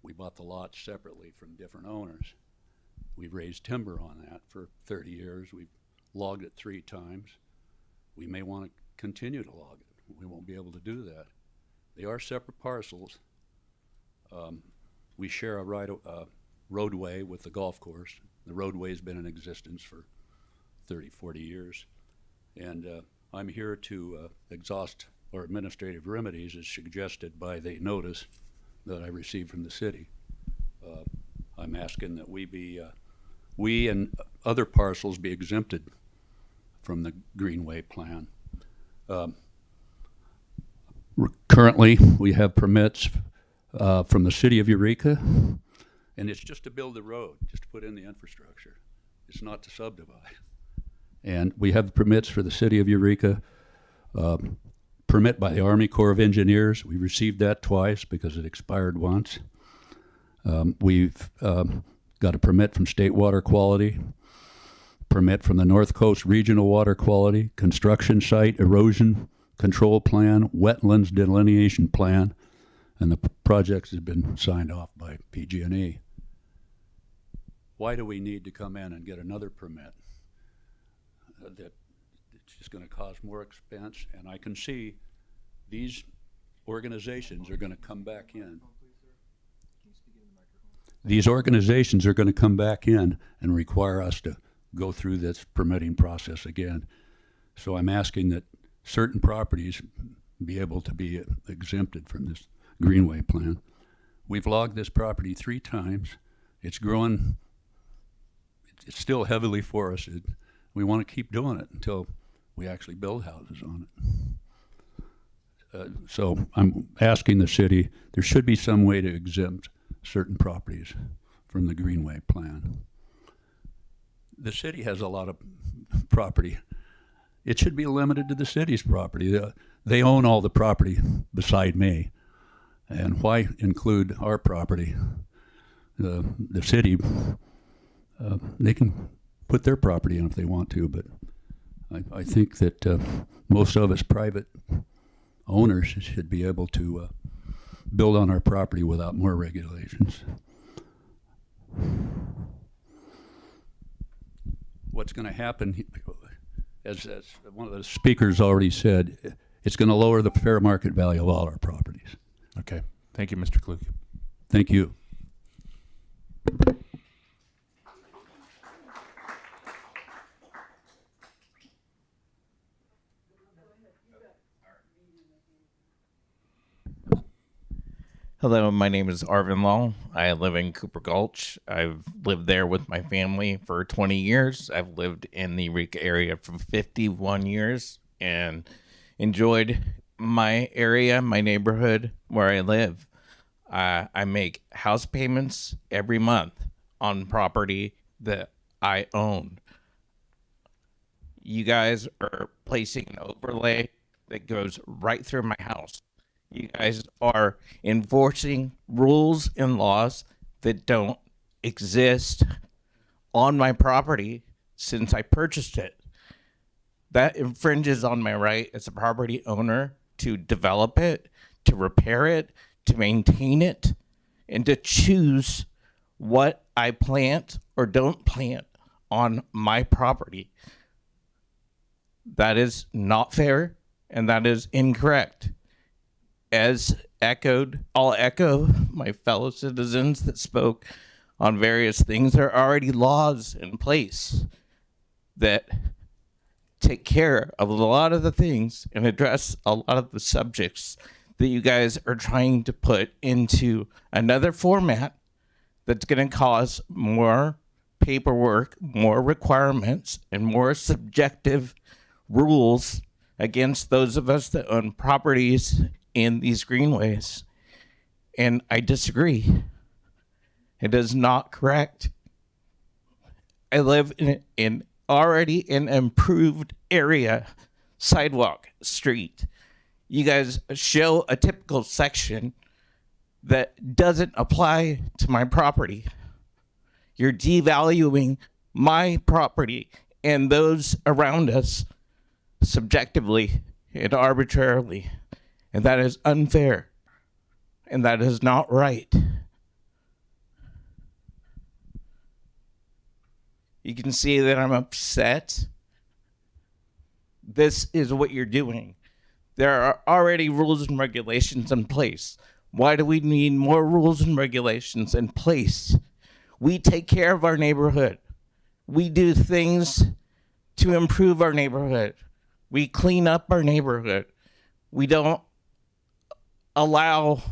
R: We bought the lots separately from different owners. We've raised timber on that for 30 years. We've logged it 3 times. We may want to continue to log it. We won't be able to do that. They are separate parcels. We share a roadway with the golf course. The roadway's been in existence for 30, 40 years. And I'm here to exhaust our administrative remedies as suggested by the notice that I received from the city. I'm asking that we and other parcels be exempted from the Greenway plan. Currently, we have permits from the city of Eureka, and it's just to build the road, just to put in the infrastructure. It's not to subdivide. And we have permits for the city of Eureka, permit by the Army Corps of Engineers. We received that twice because it expired once. We've got a permit from State Water Quality, permit from the North Coast Regional Water Quality, construction site erosion control plan, wetlands delineation plan, and the project has been signed off by PG&E. why do we need to come in and get another permit? That it's just going to cause more expense, and I can see these organizations are going to come back in. These organizations are going to come back in and require us to go through this permitting process again. So I'm asking that certain properties be able to be exempted from this Greenway plan. We've logged this property 3 times. It's growing. It's still heavily forested. We want to keep doing it until we actually build houses on it. So I'm asking the city, there should be some way to exempt certain properties from the Greenway plan. The city has a lot of property. It should be limited to the city's property. They own all the property beside me. And why include our property? The city, they can put their property in if they want to, but I think that most of us private owners should be able to build on our property without more regulations. What's going to happen, as one of the speakers already said, it's going to lower the fair market value of all our properties.
H: Okay. Thank you, Mr. Klug.
R: Thank you.
S: Hello, my name is Arvin Law. I live in Cooper Gulch. I've lived there with my family for 20 years. I've lived in the Eureka area for 51 years and enjoyed my area, my neighborhood where I live. I make house payments every month on property that I own. You guys are placing an overlay that goes right through my house. You guys are enforcing rules and laws that don't exist on my property since I purchased it. That infringes on my right as a property owner to develop it, to repair it, to maintain it, and to choose what I plant or don't plant on my property. That is not fair, and that is incorrect. As echoed, I'll echo my fellow citizens that spoke on various things. There are already laws in place that take care of a lot of the things and address a lot of the subjects that you guys are trying to put into another format that's going to cause more paperwork, more requirements, and more subjective rules against those of us that own properties in these greenways. And I disagree. It is not correct. I live in already an improved area, sidewalk, street. You guys show a typical section that doesn't apply to my property. You're devaluing my property and those around us subjectively and arbitrarily. And that is unfair. And that is not right. You can see that I'm upset. This is what you're doing. There are already rules and regulations in place. Why do we need more rules and regulations in place? We take care of our neighborhood. We do things to improve our neighborhood. We clean up our neighborhood. We don't allow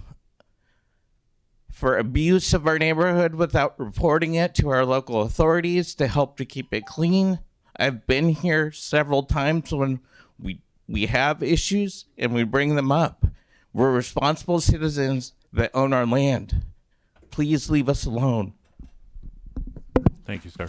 S: for abuse of our neighborhood without reporting it to our local authorities to help to keep it clean. I've been here several times when we have issues and we bring them up. We're responsible citizens that own our land. Please leave us alone.
H: Thank you, sir.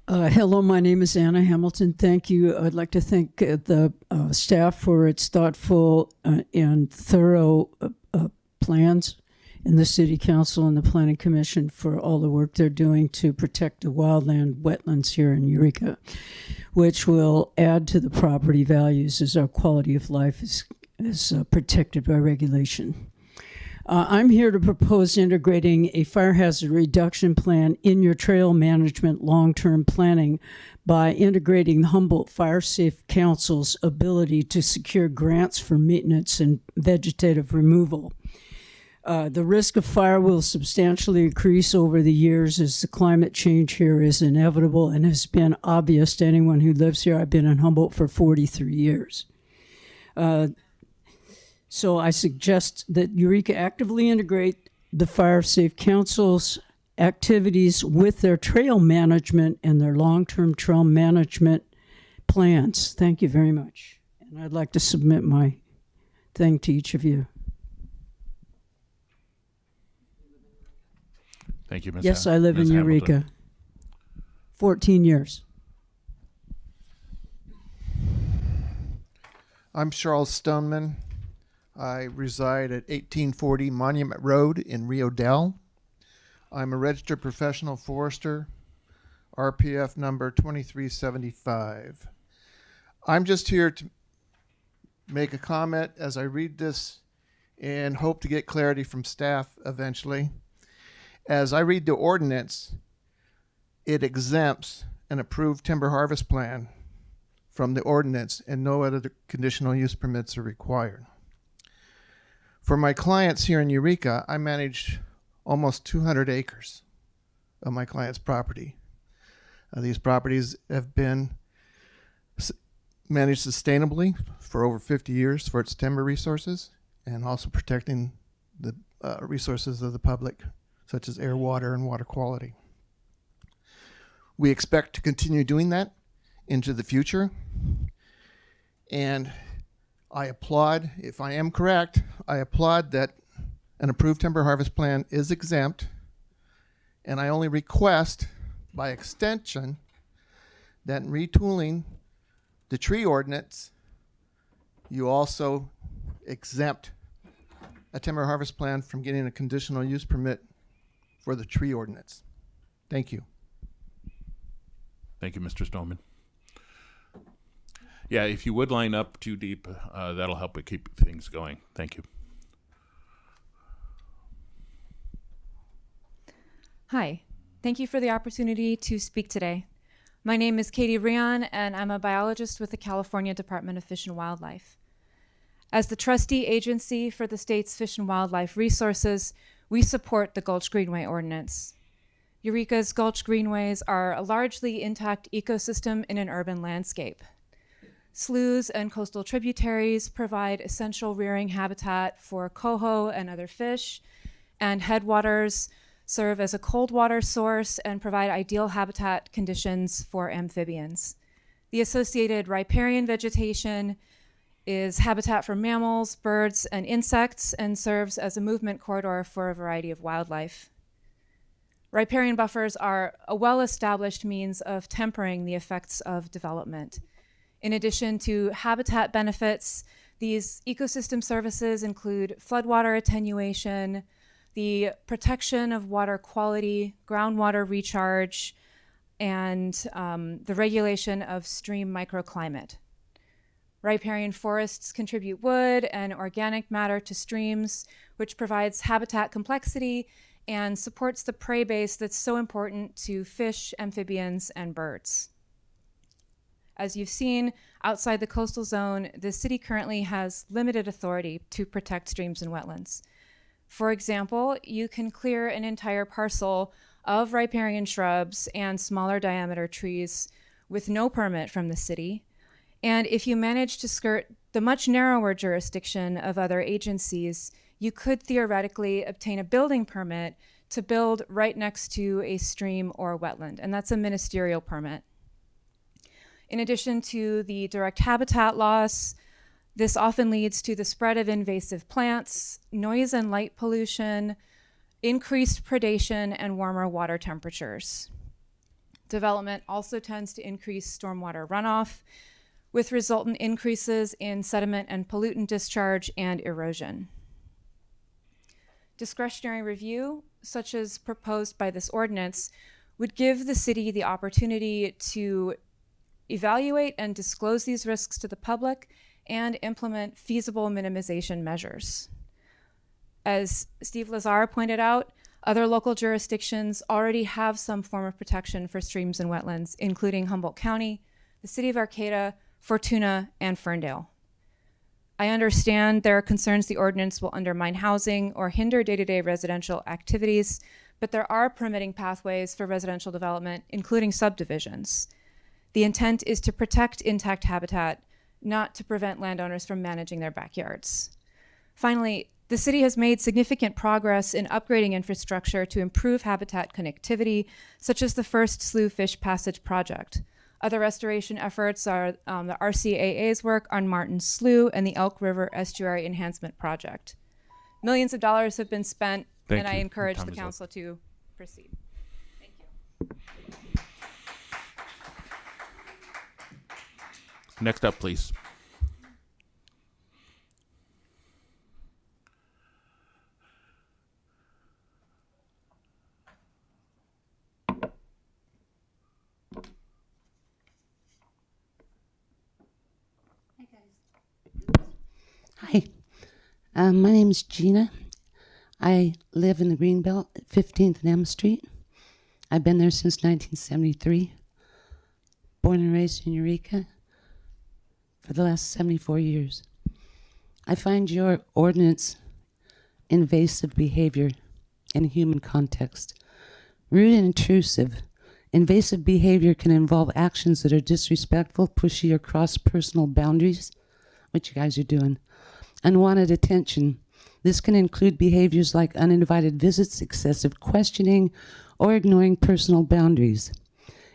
T: Hello, my name is Anna Hamilton. Thank you. I'd like to thank the staff for its thoughtful and thorough plans, and the City Council and the Planning Commission for all the work they're doing to protect the wildland wetlands here in Eureka, which will add to the property values as our quality of life is is protected by regulation. I'm here to propose integrating a fire hazard reduction plan in your trail management long-term planning by integrating the Humboldt Fire Safe Council's ability to secure grants for maintenance and vegetative removal. The risk of fire will substantially increase over the years as the climate change here is inevitable and has been obvious to anyone who lives here. I've been in Humboldt for 43 years. So I suggest that Eureka actively integrate the Fire Safe Council's activities with their trail management and their long-term trail management plans. Thank you very much. And I'd like to submit my thing to each of you.
H: Thank you, Ms.
T: Yes, I live in Eureka. 14 years.
U: I'm Charles Stoneman. I reside at 1840 Monument Road in Rio Dell. I'm a registered professional forester, RPF number 2375. I'm just here to make a comment as I read this and hope to get clarity from staff eventually. As I read the ordinance, it exempts an approved timber harvest plan from the ordinance and no other conditional use permits are required. For my clients here in Eureka, I manage almost 200 acres of my client's property. These properties have been managed sustainably for over 50 years for its timber resources and also protecting the resources of the public, such as air, water, and water quality. We expect to continue doing that into the future. And I applaud, if I am correct, I applaud that an approved timber harvest plan is exempt. And I only request, by extension, that in retooling the tree ordinance, you also exempt a timber harvest plan from getting a conditional use permit for the tree ordinance. Thank you.
H: Thank you, Mr. Stoneman. Yeah, if you would line up too deep, that'll help it keep things going. Thank you.
V: Hi, thank you for the opportunity to speak today. My name is Katie Rion, and I'm a biologist with the California Department of Fish and Wildlife. As the trustee agency for the state's fish and wildlife resources, we support the Gulch Greenway ordinance. Eureka's Gulch Greenways are a largely intact ecosystem in an urban landscape. Sloughs and coastal tributaries provide essential rearing habitat for coho and other fish, and headwaters serve as a cold water source and provide ideal habitat conditions for amphibians. The associated riparian vegetation is habitat for mammals, birds, and insects, and serves as a movement corridor for a variety of wildlife. Riparian buffers are a well-established means of tempering the effects of development. In addition to habitat benefits, these ecosystem services include floodwater attenuation, the protection of water quality, groundwater recharge, and the regulation of stream microclimate. Riparian forests contribute wood and organic matter to streams, which provides habitat complexity and supports the prey base that's so important to fish, amphibians, and birds. As you've seen, outside the coastal zone, the city currently has limited authority to protect streams and wetlands. For example, you can clear an entire parcel of riparian shrubs and smaller diameter trees with no permit from the city. And if you manage to skirt the much narrower jurisdiction of other agencies, you could theoretically obtain a building permit to build right next to a stream or wetland, and that's a ministerial permit. In addition to the direct habitat loss, this often leads to the spread of invasive plants, noise and light pollution, increased predation, and warmer water temperatures. Development also tends to increase stormwater runoff, with resultant increases in sediment and pollutant discharge and erosion. Discretionary review, such as proposed by this ordinance, would give the city the opportunity to evaluate and disclose these risks to the public and implement feasible minimization measures. As Steve Lazar pointed out, other local jurisdictions already have some form of protection for streams and wetlands, including Humboldt County, the city of Arcata, Fortuna, and Ferndale. I understand there are concerns the ordinance will undermine housing or hinder day-to-day residential activities, but there are permitting pathways for residential development, including subdivisions. The intent is to protect intact habitat, not to prevent landowners from managing their backyards. Finally, the city has made significant progress in upgrading infrastructure to improve habitat connectivity, such as the first Slough Fish Passage project. Other restoration efforts are the RCAA's work on Martin Slough and the Elk River Estuary Enhancement Project. Millions of dollars have been spent, I encourage the council to proceed. Thank you.
H: Next up, please.
B: Hi, my name is Gina. I live in the Greenbelt at 15th and M Street. I've been there since 1973. Born and raised in Eureka for the last 74 years. I find your ordinance invasive behavior in human context. Rude and intrusive. Invasive behavior can involve actions that are disrespectful, pushy, or cross personal boundaries, which you guys are doing. Unwanted attention. This can include behaviors like uninvited visits, excessive questioning, or ignoring personal boundaries.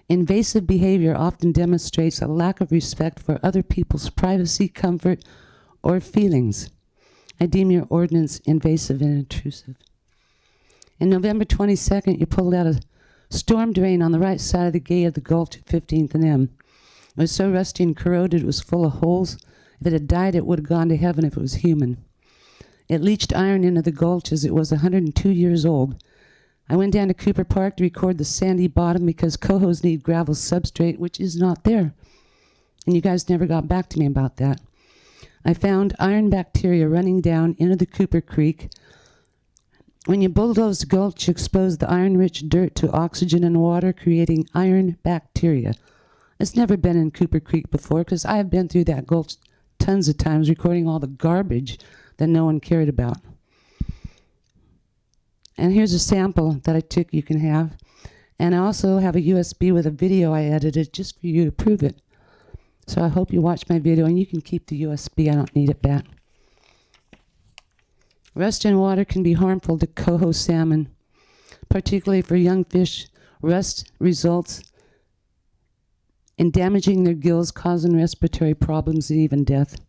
B: Invasive behavior often demonstrates a lack of respect for other people's privacy, comfort, or feelings. I deem your ordinance invasive and intrusive. On November 22nd, you pulled out a storm drain on the right side of the gate of the Gulch at 15th and M. It was so rusty and corroded, it was full of holes. If it had died, it would have gone to heaven if it was human. It leached iron into the Gulch as it was 102 years old. I went down to Cooper Park to record the sandy bottom because cohos need gravel substrate, which is not there. And you guys never got back to me about that. I found iron bacteria running down into the Cooper Creek. When you bulldoze the Gulch, you expose the iron-rich dirt to oxygen and water, creating iron bacteria. It's never been in Cooper Creek before because I have been through that Gulch tons of times recording all the garbage that no one cared about. And here's a sample that I took you can have. And I also have a USB with a video I edited just for you to prove it. So I hope you watch my video and you can keep the USB. I don't need it back. Rust in water can be harmful to coho salmon, particularly for young fish. Rust results in damaging their gills, causing respiratory problems and even death.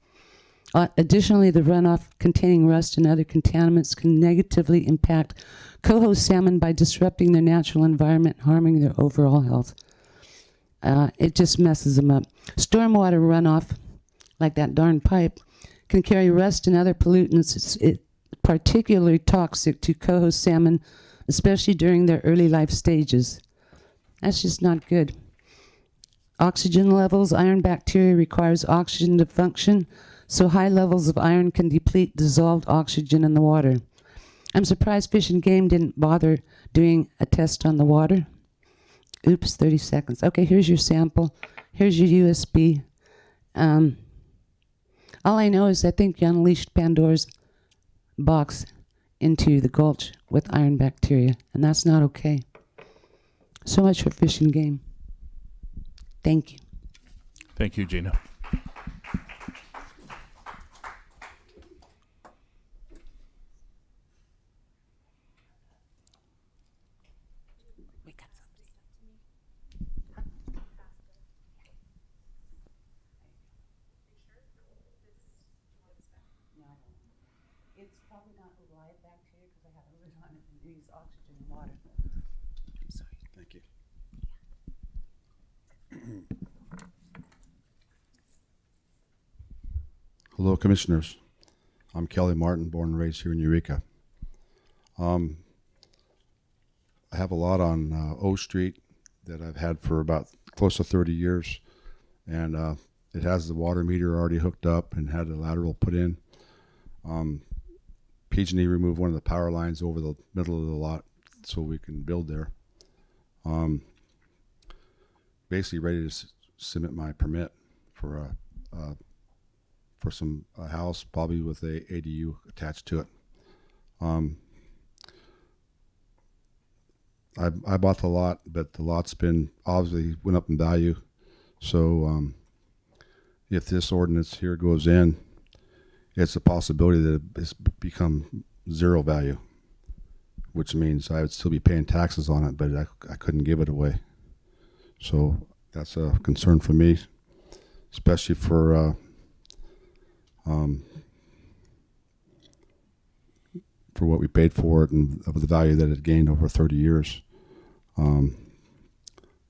B: Additionally, the runoff containing rust and other contaminants can negatively impact coho salmon by disrupting their natural environment and harming their overall health. It just messes them up. Stormwater runoff, like that darn pipe, can carry rust and other pollutants. It's particularly toxic to coho salmon, especially during their early life stages. That's just not good. Oxygen levels. Iron bacteria requires oxygen to function, so high levels of iron can deplete dissolved oxygen in the water. I'm surprised Fish and Game didn't bother doing a test on the water. Oops, 30 seconds. Okay, here's your sample. Here's your USB. All I know is I think you unleashed Pandora's box into the Gulch with iron bacteria, and that's not okay. So much for Fish and Game. Thank you.
H: Thank you, Gina.
B: It's probably not live bacteria because I have a lid on it and use oxygen and water.
Q: I'm sorry. Thank you. Hello, Commissioners. I'm Kelly Martin, born and raised here in Eureka. I have a lot on O Street that I've had for about close to 30 years. And It has the water meter already hooked up and had a lateral put in. PG&E removed one of the power lines over the middle of the lot so we can build there. Basically ready to submit my permit for a house, probably with a ADU attached to it. I bought the lot, but the lot's been obviously went up in value. So if this ordinance here goes in, it's a possibility that it's become zero value, which means I would still be paying taxes on it, but I couldn't give it away. So that's a concern for me, especially for what we paid for it and of the value that it gained over 30 years. A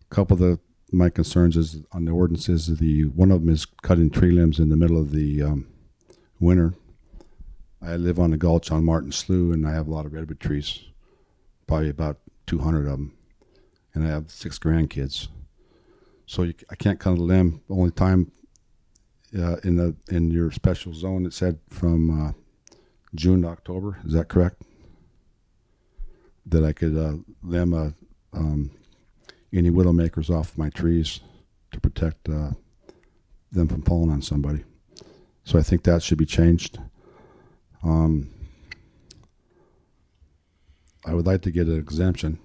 Q: couple of my concerns is on the ordinances. One of them is cutting tree limbs in the middle of the winter. I live on the Gulch on Martin Slough, and I have a lot of redwood trees, probably about 200 of them, and I have 6 grandkids. So I can't cut a limb. The only time in your special zone, it said from June to October. Is that correct? That I could limb any widowmakers off my trees to protect them from falling on somebody. So I think that should be changed. I would like to get an exemption,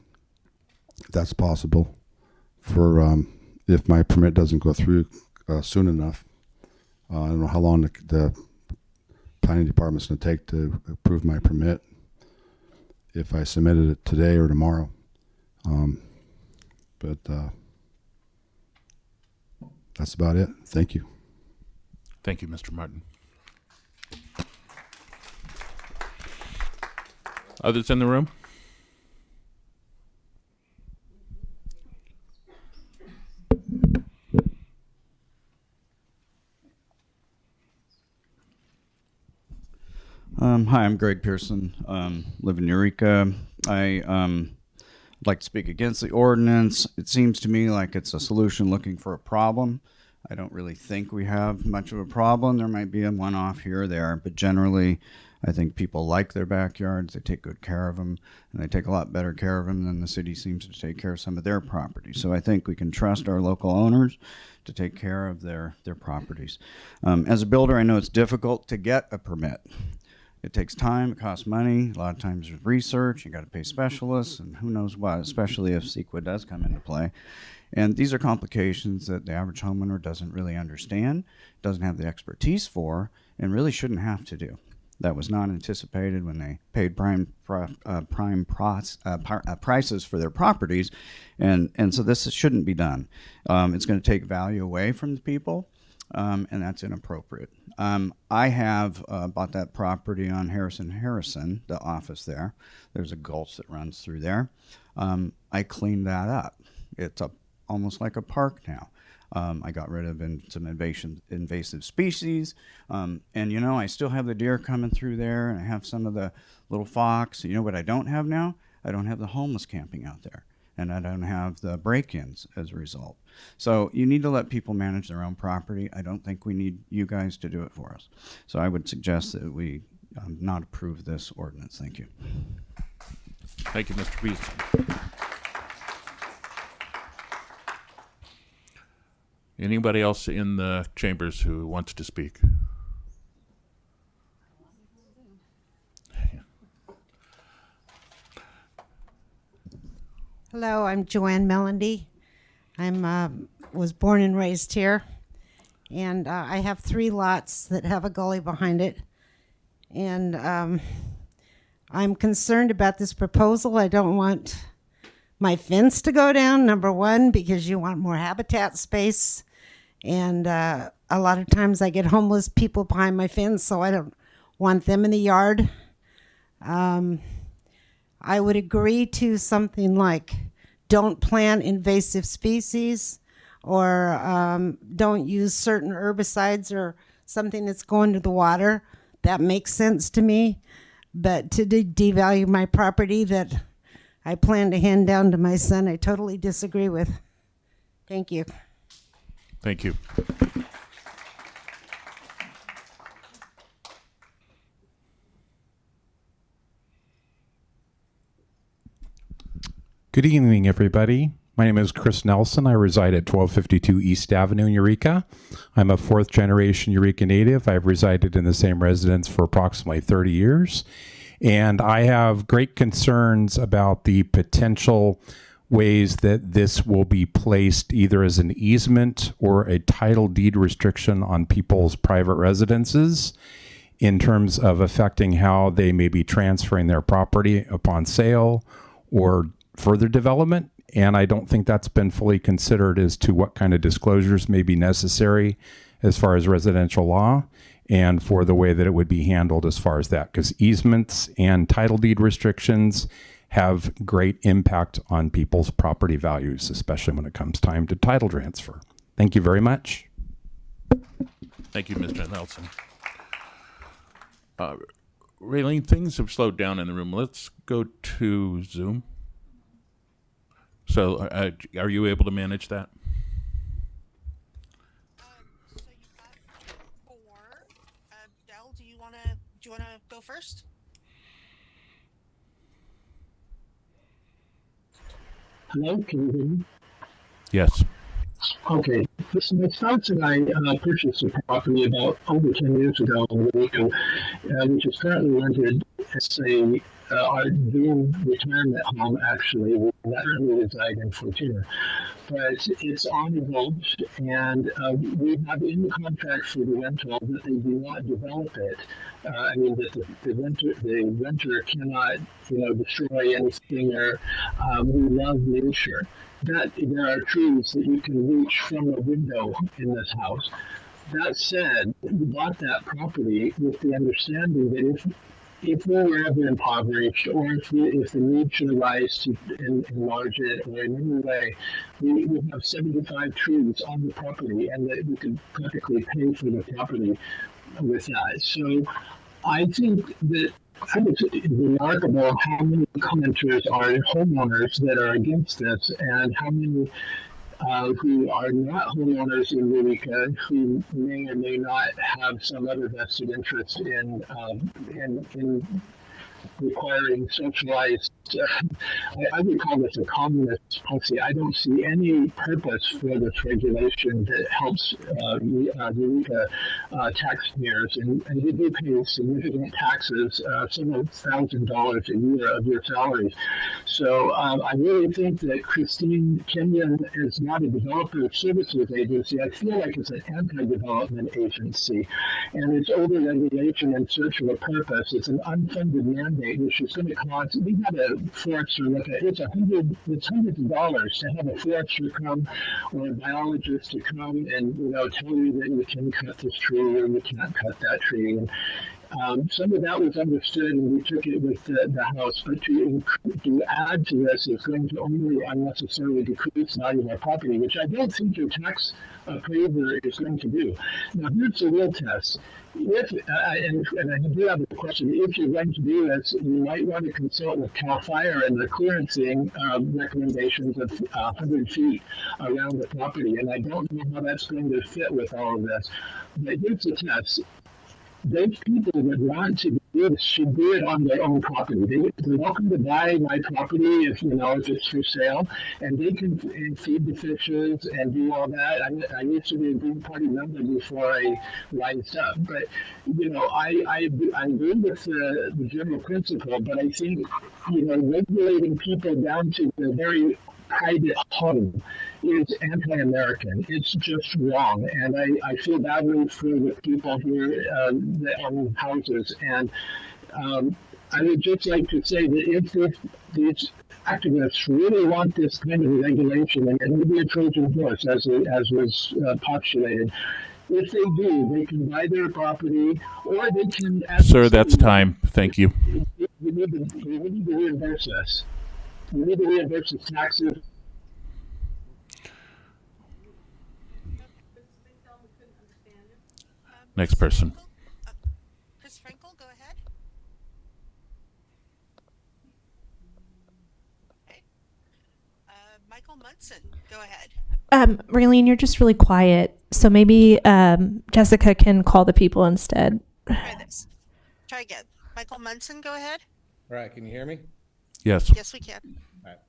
Q: if that's possible, for if my permit doesn't go through soon enough. I don't know how long the planning department's going to take to approve my permit if I submitted it today or tomorrow. But that's about it. Thank you.
H: Thank you, Mr. Martin. Others in the room?
G: Hi, I'm Greg Pearson. Live in Eureka. I'd like to speak against the ordinance. It seems to me like it's a solution looking for a problem. I don't really think we have much of a problem. There might be a one-off here or there, but generally I think people like their backyards. They take good care of them, and they take a lot better care of them than the city seems to take care of some of their properties. So I think we can trust our local owners to take care of their properties. As a builder, I know it's difficult to get a permit. It takes time, it costs money, a lot of times there's research, you got to pay specialists, and who knows what, especially if CEQA does come into play. And these are complications that the average homeowner doesn't really understand, doesn't have the expertise for, and really shouldn't have to do. That was not anticipated when they paid prime prices for their properties, and so this shouldn't be done. It's going to take value away from the people, and that's inappropriate. I have bought that property on Harrison, the office there. There's a gulch that runs through there. I cleaned that up. It's almost like a park now. I got rid of some invasive species. And, you know, I still have the deer coming through there, and I have some of the little fox. You know what I don't have now? I don't have the homeless camping out there. And I don't have the break-ins as a result. So you need to let people manage their own property. I don't think we need you guys to do it for us. So I would suggest that we not approve this ordinance. Thank you.
H: Thank you, Mr. Beeson. Anybody else in the chambers who wants to speak?
J: Hello, I'm Joanne Mellandy. Was born and raised here, and I have 3 lots that have a gully behind it, and I'm concerned about this proposal. I don't want my fence to go down, number one, because you want more habitat space, and a lot of times I get homeless people behind my fence, so I don't want them in the yard. I would agree to something like don't plant invasive species, or don't use certain herbicides or something that's going to the water. That makes sense to me. But to devalue my property that I plan to hand down to my son, I totally disagree with. Thank you.
H: Thank you.
E: Good evening, everybody. My name is Chris Nelson. I reside at 1252 East Avenue in Eureka. I'm a fourth generation Eureka native. I've resided in the same residence for approximately 30 years. And I have great concerns about the potential ways that this will be placed either as an easement or a title deed restriction on people's private residences in terms of affecting how they may be transferring their property upon sale or further development. And I don't think that's been fully considered as to what kind of disclosures may be necessary as far as residential law and for the way that it would be handled as far as that. Because easements and title deed restrictions have great impact on people's property values, especially when it comes time to title transfer. Thank you very much.
H: Thank you, Mr. Nelson. Raylene, things have slowed down in the room. Let's go to Zoom. So are you able to manage that?
I: So you've got 4. Dell, do you wanna go first?
W: Hello, can you hear me?
H: Yes.
W: Okay. This my spouse and I purchased a property about over 10 years ago in Eureka, which is currently rented as a our dream retirement home. Actually, we not really reside in Fortuna, but it's on the Gulch, and we have in the contract for the rental that they do not develop it. I mean that the renter cannot, destroy anything. Or we love nature. That there are trees that you can reach from a window in this house. That said, we bought that property with the understanding that if we were ever impoverished, or if the need should arise to enlarge it, or in any way, we have 75 trees on the property, and that we could practically pay for the property with that. So I think that it's remarkable how many commenters are homeowners that are against this, and how many who are not homeowners in Eureka, who may or may not have some other vested interest in requiring socialized. I would call this a communist policy. I don't see any purpose for this regulation that helps Eureka taxpayers, and you do pay significant taxes, several $1,000s a year of your salaries. So I really think that Christine Kenyon is not a developer services agency. I feel like it's an anti-development agency, and it's over-regulation in search of a purpose. It's an unfunded mandate, which is going to cost. We had a forester look at it's hundreds of dollars to have a forester come or a biologist to come and tell you that you can cut this tree or you can't cut that tree. And some of that was understood, and we took it with the house. But to add to this is going to only unnecessarily decrease the value of our property, which I don't think your tax appraiser is going to do. Now, here's the real test. If and I do have a question. If you're going to do this, you might want to consult with CAL FIRE and the clearancing recommendations of 100 feet around the property. And I don't know how that's going to fit with all of this. But here's the test. Those people that want to do this should do it on their own property. They're welcome to buy my property if it's for sale, and they can feed the fishes and do all that. I used to be a Green Party member before I rised up, but I agree with the general principle. But I think regulating people down to the very private home is anti-American. It's just wrong, and I feel badly for the people here that own houses. And I would just like to say that if these activists really want this kind of regulation, and it would be a Trojan horse, as was postulated. If they do, they can buy their property, or they can.
H: Sir, that's time. Thank you.
W: We need to reimburse us. We need to reimburse the taxes.
H: Next person.
I: Chris Frankel, go ahead. Okay. Michael Munson, go ahead.
F: Raylene, you're just really quiet, so maybe Jessica can call the people instead.
I: Try this. Try again. Michael Munson, go ahead.
X: All right, can you hear me?
H: Yes.
I: Yes, we can.
X: All right.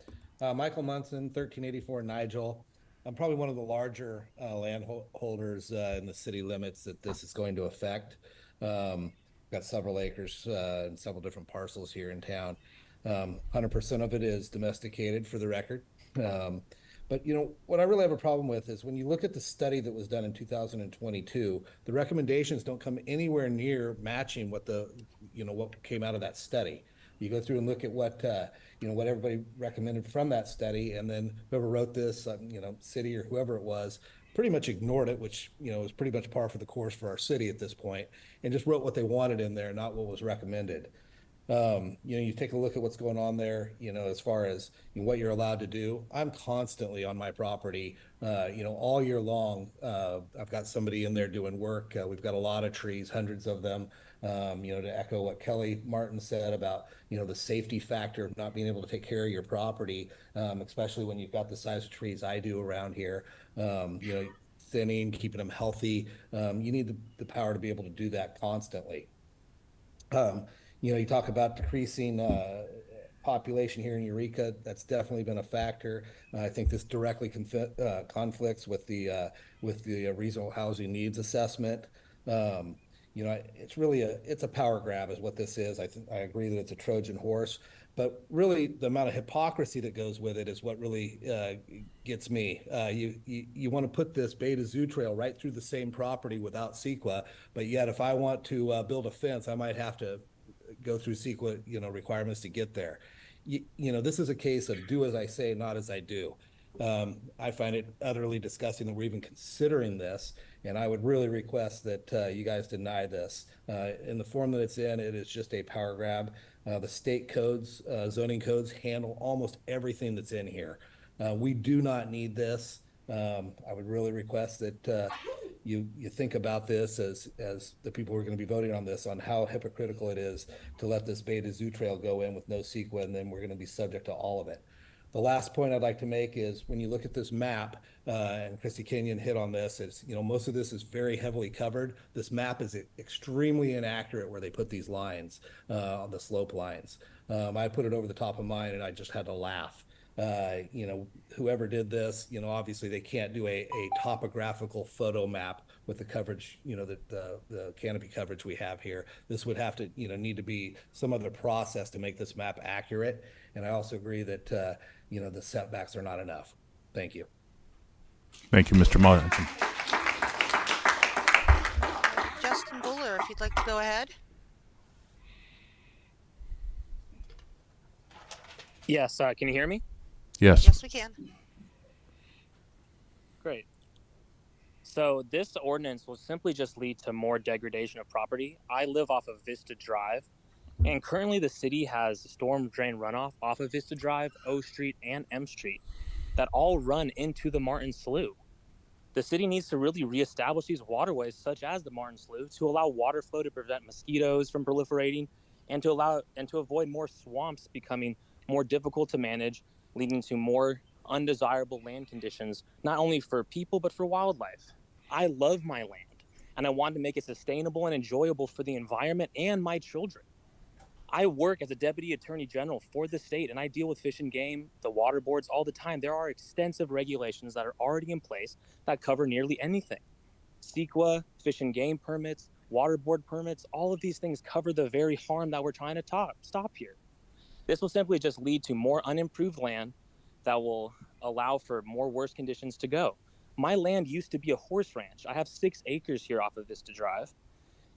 A: Michael Munson, 1384 Nigel. I'm probably one of the larger landholders in the city limits that this is going to affect. Got several acres and several different parcels here in town. 100% of it is domesticated, for the record. But what I really have a problem with is when you look at the study that was done in 2022, the recommendations don't come anywhere near matching what what came out of that study. You go through and look at what what everybody recommended from that study, and then whoever wrote this, city or whoever it was, pretty much ignored it, which is pretty much par for the course for our city at this point, and just wrote what they wanted in there, not what was recommended. You take a look at what's going on there, as far as what you're allowed to do. I'm constantly on my property, all year long. I've got somebody in there doing work. We've got a lot of trees, hundreds of them, to echo what Kelly Martin said about, the safety factor of not being able to take care of your property, especially when you've got the size of trees I do around here, thinning, keeping them healthy. You need the power to be able to do that constantly. You talk about decreasing population here in Eureka. That's definitely been a factor. I think this directly conflicts with the regional housing needs assessment. It's really a power grab is what this is. I agree that it's a Trojan horse, but really the amount of hypocrisy that goes with it is what really gets me. You want to put this Beta Zoo Trail right through the same property without CEQA, but yet if I want to build a fence, I might have to go through CEQA, requirements to get there. This is a case of do as I say, not as I do. I find it utterly disgusting that we're even considering this, and I would really request that you guys deny this. In the form that it's in, it is just a power grab. The state codes, zoning codes handle almost everything that's in here. We do not need this. I would really request that you think about this as the people who are going to be voting on this, on how hypocritical it is to let this Beta Zoo Trail go in with no CEQA, and then we're going to be subject to all of it. The last point I'd like to make is when you look at this map, and Christy Kenyon hit on this, is most of this is very heavily covered. This map is extremely inaccurate where they put these lines on the slope lines. I put it over the top of mine and I just had to laugh. Whoever did this, obviously they can't do a topographical photo map with the coverage, the canopy coverage we have here. This would have to, need to be some other process to make this map accurate. And I also agree that, the setbacks are not enough. Thank you.
D: Thank you, Mr. Martin.
I: Justin Buller, if you'd like to go ahead.
K: Yes, can you hear me?
D: Yes.
I: Yes, we can.
K: Great. So this ordinance will simply just lead to more degradation of property. I live off of Vista Drive, and currently the city has storm drain runoff off of Vista Drive, O Street, and M Street that all run into the Martin Slough. The city needs to really reestablish these waterways, such as the Martin Slough, to allow water flow to prevent mosquitoes from proliferating, and to avoid more swamps becoming more difficult to manage, leading to more undesirable land conditions, not only for people, but for wildlife. I love my land, and I want to make it sustainable and enjoyable for the environment and my children. I work as a deputy attorney general for the state, and I deal with fish and game, the water boards all the time. There are extensive regulations that are already in place that cover nearly anything. CEQA, fish and game permits, water board permits, all of these things cover the very harm that we're trying to stop here. This will simply just lead to more unimproved land that will allow for more worse conditions to go. My land used to be a horse ranch. I have 6 acres here off of Vista Drive.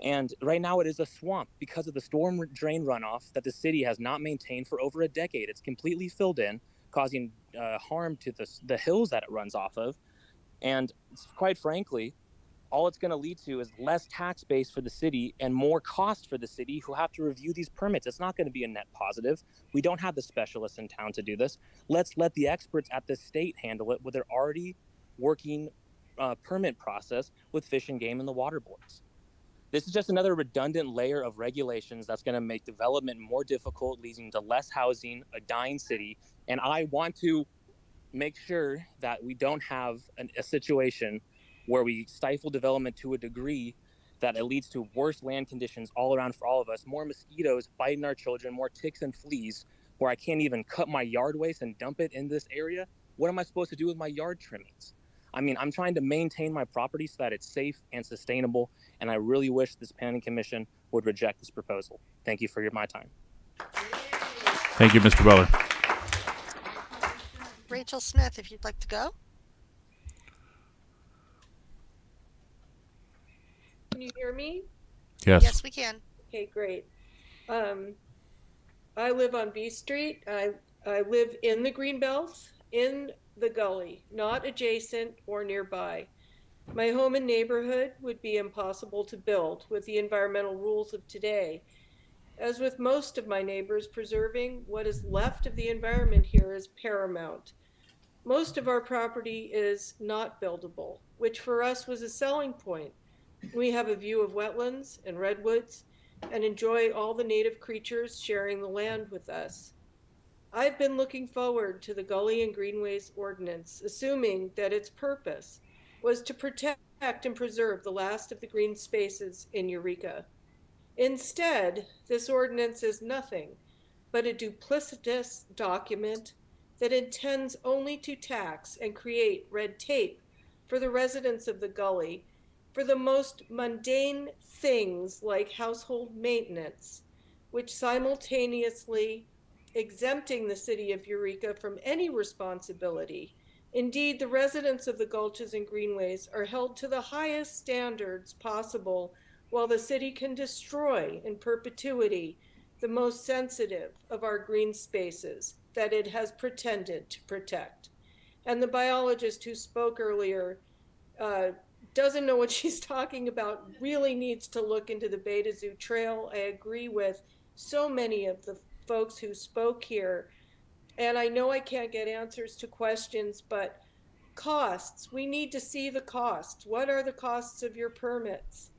K: And right now it is a swamp because of the storm drain runoff that the city has not maintained for over a decade. It's completely filled in, causing harm to the hills that it runs off of. And quite frankly, all it's going to lead to is less tax base for the city and more cost for the city who have to review these permits. It's not going to be a net positive. We don't have the specialists in town to do this. Let's let the experts at the state handle it with their already working permit process with fish and game and the water boards. This is just another redundant layer of regulations that's going to make development more difficult, leading to less housing, a dying city. And I want to make sure that we don't have a situation where we stifle development to a degree that it leads to worse land conditions all around for all of us, more mosquitoes biting our children, more ticks and fleas, where I can't even cut my yard waste and dump it in this area. What am I supposed to do with my yard trimmings? I mean, I'm trying to maintain my property so that it's safe and sustainable, and I really wish this planning commission would reject this proposal. Thank you for my time.
H: Thank you, Mr. Beller.
I: Rachel Smith, if you'd like to go.
C: Can you hear me?
H: Yes.
I: Yes, we can.
C: Okay, great. I live on B Street. I live in the Greenbelt, in the gully, not adjacent or nearby. My home and neighborhood would be impossible to build with the environmental rules of today. As with most of my neighbors, preserving what is left of the environment here is paramount. Most of our property is not buildable, which for us was a selling point. We have a view of wetlands and redwoods and enjoy all the native creatures sharing the land with us. I've been looking forward to the Gully and Greenways ordinance, assuming that its purpose was to protect and preserve the last of the green spaces in Eureka. Instead, this ordinance is nothing but a duplicitous document that intends only to tax and create red tape for the residents of the Gully for the most mundane things like household maintenance, which simultaneously exempting the city of Eureka from any responsibility. Indeed, the residents of the Gulches and Greenways are held to the highest standards possible, while the city can destroy in perpetuity the most sensitive of our green spaces that it has pretended to protect. And the biologist who spoke earlier doesn't know what she's talking about, really needs to look into the Beta Zoo Trail. I agree with so many of the folks who spoke here. And I know I can't get answers to questions, but costs, we need to see the costs. What are the costs of your permits?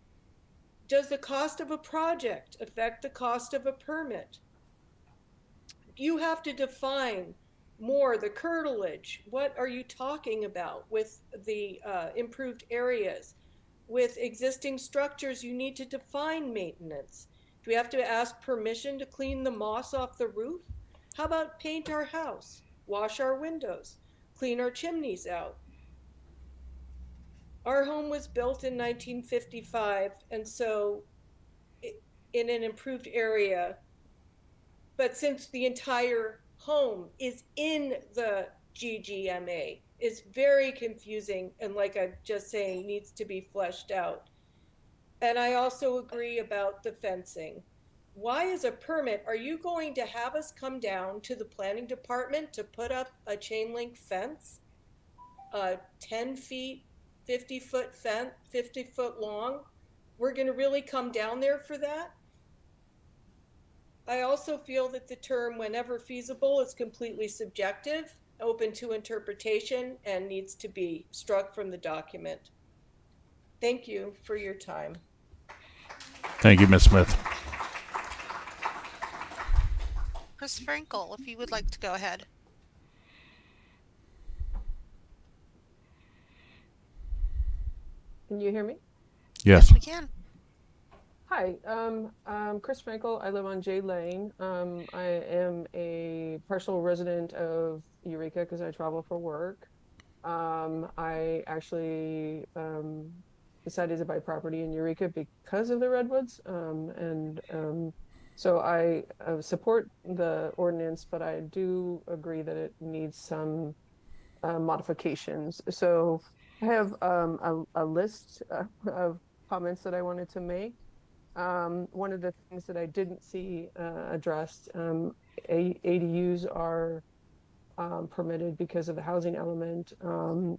C: Does the cost of a project affect the cost of a permit? You have to define more the curtilage. What are you talking about with the improved areas? With existing structures, you need to define maintenance. Do we have to ask permission to clean the moss off the roof? How about paint our house, wash our windows, clean our chimneys out? Our home was built in 1955, and so in an improved area. But since the entire home is in the GGMA, it's very confusing, and like I'm just saying, needs to be fleshed out. And I also agree about the fencing. Why is a permit, are you going to have us come down to the planning department to put up a chain link fence? 10 feet, 50-foot fence, 50-foot long? We're gonna really come down there for that? I also feel that the term whenever feasible is completely subjective, open to interpretation, and needs to be struck from the document. Thank you for your time.
H: Thank you, Ms. Smith.
I: Chris Frankel, if you would like to go ahead.
C: Can you hear me?
H: Yes.
I: We can.
C: Hi, I'm Chris Frankel. I live on J Lane. I am a partial resident of Eureka because I travel for work. I actually decided to buy property in Eureka because of the redwoods, so I support the ordinance, but I do agree that it needs some modifications. So I have a list of comments that I wanted to make. One of the things that I didn't see addressed, ADUs are permitted because of the housing element.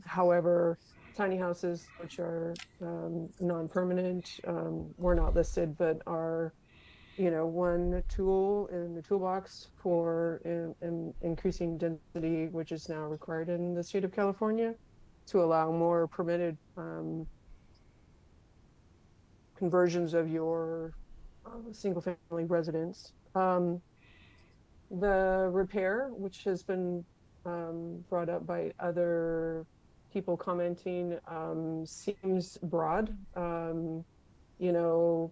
C: However, tiny houses, which are non-permanent, were not listed, but are, one tool in the toolbox for increasing density, which is now required in the state of California to allow more permitted conversions of your single-family residence. The repair, which has been brought up by other people commenting, seems broad.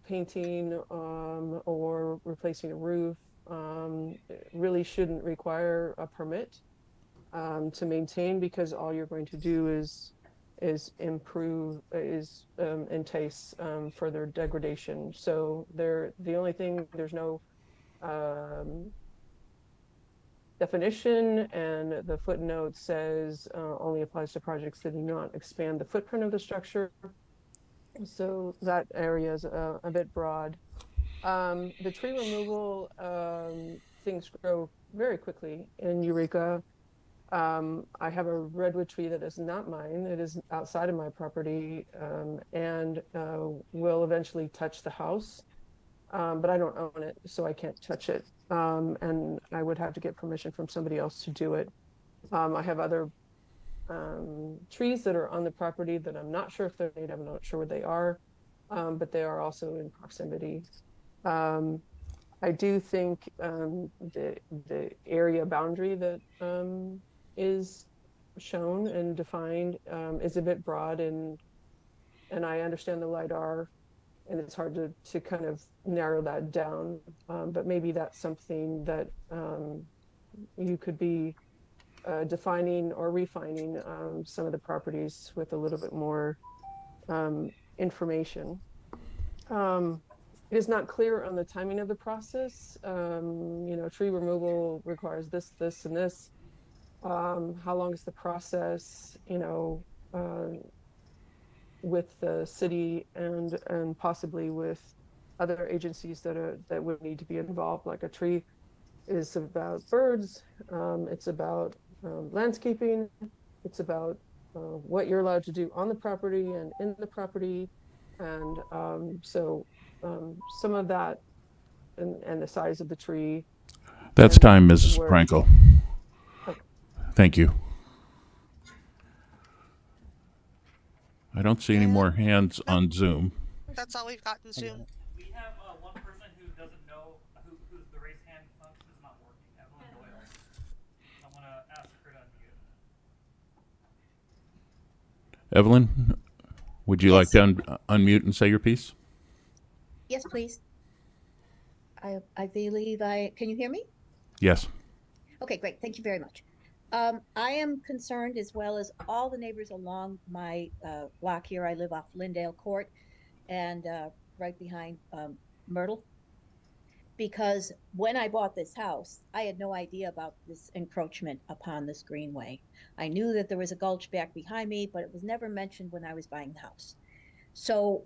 C: Painting or replacing a roof,
L: it really shouldn't require a permit to maintain, because all you're going to do is entice further degradation. So the only thing, there's no definition, and the footnote says only applies to projects that do not expand the footprint of the structure. So that area is a bit broad. The tree removal, things grow very quickly in Eureka. I have a redwood tree that is not mine. It is outside of my property, and will eventually touch the house. But I don't own it, so I can't touch it. And I would have to get permission from somebody else to do it. I have other trees that are on the property that I'm not sure if they're native, I'm not sure where they are, but they are also in proximity. I do think the area boundary that is shown and defined is a bit broad, and I understand the LIDAR, and it's hard to kind of narrow that down, but maybe that's something that you could be defining or refining some of the properties with a little bit more information. It is not clear on the timing of the process. Tree removal requires this, and this. How long is the process, with the city and possibly with other agencies that would need to be involved? Like a tree is about birds, it's about landscaping, it's about what you're allowed to do on the property and in the property. And some of that and the size of the tree.
H: That's time, Mrs. Frankel.
L: Okay.
H: Thank you. I don't see any more hands on Zoom.
I: That's all we've got in Zoom.
M: We have one person who doesn't know who the raise hand function is not working. Evelyn Doyle. I'm going to ask her to unmute.
H: Evelyn, would you like to unmute and say your piece?
N: Yes, please. I believe can you hear me?
H: Yes.
N: Okay, great. Thank you very much. I am concerned, as well as all the neighbors along my block here. I live off Lindale Court and right behind Myrtle. Because when I bought this house, I had no idea about this encroachment upon this greenway. I knew that there was a gulch back behind me, but it was never mentioned when I was buying the house. So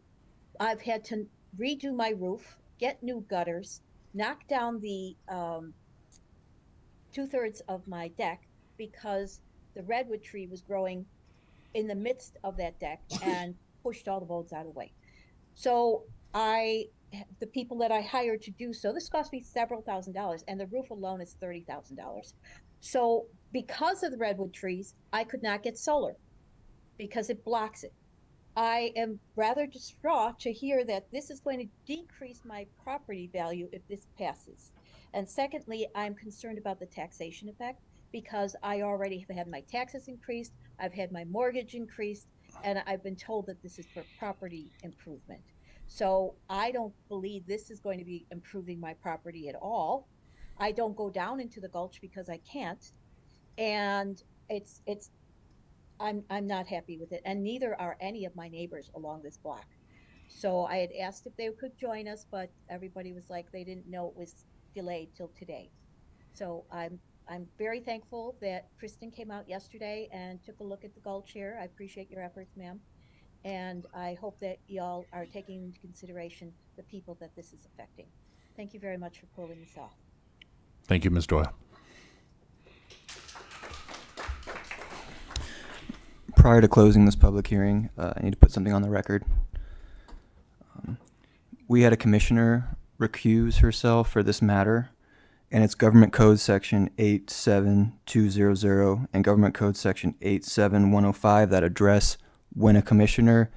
N: I've had to redo my roof, get new gutters, knock down the 2/3 of my deck because the redwood tree was growing in the midst of that deck and pushed all the bones out of the way. So the people that I hired to do so, this cost me several $1,000s, and the roof alone is $30,000. So because of the redwood trees, I could not get solar because it blocks it. I am rather distraught to hear that this is going to decrease my property value if this passes. And secondly, I'm concerned about the taxation effect because I already have had my taxes increased, I've had my mortgage increased, and I've been told that this is for property improvement. So I don't believe this is going to be improving my property at all. I don't go down into the gulch because I can't, and I'm not happy with it, and neither are any of my neighbors along this block. So I had asked if they could join us, but everybody was like they didn't know it was delayed till today. So I'm very thankful that Kristen came out yesterday and took a look at the gulch here. I appreciate your efforts, ma'am. And I hope that y'all are taking into consideration the people that this is affecting. Thank you very much for pulling this off.
H: Thank you, Ms. Doyle.
X: Prior to closing this public hearing, I need to put something on the record. We had a commissioner recuse herself for this matter, and it's Government Code Section 87200 and Government Code Section 87105 that address when a commissioner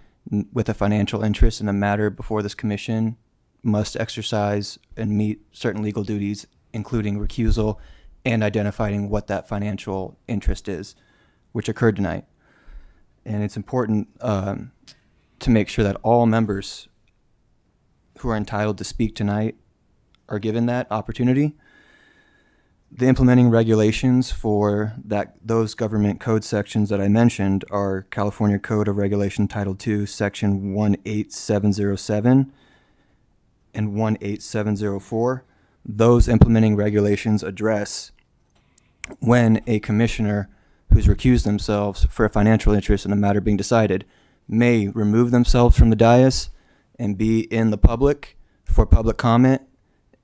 X: with a financial interest in a matter before this commission must exercise and meet certain legal duties, including recusal and identifying what that financial interest is, which occurred tonight. And it's important to make sure that all members who are entitled to speak tonight are given that opportunity. The implementing regulations for those government code sections that I mentioned are California Code of Regulation Title II, Section 18707 and 18704. Those implementing regulations address when a commissioner who's recused themselves for a financial interest in a matter being decided may remove themselves from the dais and be in the public for public comment,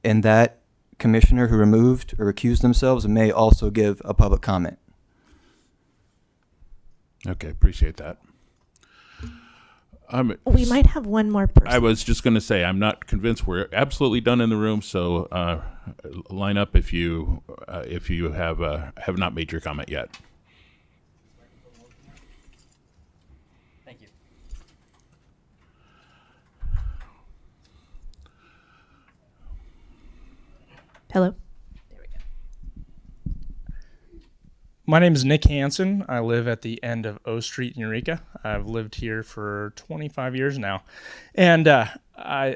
X: and that commissioner who removed or recused themselves may also give a public comment.
H: Okay, appreciate that.
F: We might have one more person.
H: I was just going to say, I'm not convinced we're absolutely done in the room. So line up if you have not made your comment yet.
M: Thank you.
F: Hello.
O: My name is Nick Hansen. I live at the end of O Street in Eureka. I've lived here for 25 years now. And I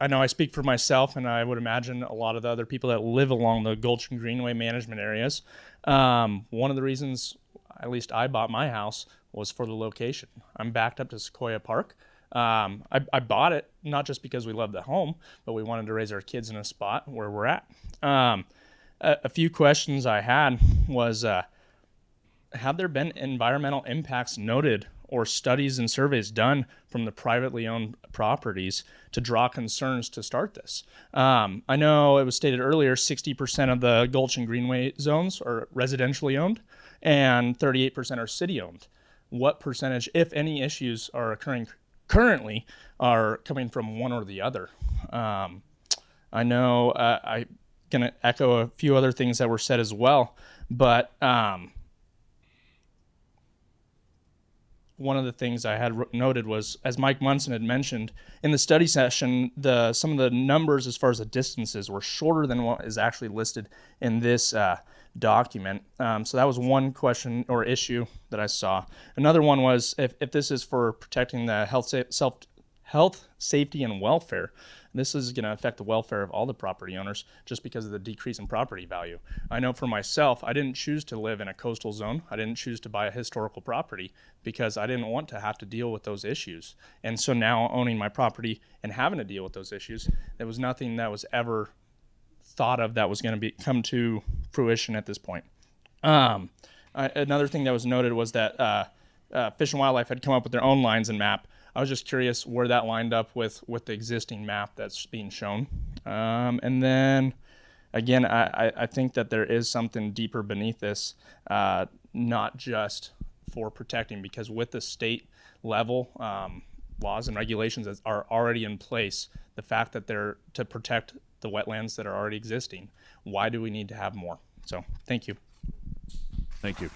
O: know I speak for myself, and I would imagine a lot of the other people that live along the Gulch and Greenway management areas. One of the reasons, at least I bought my house, was for the location. I'm backed up to Sequoia Park. I bought it not just because we love the home, but we wanted to raise our kids in a spot where we're at. A few questions I had was, have there been environmental impacts noted or studies and surveys done from the privately owned properties to draw concerns to start this? I know it was stated earlier, 60% of the Gulch and Greenway zones are residentially owned and 38% are city owned. What percentage, if any, issues are occurring currently are coming from one or the other? I know I'm going to echo a few other things that were said as well, but one of the things I had noted was, as Mike Munson had mentioned, in the study session, some of the numbers as far as the distances were shorter than what is actually listed in this document. So that was one question or issue that I saw. Another one was if this is for protecting the health, safety, and welfare, this is going to affect the welfare of all the property owners just because of the decrease in property value. I know for myself, I didn't choose to live in a coastal zone. I didn't choose to buy a historical property because I didn't want to have to deal with those issues. And so now owning my property and having to deal with those issues, there was nothing that was ever thought of that was going to come to fruition at this point. Another thing that was noted was that Fish and Wildlife had come up with their own lines and map. I was just curious where that lined up with the existing map that's being shown. And then, again, I think that there is something deeper beneath this, not just for protecting, because with the state level laws and regulations that are already in place, the fact that they're to protect the wetlands that are already existing, why do we need to have more? So, thank you.
H: Thank you.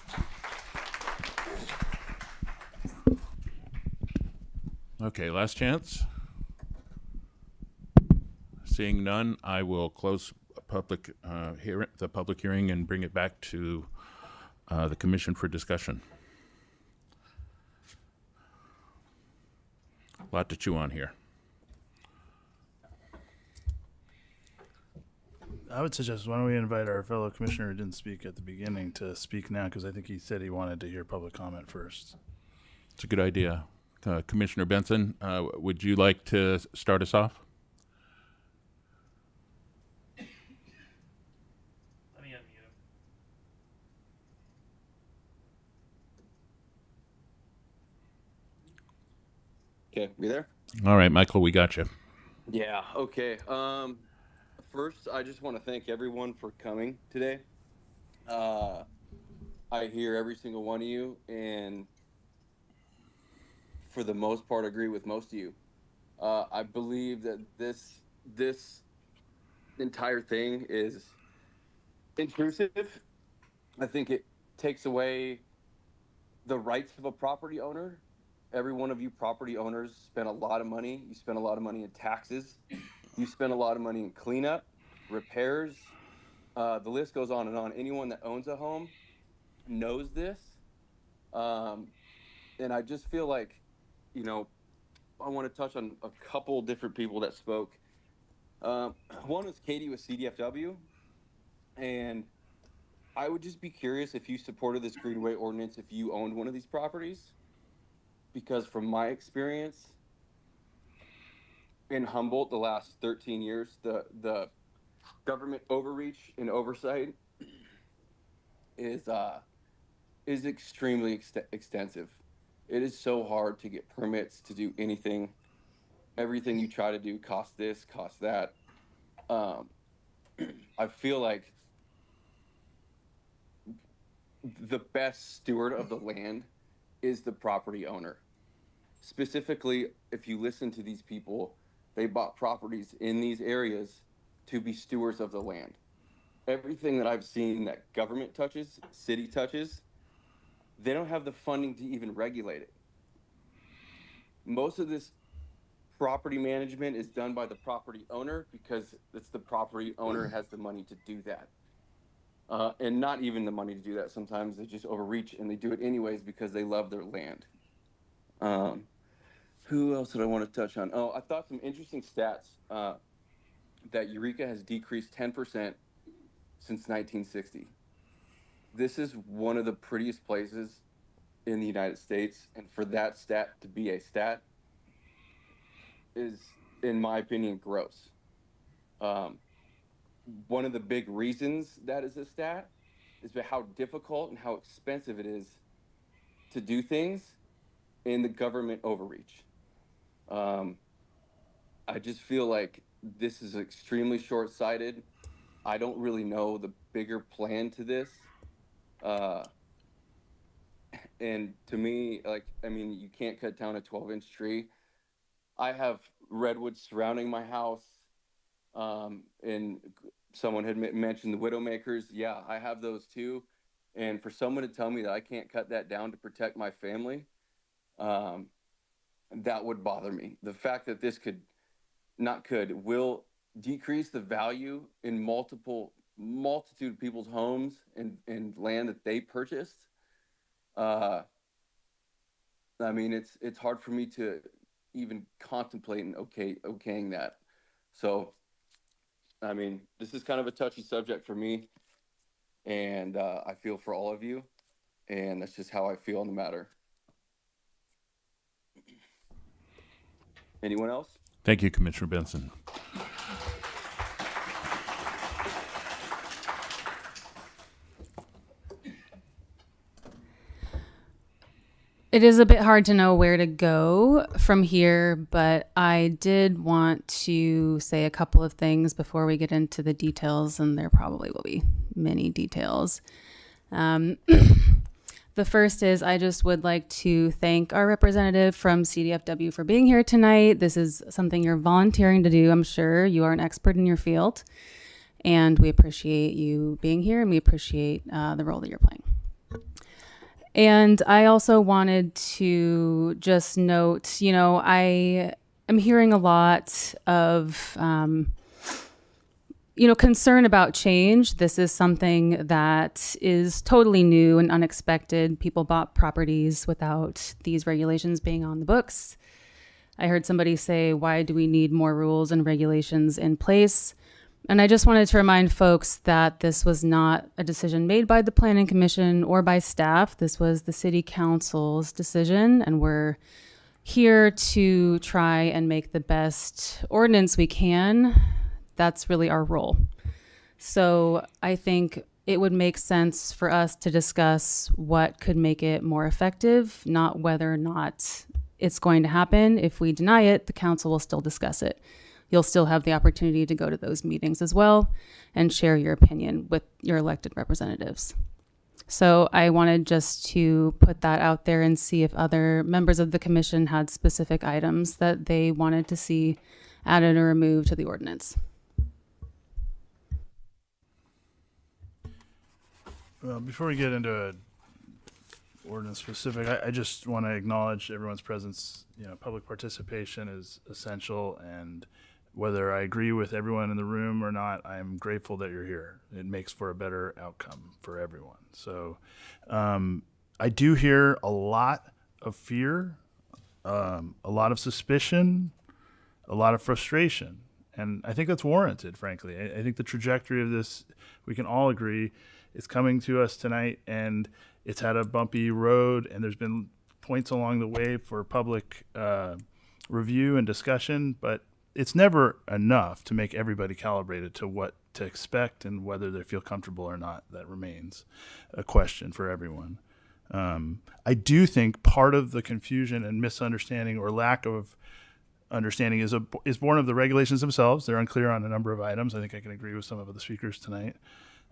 H: Okay, last chance. Seeing none, I will close the public hearing and bring it back to the commission for discussion. A lot to chew on here.
D: I would suggest, why don't we invite our fellow commissioner who didn't speak at the beginning to speak now, because I think he said he wanted to hear public comment first.
H: It's a good idea. Commissioner Benson, would you like to start us off?
M: Let me unmute him.
P: Okay, we there?
H: All right, Michael, we got you.
P: Yeah, okay. First, I just want to thank everyone for coming today. I hear every single one of you, and for the most part, agree with most of you. I believe that this entire thing is intrusive. I think it takes away the rights of a property owner. Every one of you property owners spend a lot of money. You spend a lot of money in taxes. You spend a lot of money in cleanup, repairs. The list goes on and on. Anyone that owns a home knows this. And I just feel like, you know, I want to touch on a couple different people that spoke. One was Katie with CDFW. And I would just be curious if you supported this Greenway ordinance if you owned one of these properties, because from my experience in Humboldt, the last 13 years, the government overreach and oversight is extremely extensive. It is so hard to get permits to do anything. Everything you try to do costs this, costs that. I feel like the best steward of the land is the property owner. Specifically, if you listen to these people, they bought properties in these areas to be stewards of the land. Everything that I've seen that government touches, city touches, they don't have the funding to even regulate it. Most of this property management is done by the property owner because it's the property owner has the money to do that. And not even the money to do that. Sometimes they just overreach and they do it anyways because they love their land. Who else did I want to touch on? Oh, I thought some interesting stats that Eureka has decreased 10% since 1960. This is one of the prettiest places in the United States, and for that stat to be a stat is, in my opinion, gross. One of the big reasons that is a stat is how difficult and how expensive it is to do things in the government overreach. I just feel like this is extremely short-sighted. I don't really know the bigger plan to this. And to me, like, I mean, you can't cut down a 12-inch tree. I have redwoods surrounding my house. And someone had mentioned the widowmakers. Yeah, I have those too. And for someone to tell me that I can't cut that down to protect my family, that would bother me. The fact that this will decrease the value in multitude of people's homes and land that they purchased. I mean, it's hard for me to even contemplate and okaying that. So, I mean, this is kind of a touchy subject for me, and I feel for all of you, and that's just how I feel on the matter. Anyone else?
H: Thank you, Commissioner Benson.
R: It is a bit hard to know where to go from here, but I did want to say a couple of things before we get into the details, and there probably will be many details. The first is I just would like to thank our representative from CDFW for being here tonight. This is something you're volunteering to do. I'm sure you are an expert in your field, and we appreciate you being here, and we appreciate the role that you're playing. And I also wanted to just note, you know, I am hearing a lot of, concern about change. This is something that is totally new and unexpected. People bought properties without these regulations being on the books. I heard somebody say, why do we need more rules and regulations in place? And I just wanted to remind folks that this was not a decision made by the Planning Commission or by staff. This was the City Council's decision, and we're here to try and make the best ordinance we can. That's really our role. So I think it would make sense for us to discuss what could make it more effective, not whether or not it's going to happen. If we deny it, the council will still discuss it. You'll still have the opportunity to go to those meetings as well and share your opinion with your elected representatives. So I wanted just to put that out there and see if other members of the commission had specific items that they wanted to see added or removed to the ordinance.
D: Well, before we get into a ordinance specific, I just want to acknowledge everyone's presence. You know, public participation is essential, and whether I agree with everyone in the room or not, I'm grateful that you're here. It makes for a better outcome for everyone. So I do hear a lot of fear, a lot of suspicion, a lot of frustration. And I think that's warranted, frankly. I think the trajectory of this, we can all agree, It's coming to us tonight, and it's had a bumpy road, and there's been points along the way for public review and discussion, but it's never enough to make everybody calibrated to what to expect and whether they feel comfortable or not. That remains a question for everyone. I do think part of the confusion and misunderstanding or lack of understanding is born of the regulations themselves. They're unclear on a number of items. I think I can agree with some of the speakers tonight.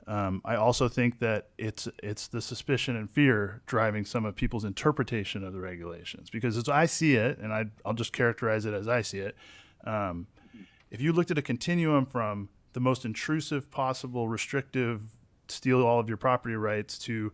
D: I also think that it's the suspicion and fear driving some of people's interpretation of the regulations, because as I see it, and I'll just characterize it as I see it, if you looked at a continuum from the most intrusive possible restrictive, steal all of your property rights, to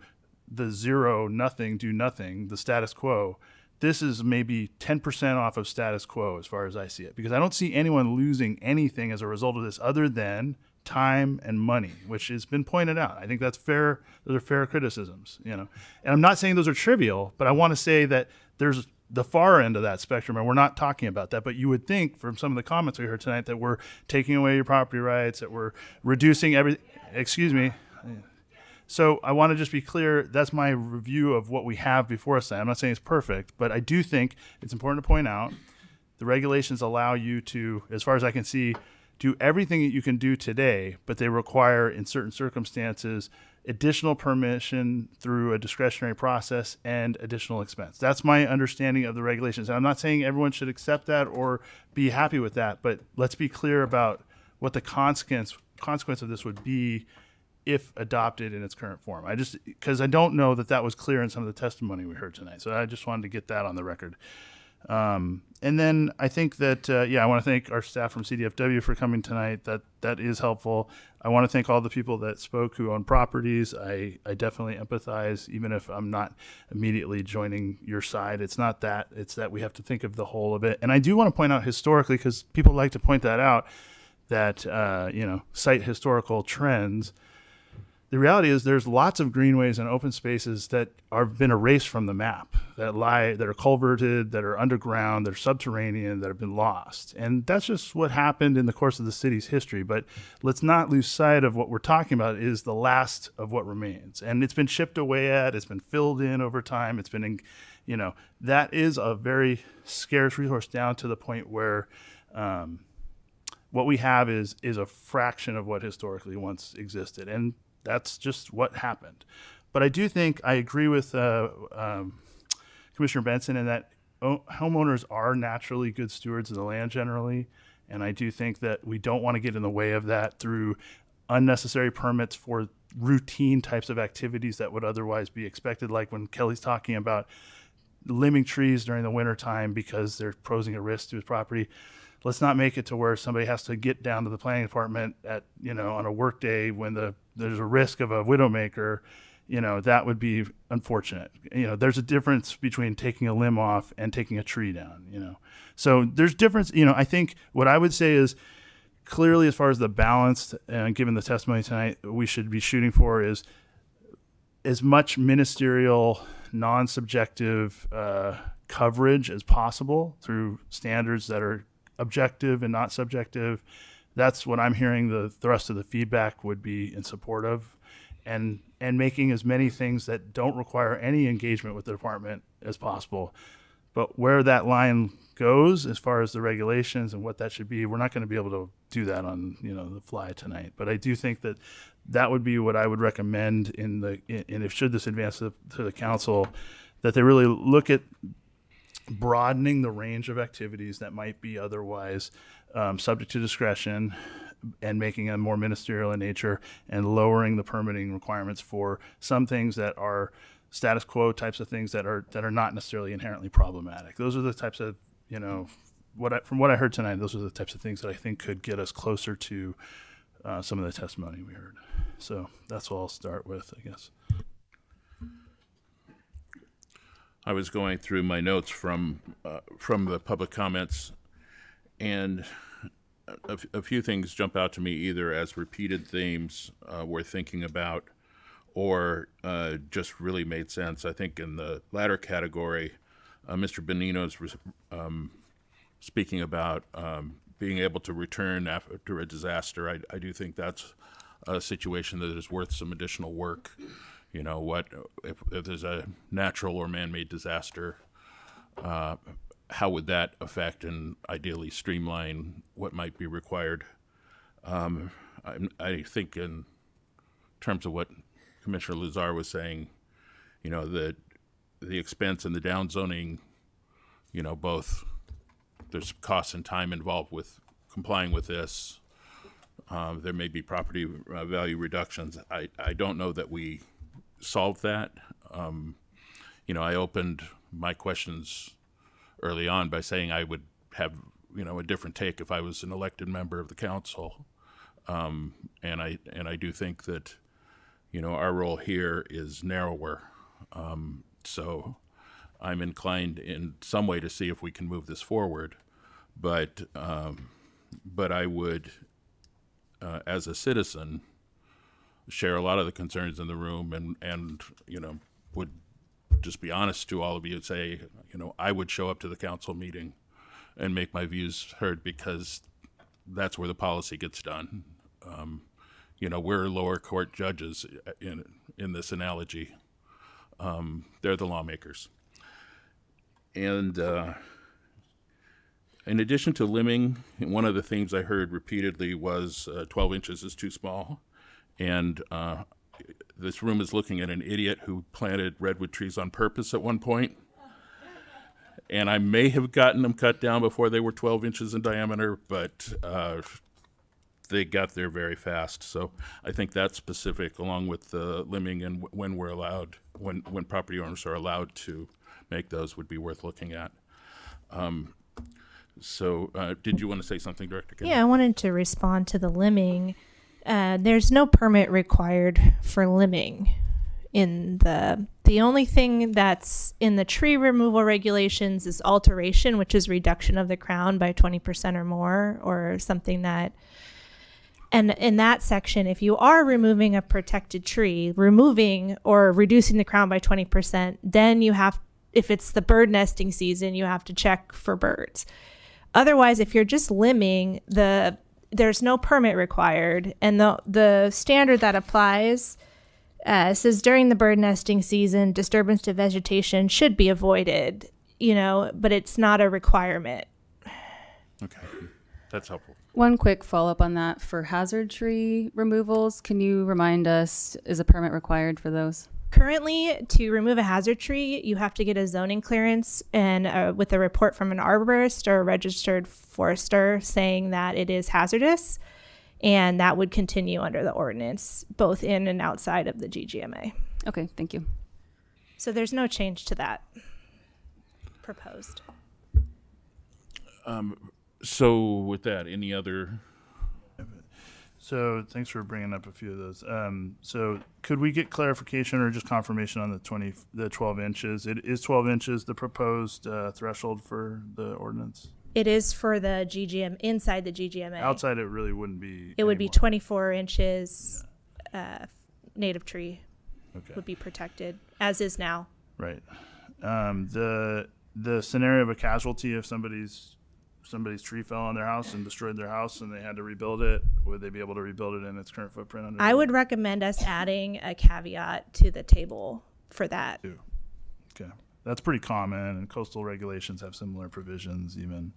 D: the zero, nothing, do nothing, the status quo, this is maybe 10% off of status quo as far as I see it, because I don't see anyone losing anything as a result of this other than time and money, which has been pointed out. I think that's fair. Those are fair criticisms, and I'm not saying those are trivial, but I want to say that there's the far end of that spectrum, and we're not talking about that. But you would think from some of the comments we heard tonight that we're taking away your property rights, that we're reducing everything. Excuse me. So I want to just be clear. That's my review of what we have before us tonight. I'm not saying it's perfect, but I do think it's important to point out the regulations allow you to, as far as I can see, do everything that you can do today, but they require, in certain circumstances, additional permission through a discretionary process and additional expense. That's my understanding of the regulations. And I'm not saying everyone should accept that or be happy with that, but let's be clear about what the consequence of this would be if adopted in its current form. Because I don't know that was clear in some of the testimony we heard tonight. So I just wanted to get that on the record. And then I think that, I want to thank our staff from CDFW for coming tonight. That is helpful. I want to thank all the people that spoke who own properties. I definitely empathize, even if I'm not immediately joining your side. It's not that. It's that we have to think of the whole of it. And I do want to point out historically, because people like to point that out, that, cite historical trends. The reality is there's lots of greenways and open spaces that have been erased from the map, that are culverted, that are underground, that are subterranean, that have been lost. And that's just what happened in the course of the city's history. But let's not lose sight of what we're talking about is the last of what remains. And it's been chipped away at, it's been filled in over time. It's been, that is a very scarce resource, down to the point where what we have is a fraction of what historically once existed. And that's just what happened. But I do think I agree with Commissioner Benson in that homeowners are naturally good stewards of the land generally. And I do think that we don't want to get in the way of that through unnecessary permits for routine types of activities that would otherwise be expected. Like when Kelly's talking about limbing trees during the wintertime because they're posing a risk to his property. Let's not make it to where somebody has to get down to the planning department at, on a work day when there's a risk of a widowmaker. That would be unfortunate. There's a difference between taking a limb off and taking a tree down, So there's difference. I think what I would say is clearly, as far as the balance, given the testimony tonight, we should be shooting for is as much ministerial, non-subjective coverage as possible through standards that are objective and not subjective. That's what I'm hearing the thrust of the feedback would be in support of, and making as many things that don't require any engagement with the department as possible. But where that line goes as far as the regulations and what that should be, we're not going to be able to do that on the fly tonight. But I do think that would be what I would recommend and if should this advance to the council, that they really look at broadening the range of activities that might be otherwise subject to discretion, and making them more ministerial in nature, and lowering the permitting requirements for some things that are status quo types of things that are not necessarily inherently problematic. Those are the types of, from what I heard tonight, those are the types of things that I think could get us closer to some of the testimony we heard. So that's what I'll start with, I guess.
H: I was going through my notes from the public comments, and a few things jump out to me either as repeated themes we're thinking about, or just really made sense. I think in the latter category, Mr. Benino's speaking about being able to return after a disaster. I do think that's a situation that is worth some additional work. You know, what if there's a natural or man-made disaster, how would that affect and ideally streamline what might be required? I think in terms of what Commissioner Lazar was saying, you know, the expense and the downzoning, you know, both there's costs and time involved with complying with this. There may be property value reductions. I don't know that we solved that. You know, I opened my questions early on by saying I would have, you know, a different take if I was an elected member of the council. And I do think that, you know, our role here is narrower. So I'm inclined in some way to see if we can move this forward. But I would, as a citizen, share a lot of the concerns in the room and you know, would just be honest to all of you and say, you know, I would show up to the council meeting and make my views heard, because that's where the policy gets done. You know, we're lower court judges in this analogy. They're the lawmakers. And in addition to limbing, one of the things I heard repeatedly was 12 inches is too small. And this room is looking at an idiot who planted redwood trees on purpose at one point. And I may have gotten them cut down before they were 12 inches in diameter, but they got there very fast. So I think that's specific, along with the limbing and when we're allowed, when property owners are allowed to make those, would be worth looking at. So did you want to say something, Director Kennedy?
F: Yeah, I wanted to respond to the limbing. There's no permit required for limbing in the only thing that's in the tree removal regulations is alteration, which is reduction of the crown by 20% or more, or something that, and in that section, if you are removing a protected tree, removing or reducing the crown by 20%, then you have, if it's the bird nesting season, you have to check for birds. Otherwise, if you're just limbing, there's no permit required, and the standard that applies says during the bird nesting season, disturbance to vegetation should be avoided, you know, but it's not a requirement.
H: Okay, that's helpful.
R: One quick follow-up on that. For hazard tree removals, can you remind us, is a permit required for those?
F: Currently, to remove a hazard tree, you have to get a zoning clearance and with a report from an arborist or a registered forester saying that it is hazardous, and that would continue under the ordinance, both in and outside of the GGMA.
R: Okay, thank you.
F: So there's no change to that proposed.
H: So with that, any other?
D: So thanks for bringing up a few of those. So could we get clarification or just confirmation on the 12 inches? It is 12 inches the proposed threshold for the ordinance?
F: It is for the GGM, inside the GGMA.
D: Outside it really wouldn't be.
F: It would be 24 inches. Native tree would be protected, as is now.
D: Right. The scenario of a casualty, if somebody's tree fell on their house and destroyed their house and they had to rebuild it, would they be able to rebuild it in its current footprint?
F: I would recommend us adding a caveat to the table for that.
D: Okay. That's pretty common, and coastal regulations have similar provisions even.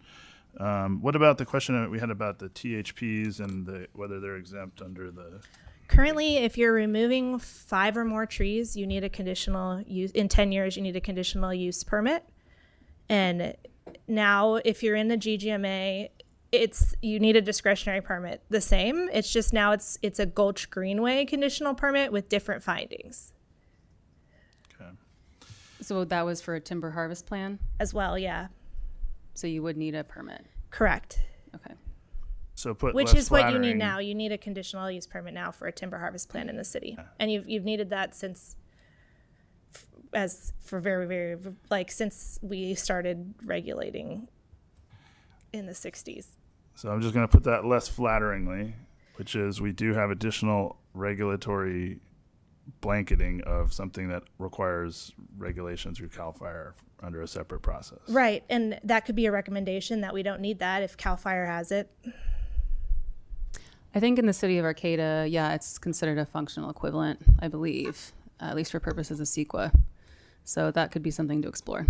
D: What about the question that we had about the THPs and whether they're exempt under the...
F: Currently, if you're removing 5 or more trees, you need a conditional use. In 10 years, you need a conditional use permit. And now, if you're in the GGMA, you need a discretionary permit. The same. It's just now it's a Gulch Greenway conditional permit with different findings.
D: Okay.
R: So that was for a timber harvest plan?
F: As well, yeah.
R: So you would need a permit?
F: Correct.
R: Okay.
D: So put
F: Which is what you need now. You need a conditional use permit now for a timber harvest plan in the city. And you've needed that since since we started regulating in the 60s.
D: So I'm just going to put that less flatteringly, which is we do have additional regulatory blanketing of something that requires regulation through CAL FIRE under a separate process.
F: Right, and that could be a recommendation that we don't need that if CAL FIRE has it.
R: I think in the city of Arcata, yeah, it's considered a functional equivalent, I believe, at least for purposes of CEQA. So that could be something to explore.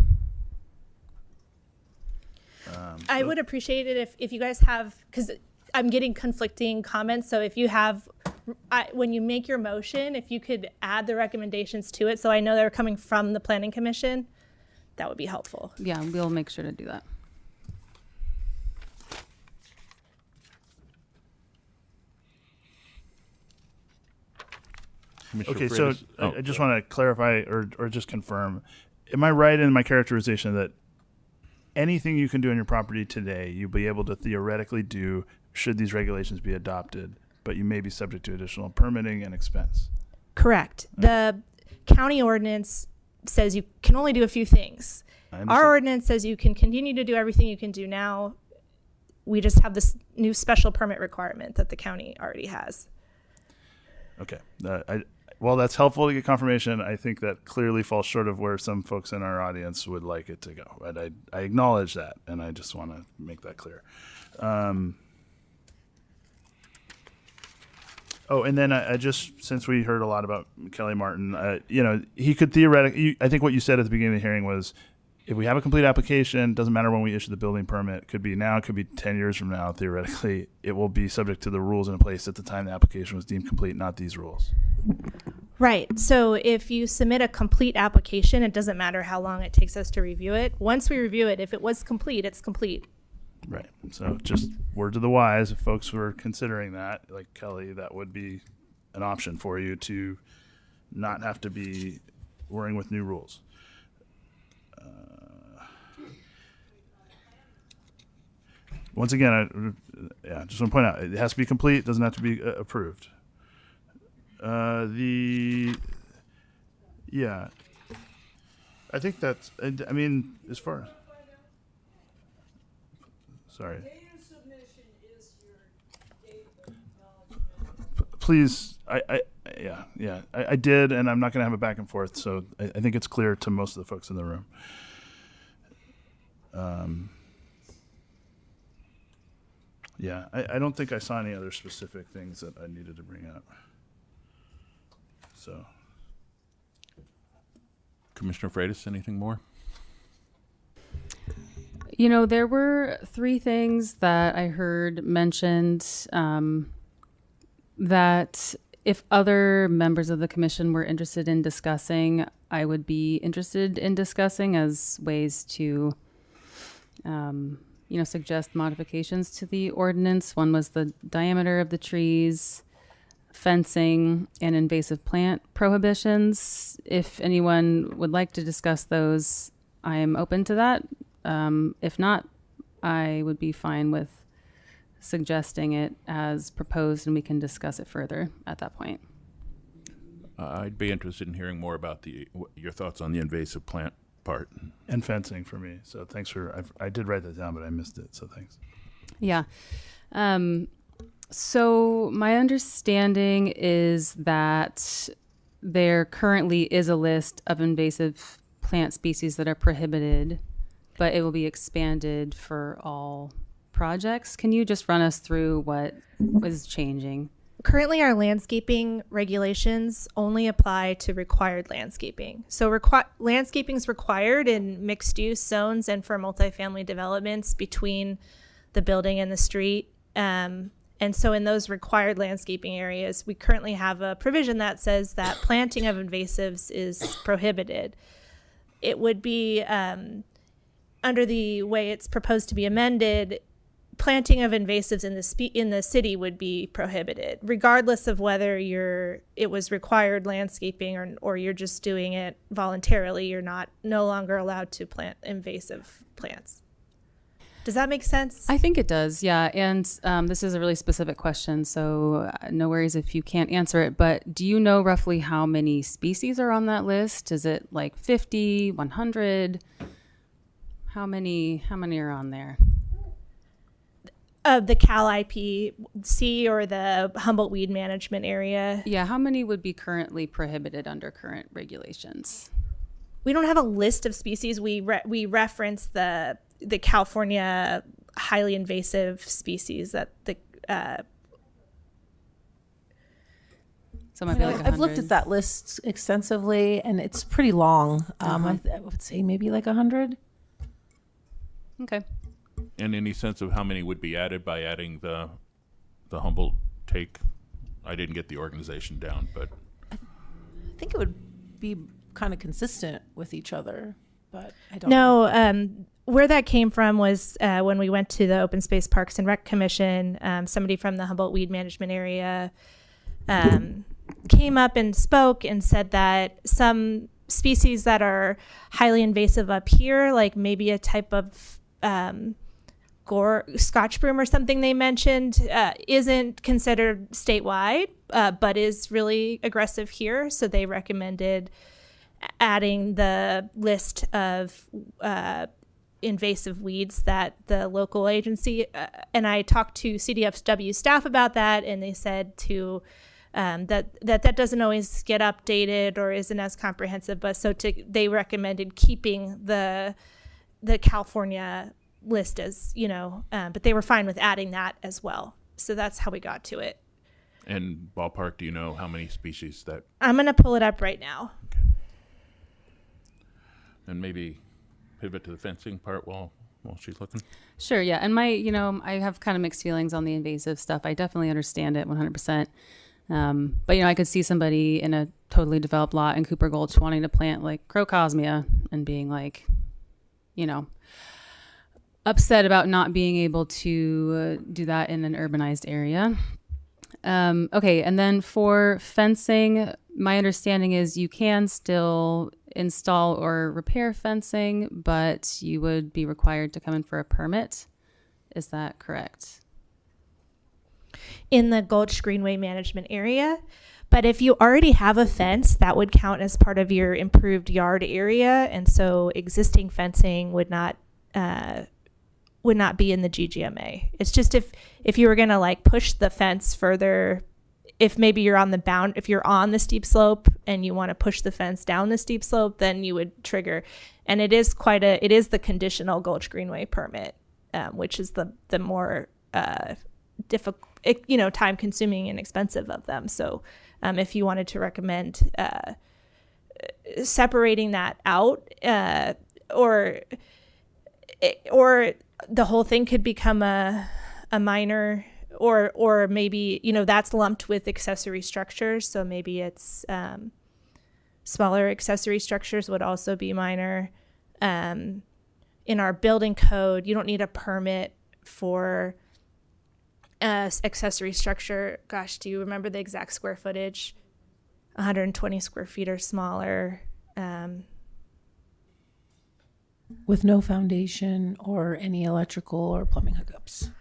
F: I would appreciate it if you guys have, because I'm getting conflicting comments. So if you have, when you make your motion, if you could add the recommendations to it, so I know they're coming from the Planning Commission, that would be helpful.
R: Yeah, we'll make sure to do that.
D: Okay, so I just want to clarify or just confirm. Am I right in my characterization that anything you can do on your property today, you'll be able to theoretically do should these regulations be adopted, but you may be subject to additional permitting and expense?
F: Correct. The county ordinance says you can only do a few things. Our ordinance says you can continue to do everything you can do now. We just have this new special permit requirement that the county already has.
D: Okay. Well, that's helpful to get confirmation. I think that clearly falls short of where some folks in our audience would like it to go. But I acknowledge that, and I just want to make that clear. And then I just, since we heard a lot about Kelly Martin, he could theoretically, I think what you said at the beginning of the hearing was, if we have a complete application, doesn't matter when we issue the building permit, it could be now, it could be 10 years from now, theoretically, it will be subject to the rules in place at the time the application was deemed complete, not these rules.
F: Right. So if you submit a complete application, it doesn't matter how long it takes us to review it. Once we review it, if it was complete, it's complete.
D: Right. So just word to the wise, if folks were considering that, like Kelly, that would be an option for you to not have to be worrying with new rules. Once again, just want to point out, it has to be complete. It doesn't have to be approved. I think that's, I mean, as far as, sorry. Please, I did, and I'm not going to have a back and forth, so I think it's clear to most of the folks in the room. I don't think I saw any other specific things that I needed to bring up. So,
H: Commissioner Freitas, anything more?
R: There were 3 things that I heard mentioned that if other members of the commission were interested in discussing, I would be interested in discussing as ways to suggest modifications to the ordinance. One was the diameter of the trees, fencing, and invasive plant prohibitions. If anyone would like to discuss those, I am open to that. If not, I would be fine with suggesting it as proposed, and we can discuss it further at that point.
H: I'd be interested in hearing more about your thoughts on the invasive plant part.
D: And fencing for me. So thanks for, I did write that down, but I missed it. So thanks.
R: Yeah. So my understanding is that there currently is a list of invasive plant species that are prohibited, but it will be expanded for all projects. Can you just run us through what is changing?
F: Currently, our landscaping regulations only apply to required landscaping. So landscaping is required in mixed-use zones and for multifamily developments between the building and the street. And so in those required landscaping areas, we currently have a provision that says that planting of invasives is prohibited. It would be, under the way it's proposed to be amended, planting of invasives in the city would be prohibited, regardless of whether it was required landscaping or you're just doing it voluntarily. You're no longer allowed to plant invasive plants. Does that make sense?
R: I think it does, yeah. And this is a really specific question, so no worries if you can't answer it. But do you know roughly how many species are on that list? Is it like 50, 100? How many are on there?
F: The Cal IPC or the Humboldt Weed Management Area.
R: Yeah, how many would be currently prohibited under current regulations?
F: We don't have a list of species. We reference the California highly invasive species that
R: So it might be like
S: I've looked
R: 100.
S: at that list extensively, and it's pretty long. I would say maybe like 100.
R: Okay.
H: And any sense of how many would be added by adding the Humboldt take? I didn't get the organization down, but
S: I think it would be kind of consistent with each other, but I don't
F: No, where that came from was when we went to the Open Space Parks and Rec Commission, somebody from the Humboldt Weed Management Area came up and spoke and said that some species that are highly invasive up here, like maybe a type of Scotch broom or something they mentioned, isn't considered statewide, but is really aggressive here. So they recommended adding the list of invasive weeds that the local agency, and I talked to CDFW staff about that, and they said to that doesn't always get updated or isn't as comprehensive, but they recommended keeping the California list as, but they were fine with adding that as well. So that's how we got to it.
H: and ballpark, do you know how many species that?
F: I'm going to pull it up right now.
H: And maybe pivot to the fencing part while she's looking.
R: Sure, yeah. And I have kind of mixed feelings on the invasive stuff. I definitely understand it 100%. But, I could see somebody in a totally developed lot in Cooper Gulch wanting to plant like crocosmia and being like, upset about not being able to do that in an urbanized area. Okay, and then for fencing, my understanding is you can still install or repair fencing, but you would be required to come in for a permit. Is that correct?
F: In the Gulch Greenway management area. But if you already have a fence, that would count as part of your improved yard area. And so existing fencing would not be in the GGMA. It's just if you were going to like push the fence further, if maybe you're on if you're on the steep slope and you want to push the fence down the steep slope, then you would trigger. And it is the conditional Gulch Greenway permit, which is the more difficult, time consuming and expensive of them. So if you wanted to recommend separating that out, or the whole thing could become a minor, or maybe that's lumped with accessory structures, so maybe it's smaller accessory structures would also be minor. In our building code, you don't need a permit for accessory structure. Gosh, do you remember the exact square footage? 120 square feet or smaller.
S: With no foundation or any electrical or plumbing hookups.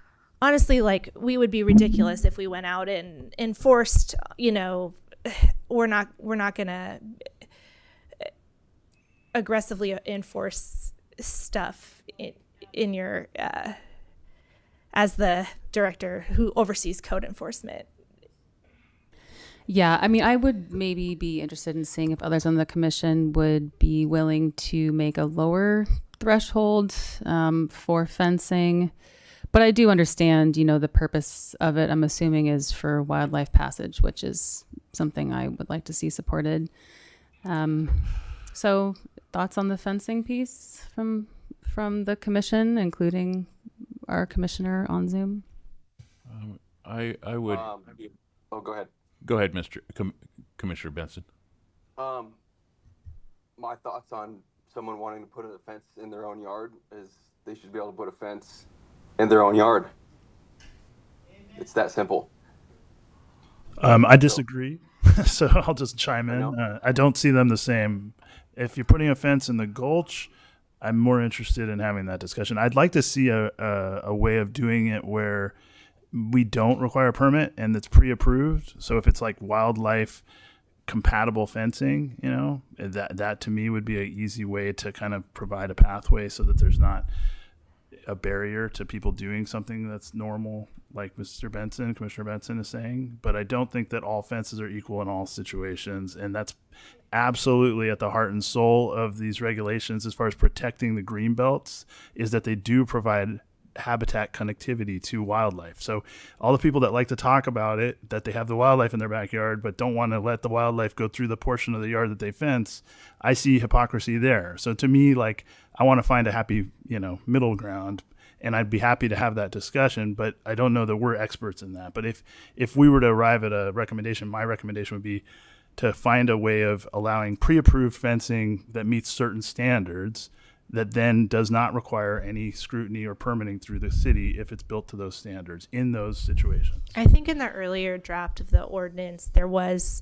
F: Honestly, we would be ridiculous if we went out and enforced, we're not going to aggressively enforce stuff in your, as the director who oversees code enforcement.
R: Yeah, I would maybe be interested in seeing if others on the commission would be willing to make a lower threshold for fencing. But I do understand, the purpose of it, I'm assuming, is for wildlife passage, which is something I would like to see supported. So thoughts on the fencing piece from the commission, including our commissioner on Zoom?
H: I would.
P: Go ahead.
H: Go ahead, Commissioner Benson.
P: My thoughts on someone wanting to put a fence in their own yard is they should be able to put a fence in their own yard. It's that simple.
D: I disagree, so I'll just chime in. I don't see them the same. If you're putting a fence in the Gulch, I'm more interested in having that discussion. I'd like to see a way of doing it where we don't require a permit and it's pre-approved. So if it's like wildlife compatible fencing, that to me would be an easy way to kind of provide a pathway so that there's not a barrier to people doing something that's normal, like Commissioner Benson is saying. But I don't think that all fences are equal in all situations. And that's absolutely at the heart and soul of these regulations as far as protecting the green belts, is that they do provide habitat connectivity to wildlife. So all the people that like to talk about it, that they have the wildlife in their backyard, but don't want to let the wildlife go through the portion of the yard that they fence, I see hypocrisy there. So to me, like, I want to find a happy, middle ground, and I'd be happy to have that discussion, but I don't know that we're experts in that. But if we were to arrive at a recommendation, my recommendation would be to find a way of allowing pre-approved fencing that meets certain standards that then does not require any scrutiny or permitting through the city if it's built to those standards in those situations.
F: I think in the earlier draft of the ordinance, there was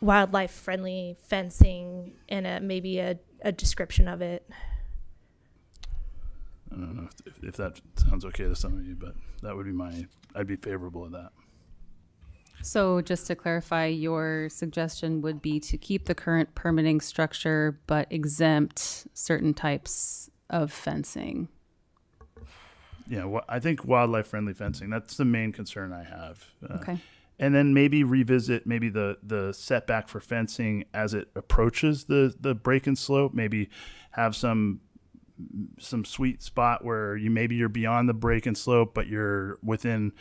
F: wildlife friendly fencing and maybe a description of it.
D: I don't know if that sounds okay to some of you, but that would be I'd be favorable to that.
R: So just to clarify, your suggestion would be to keep the current permitting structure, but exempt certain types of fencing.
D: Yeah, I think wildlife-friendly fencing, that's the main concern I have.
R: Okay.
D: And then maybe revisit the setback for fencing as it approaches the break and slope, maybe have some sweet spot where you're beyond the break and slope, but you're within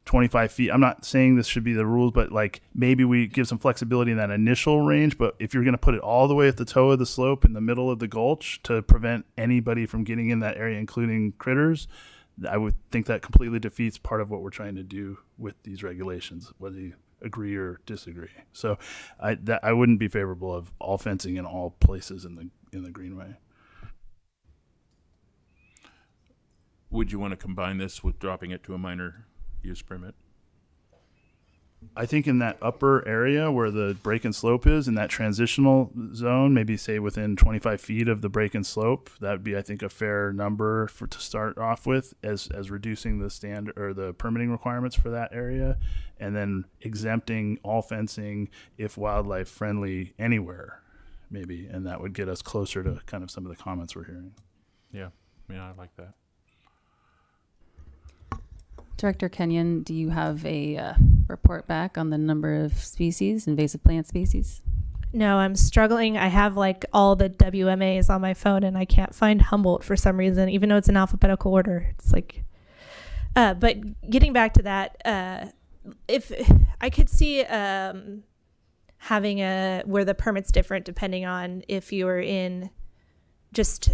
D: 25 feet. I'm not saying this should be the rules, but like maybe we give some flexibility in that initial range. But if you're going to put it all the way at the toe of the slope in the middle of the gulch to prevent anybody from getting in that area, including critters, I would think that completely defeats part of what we're trying to do with these regulations, whether you agree or disagree. So I wouldn't be favorable of all fencing in all places in the Greenway.
H: Would you want to combine this with dropping it to a minor use permit?
D: I think in that upper area where the break and slope is, in that transitional zone, maybe say within 25 feet of the break and slope, that would be, I think, a fair number to start off with as reducing the standard or the permitting requirements for that area, and then exempting all fencing if wildlife friendly anywhere, maybe, and that would get us closer to kind of some of the comments we're hearing.
H: Yeah, I like that.
R: Director Kenyon, do you have a report back on the number of species, invasive plant species?
F: No, I'm struggling. I have like all the WMAs on my phone and I can't find Humboldt for some reason, even though it's in alphabetical order. It's like, but getting back to that, if I could see having where the permit's different depending on if you're in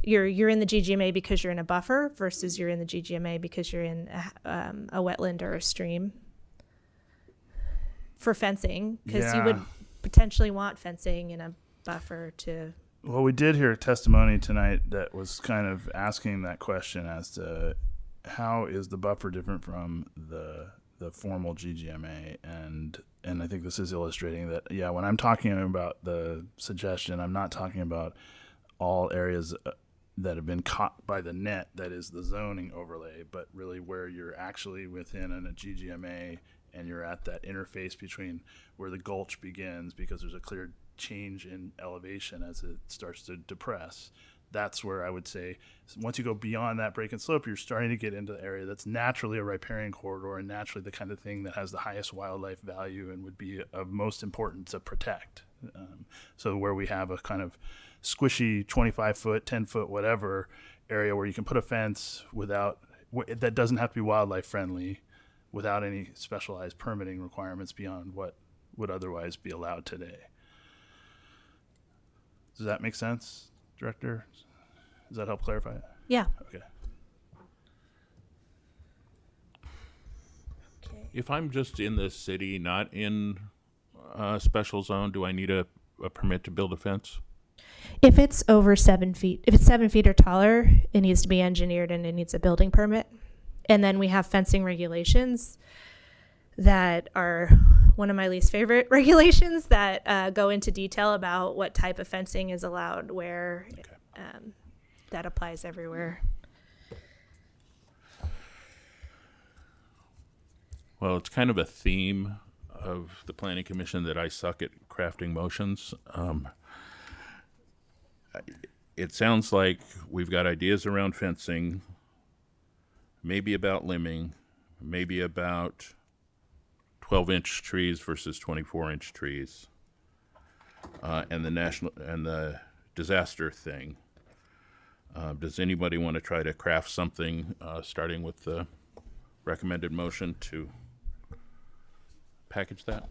F: you're in the GGMA because you're in a buffer versus you're in the GGMA because you're in a wetland or a stream for fencing, because you would potentially want fencing in a buffer to.
D: Well, we did hear a testimony tonight that was kind of asking that question as to how is the buffer different from the formal GGMA, and I think this is illustrating that, when I'm talking about the suggestion, I'm not talking about all areas that have been caught by the net, that is the zoning overlay, but really where you're actually within a GGMA and you're at that interface between where the gulch begins, because there's a clear change in elevation as it starts to depress. That's where I would say once you go beyond that break and slope, you're starting to get into the area that's naturally a riparian corridor and naturally the kind of thing that has the highest wildlife value and would be of most importance to protect. So where we have a kind of squishy 25 foot, 10 foot, whatever area where you can put a fence that doesn't have to be wildlife friendly without any specialized permitting requirements beyond what would otherwise be allowed today. Does that make sense, Director? Does that help clarify it?
F: Yeah.
D: Okay.
H: If I'm just in the city, not in a special zone, do I need a permit to build a fence?
F: If it's over 7 feet, if it's 7 feet or taller, it needs to be engineered and it needs a building permit. And then we have fencing regulations that are one of my least favorite regulations that go into detail about what type of fencing is allowed where. That applies everywhere.
H: Well, it's kind of a theme of the Planning Commission that I suck at crafting motions. It sounds like we've got ideas around fencing, maybe about limbing, maybe about 12-inch trees versus 24-inch trees, and the disaster thing. Does anybody want to try to craft something, starting with the recommended motion to package that?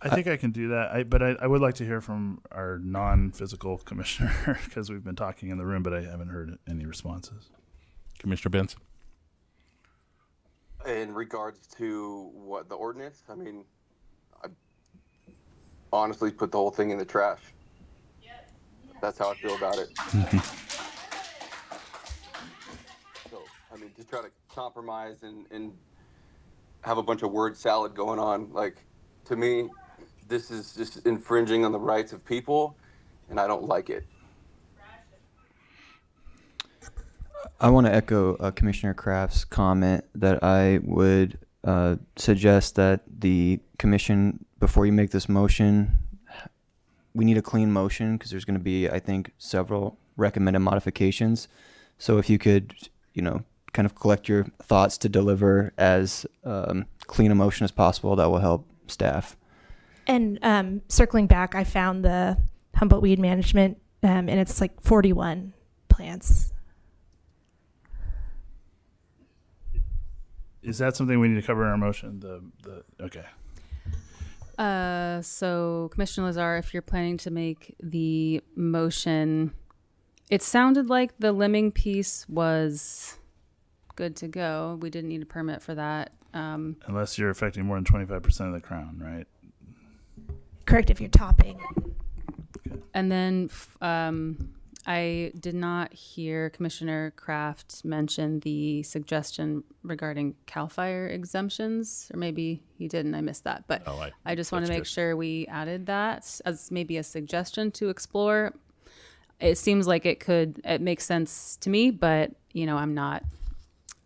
D: I think I can do that. But I would like to hear from our non-physical commissioner because we've been talking in the room, but I haven't heard any responses.
H: Commissioner Benson?
P: In regards to what the ordinance, I mean, I honestly put the whole thing in the trash. That's how I feel about it. So, I mean, to try to compromise and have a bunch of word salad going on, like, to me, this is just infringing on the rights of people, and I don't like it.
X: I want to echo Commissioner Kraft's comment that I would suggest that the commission, before you make this motion, we need a clean motion because there's going to be, I think, several recommended modifications. So if you could, kind of collect your thoughts to deliver as clean a motion as possible, that will help staff.
F: And circling back, I found the Humboldt Weed Management, and it's like 41 plants.
D: Is that something we need to cover in our motion? Okay.
R: So Commissioner Lazar, if you're planning to make the motion, it sounded like the limbing piece was good to go. We didn't need a permit for that.
D: Unless you're affecting more than 25% of the crown, right?
F: Correct, if you're topping.
D: Okay.
R: And then I did not hear Commissioner Kraft mention the suggestion regarding CAL FIRE exemptions, or maybe he didn't. I missed that, but I just want to make sure we added that as maybe a suggestion to explore. It seems like it makes sense to me, but I'm not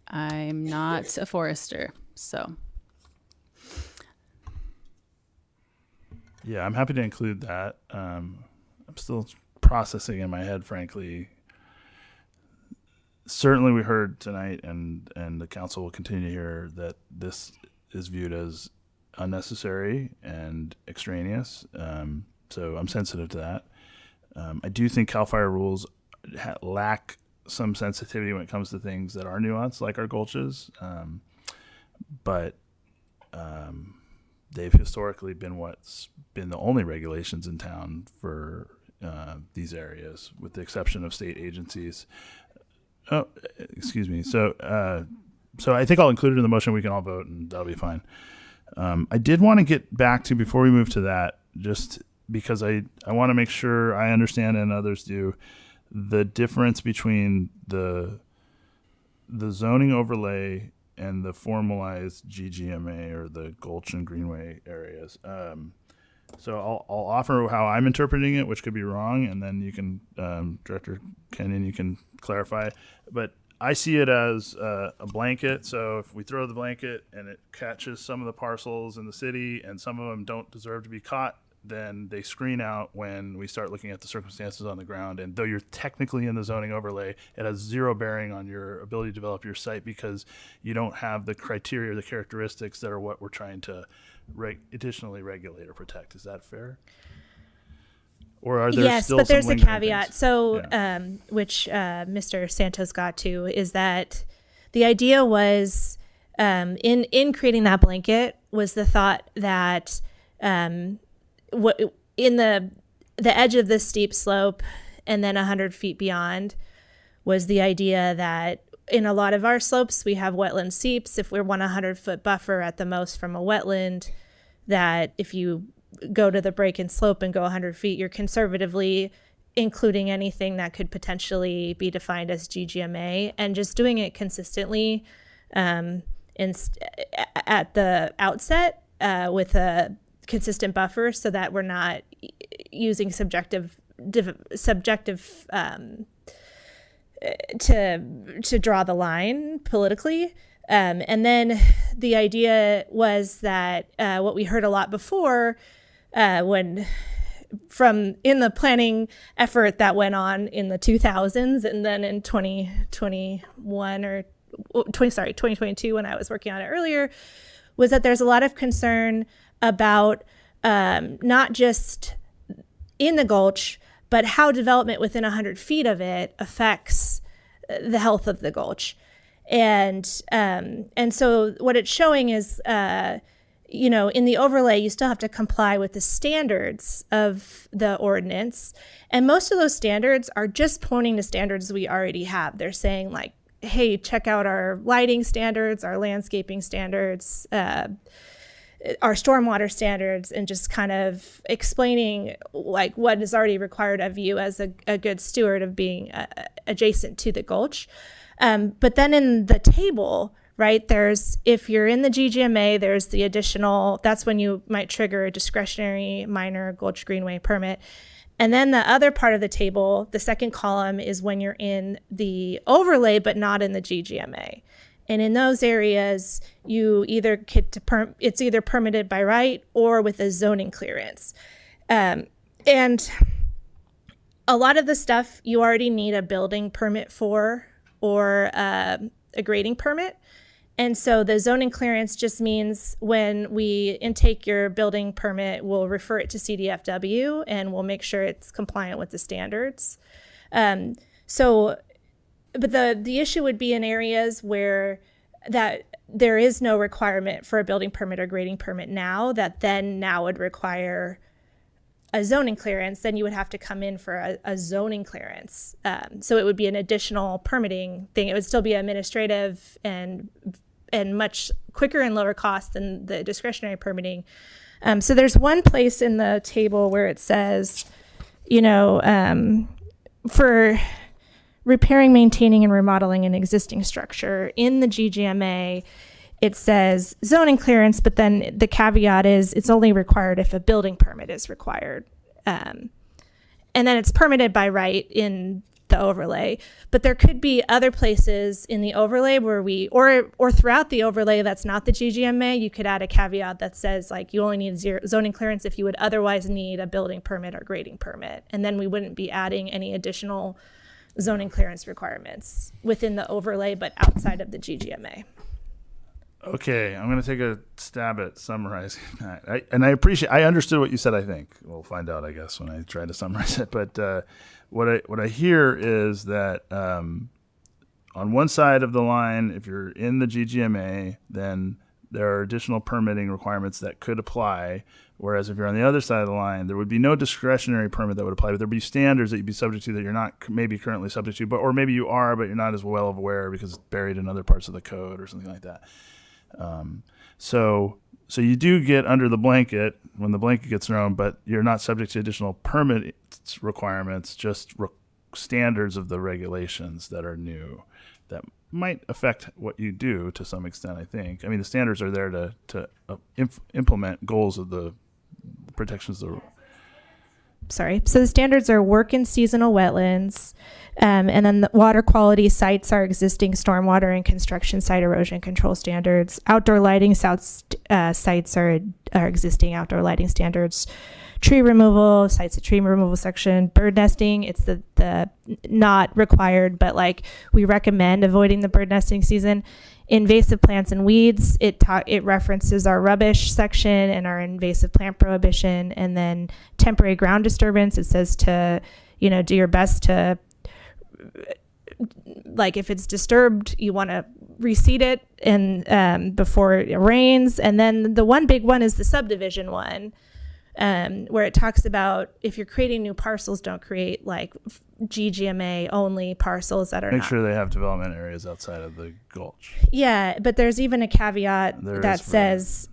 R: a forester, so.
D: Yeah, I'm happy to include that. I'm still processing in my head, frankly. Certainly we heard tonight, and the council will continue to hear, that this is viewed as unnecessary and extraneous. So I'm sensitive to that. I do think CAL FIRE rules lack some sensitivity when it comes to things that are nuanced, like our gulches. But they've historically been what's been the only regulations in town for these areas, with the exception of state agencies. Oh, excuse me. So I think I'll include it in the motion. We can all vote, and that'll be fine. I did want to get back to, before we move to that, just because I want to make sure I understand, and others do, the difference between the zoning overlay and the formalized GGMA, or the Gulch and Greenway areas. So I'll offer how I'm interpreting it, which could be wrong, and then you can, Director Kenyon, you can clarify. But I see it as a blanket. So if we throw the blanket and it catches some of the parcels in the city, and some of them don't deserve to be caught, then they screen out when we start looking at the circumstances on the ground. And though you're technically in the zoning overlay, it has zero bearing on your ability to develop your site, because you don't have the criteria or the characteristics that are what we're trying to additionally regulate or protect. Is that fair? Or are there
F: yes,
D: still
F: but
D: some
F: there's a
D: lingering
F: caveat.
D: things?
F: So,
D: Yeah.
F: Which Mr. Santos got to, is that the idea was, in creating that blanket, was the thought that what in the edge of this steep slope, and then 100 feet beyond, was the idea that in a lot of our slopes we have wetland seeps. If we want a 100-foot buffer at the most from a wetland, that if you go to the break in slope and go 100 feet, you're conservatively including anything that could potentially be defined as GGMA, and just doing it consistently at the outset with a consistent buffer, so that we're not using subjective to draw the line politically. And then the idea was that what we heard a lot before, in the planning effort that went on in the 2000s, and then in 2022, when I was working on it earlier, was that there's a lot of concern about not just in the Gulch, but how development within 100 feet of it affects the health of the Gulch. And so what it's showing is, you know, in the overlay, you still have to comply with the standards of the ordinance. And most of those standards are just pointing to standards we already have. They're saying like, hey, check out our lighting standards, our landscaping standards, our stormwater standards, and just kind of explaining like what is already required of you as a good steward of being adjacent to the Gulch. But then in the table, right, there's, if you're in the GGMA, there's the additional, that's when you might trigger a discretionary minor Gulch Greenway permit. And then the other part of the table, the second column, is when you're in the overlay, but not in the GGMA. And in those areas, you either get to it's either permitted by right or with a zoning clearance. And a lot of the stuff you already need a building permit for, or a grading permit. And so the zoning clearance just means when we intake your building permit, we'll refer it to CDFW and we'll make sure it's compliant with the standards. But the issue would be in areas where that there is no requirement for a building permit or grading permit now, that then now would require a zoning clearance. Then you would have to come in for a zoning clearance. So it would be an additional permitting thing. It would still be administrative and much quicker and lower cost than the discretionary permitting. So there's one place in the table where it says, you know, for repairing, maintaining, and remodeling an existing structure in the GGMA, it says zoning clearance, but then the caveat is it's only required if a building permit is required. And then it's permitted by right in the overlay. But there could be other places in the overlay where or throughout the overlay that's not the GGMA, you could add a caveat that says like you only need zoning clearance if you would otherwise need a building permit or grading permit. And then we wouldn't be adding any additional zoning clearance requirements within the overlay, but outside of the GGMA.
D: Okay, I'm going to take a stab at summarizing that. I understood what you said, I think. We'll find out, I guess, when I try to summarize it. But what I hear is that on one side of the line, if you're in the GGMA, then there are additional permitting requirements that could apply. Whereas if you're on the other side of the line, there would be no discretionary permit that would apply, but there'd be standards that you'd be subject to that you're not maybe currently subject to, or maybe you are, but you're not as well aware because it's buried in other parts of the code or something like that. So you do get under the blanket when the blanket gets thrown, but you're not subject to additional permit requirements, just standards of the regulations that are new that might affect what you do to some extent, I think. I mean, the standards are there to implement goals of the protections of the
F: So the standards are work in seasonal wetlands, and then the water quality sites are existing stormwater and construction site erosion control standards. Outdoor lighting sites are existing outdoor lighting standards. Tree removal, sites of tree removal section. Bird nesting, it's the not required, but like we recommend avoiding the bird nesting season. Invasive plants and weeds, it references our rubbish section and our invasive plant prohibition. And then temporary ground disturbance, it says to, you know, do your best to, like if it's disturbed, you want to reseed it and before it rains. And then the one big one is the subdivision one, where it talks about if you're creating new parcels, don't create like GGMA only parcels that are
D: Make sure they have development areas outside of the Gulch.
F: Yeah, but there's even a caveat that says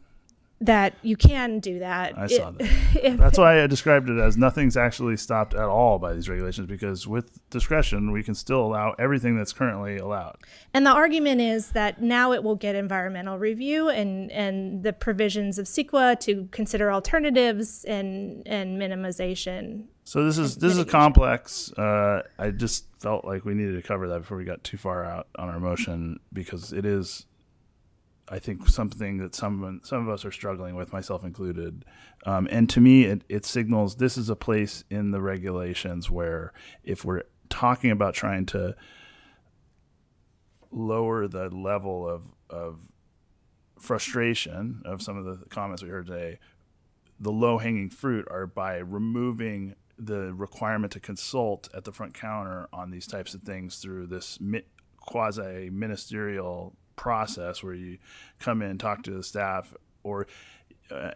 F: that you can do that.
D: I saw that. That's why I described it as nothing's actually stopped at all by these regulations, because with discretion, we can still allow everything that's currently allowed.
F: And the argument is that now it will get environmental review and the provisions of CEQA to consider alternatives and minimization.
D: So this is complex. I just felt like we needed to cover that before we got too far out on our motion, because it is, I think, something that some of us are struggling with, myself included. And to me, it signals this is a place in the regulations where if we're talking about trying to lower the level of frustration of some of the comments we heard today, the low-hanging fruit are by removing the requirement to consult at the front counter on these types of things through this quasi ministerial process where you come in, talk to the staff, or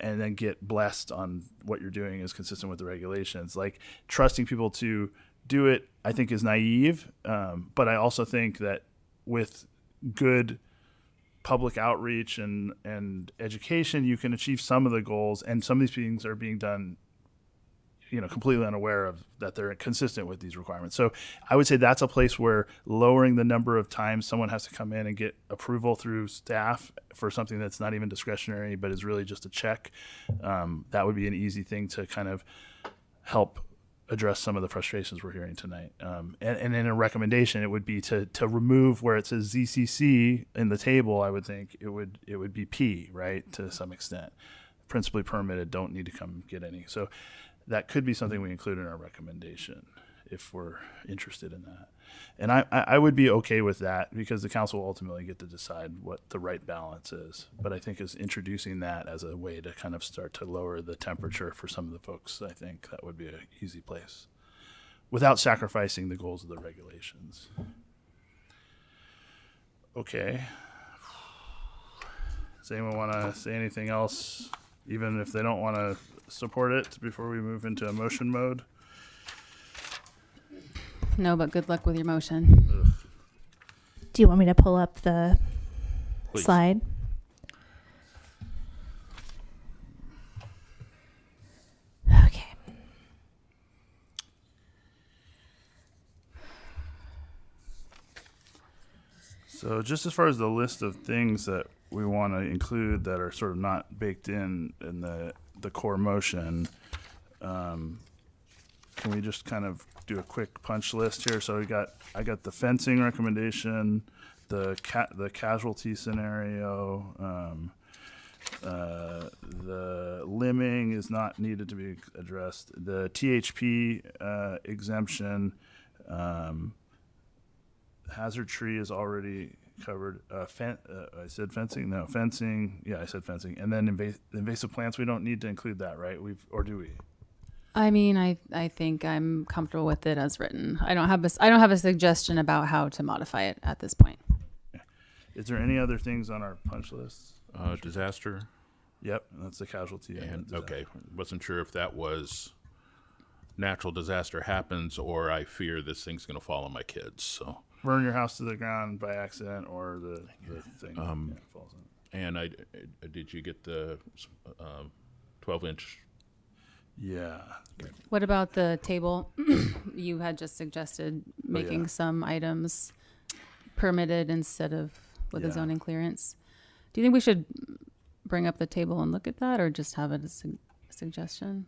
D: and then get blessed on what you're doing is consistent with the regulations. Like trusting people to do it, I think is naive. But I also think that with good public outreach and education, you can achieve some of the goals. And some of these things are being done, completely unaware of that they're consistent with these requirements. So I would say that's a place where lowering the number of times someone has to come in and get approval through staff for something that's not even discretionary, but is really just a check. That would be an easy thing to kind of help address some of the frustrations we're hearing tonight. And in a recommendation, it would be to remove where it says ZCC in the table. I would think it would be P, right, to some extent. Principally permitted, don't need to come get any. So that could be something we include in our recommendation if we're interested in that. And I would be okay with that because the council will ultimately get to decide what the right balance is. But I think is introducing that as a way to kind of start to lower the temperature for some of the folks, I think that would be an easy place without sacrificing the goals of the regulations. Okay. Does anyone want to say anything else, even if they don't want to support it, before we move into a motion mode?
R: No, but good luck with your motion.
F: Do you want me to pull up the
H: Please.
F: slide? Okay.
D: So just as far as the list of things that we want to include that are sort of not baked in the core motion, can we just kind of do a quick punch list here? So I got the fencing recommendation, the casualty scenario, the limbing is not needed to be addressed. The THP exemption, hazard tree is already covered. I said fencing. No, fencing. Yeah, I said fencing. And then invasive plants. We don't need to include that, right? Or do we?
R: I mean, I think I'm comfortable with it as written. I don't have a suggestion about how to modify it at this point.
D: Is there any other things on our punch list?
H: Disaster.
D: Yep, that's the casualty.
H: And okay, wasn't sure if that was natural disaster happens or I fear this thing's going to fall on my kids. So
D: burn your house to the ground by accident or the thing falls in.
H: And did you get the 12-inch?
D: Yeah.
R: What about the table? You had just suggested making some items permitted instead of with a zoning clearance. Do you think we should bring up the table and look at that, or just have it as a suggestion?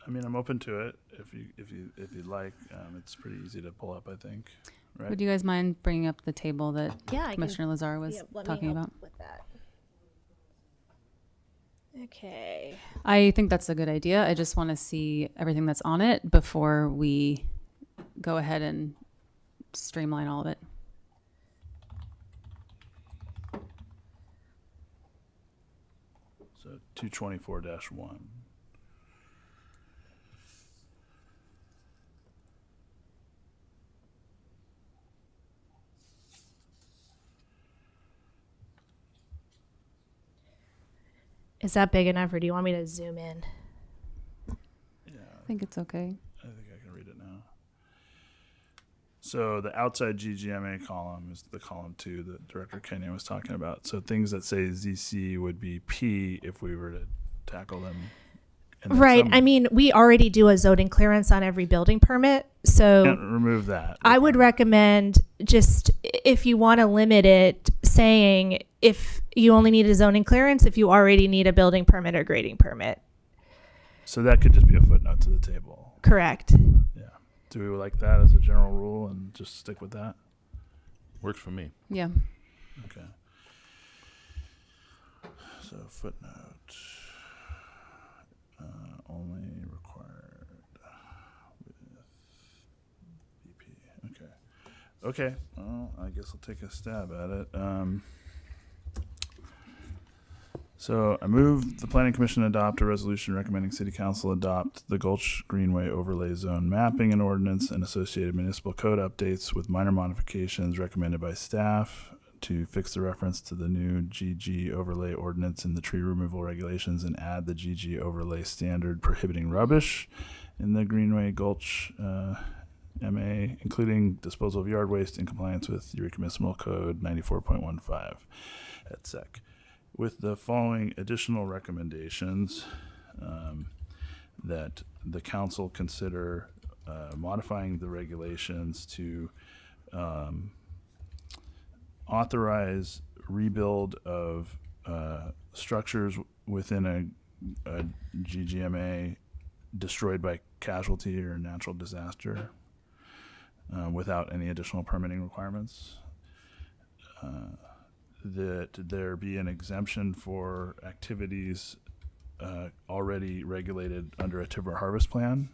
D: I mean, I'm open to it if you'd like. It's pretty easy to pull up, I think. Right?
R: Would you guys mind bringing up the table that Commissioner Lazar was talking about?
F: With that. Okay.
R: I think that's a good idea. I just want to see everything that's on it before we go ahead and streamline all of it.
D: So 224-1.
F: Is that big enough, or do you want me to zoom in?
R: I think it's okay.
D: I think I can read it now. So the outside GGMA column is the column 2 that Director Kenyon was talking about. So things that say ZC would be P if we were to tackle them.
F: Right. I mean, we already do a zoning clearance on every building permit. So
D: can't remove that.
F: I would recommend just, if you want to limit it, saying if you only need a zoning clearance, if you already need a building permit or grading permit.
D: So that could just be a footnote to the table.
F: Correct.
D: Yeah. Do we like that as a general rule and just stick with that?
H: Works for me.
R: Yeah.
D: Okay. So footnote. Only required with BP. Okay. Okay. Well, I guess I'll take a stab at it. So I move the Planning Commission adopt a resolution recommending City Council adopt the Gulch Greenway overlay zone mapping and ordinance and associated municipal code updates with minor modifications recommended by staff to fix the reference to the new GG overlay ordinance in the tree removal regulations and add the GG overlay standard prohibiting rubbish in the Greenway Gulch MA, including disposal of yard waste in compliance with Eureka Municipal Code 94.15 et sec. With the following additional recommendations, that the council consider modifying the regulations to authorize rebuild of structures within a GGMA destroyed by casualty or natural disaster without any additional permitting requirements. That there be an exemption for activities already regulated under a timber harvest plan.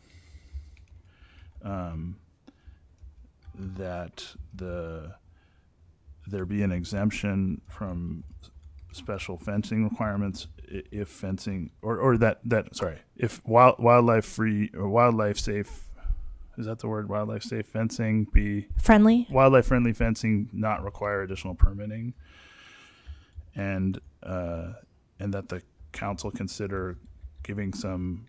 D: That there be an exemption from special fencing requirements if fencing if wildlife free or wildlife safe, is that the word, wildlife safe fencing be
F: friendly,
D: wildlife friendly fencing not require additional permitting, and that the council consider giving some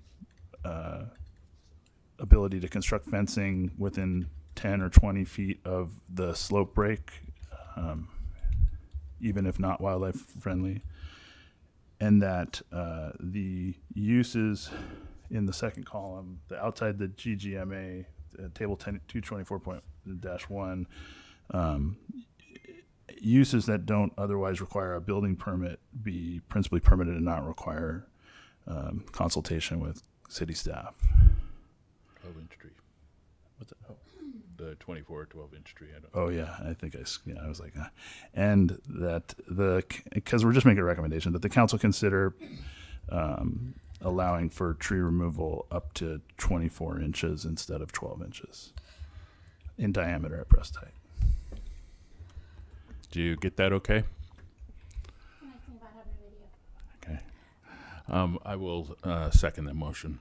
D: ability to construct fencing within 10 or 20 feet of the slope break, even if not wildlife friendly, and that the uses in the second column, the outside the GGMA, table 224.-1, uses that don't otherwise require a building permit be principally permitted and not require consultation with city staff.
H: 12-inch tree. What's that? Oh, the 24 12-inch tree.
D: Oh yeah, I think I was like, and that because we're just making a recommendation that the council consider allowing for tree removal up to 24 inches instead of 12 inches in diameter at breast height.
H: Do you get that okay? Okay. I will second that motion.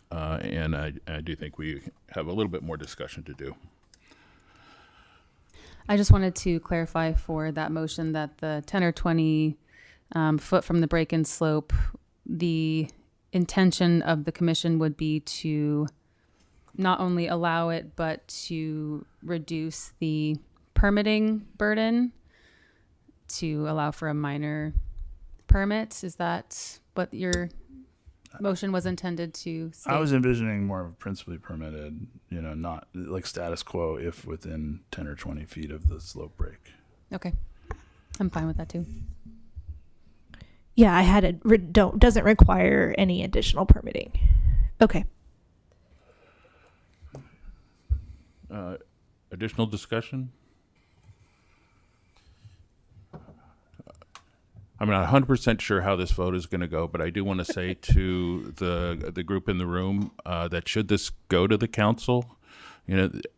H: And I do think we have a little bit more discussion to do.
R: I just wanted to clarify for that motion that the 10 or 20 foot from the break-in slope, the intention of the commission would be to not only allow it, but to reduce the permitting burden to allow for a minor permit. Is that what your motion was intended to state?
D: I was envisioning more of principally permitted, not like status quo if within 10 or 20 feet of the slope break.
R: Okay. I'm fine with that too.
F: Yeah, I had it doesn't require any additional permitting. Okay.
H: Additional discussion? I'm not 100% sure how this vote is going to go, but I do want to say to the group in the room that should this go to the council,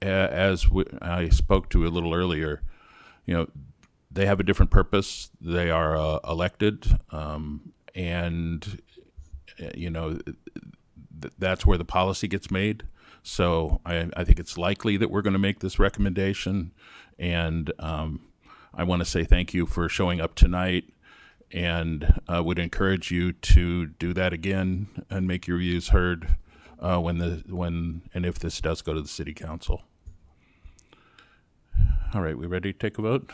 H: as I spoke to a little earlier, they have a different purpose. They are elected, and that's where the policy gets made. So I think it's likely that we're going to make this recommendation, and I want to say thank you for showing up tonight, and would encourage you to do that again and make your views heard when and if this does go to the city council. All right, we ready to take a vote?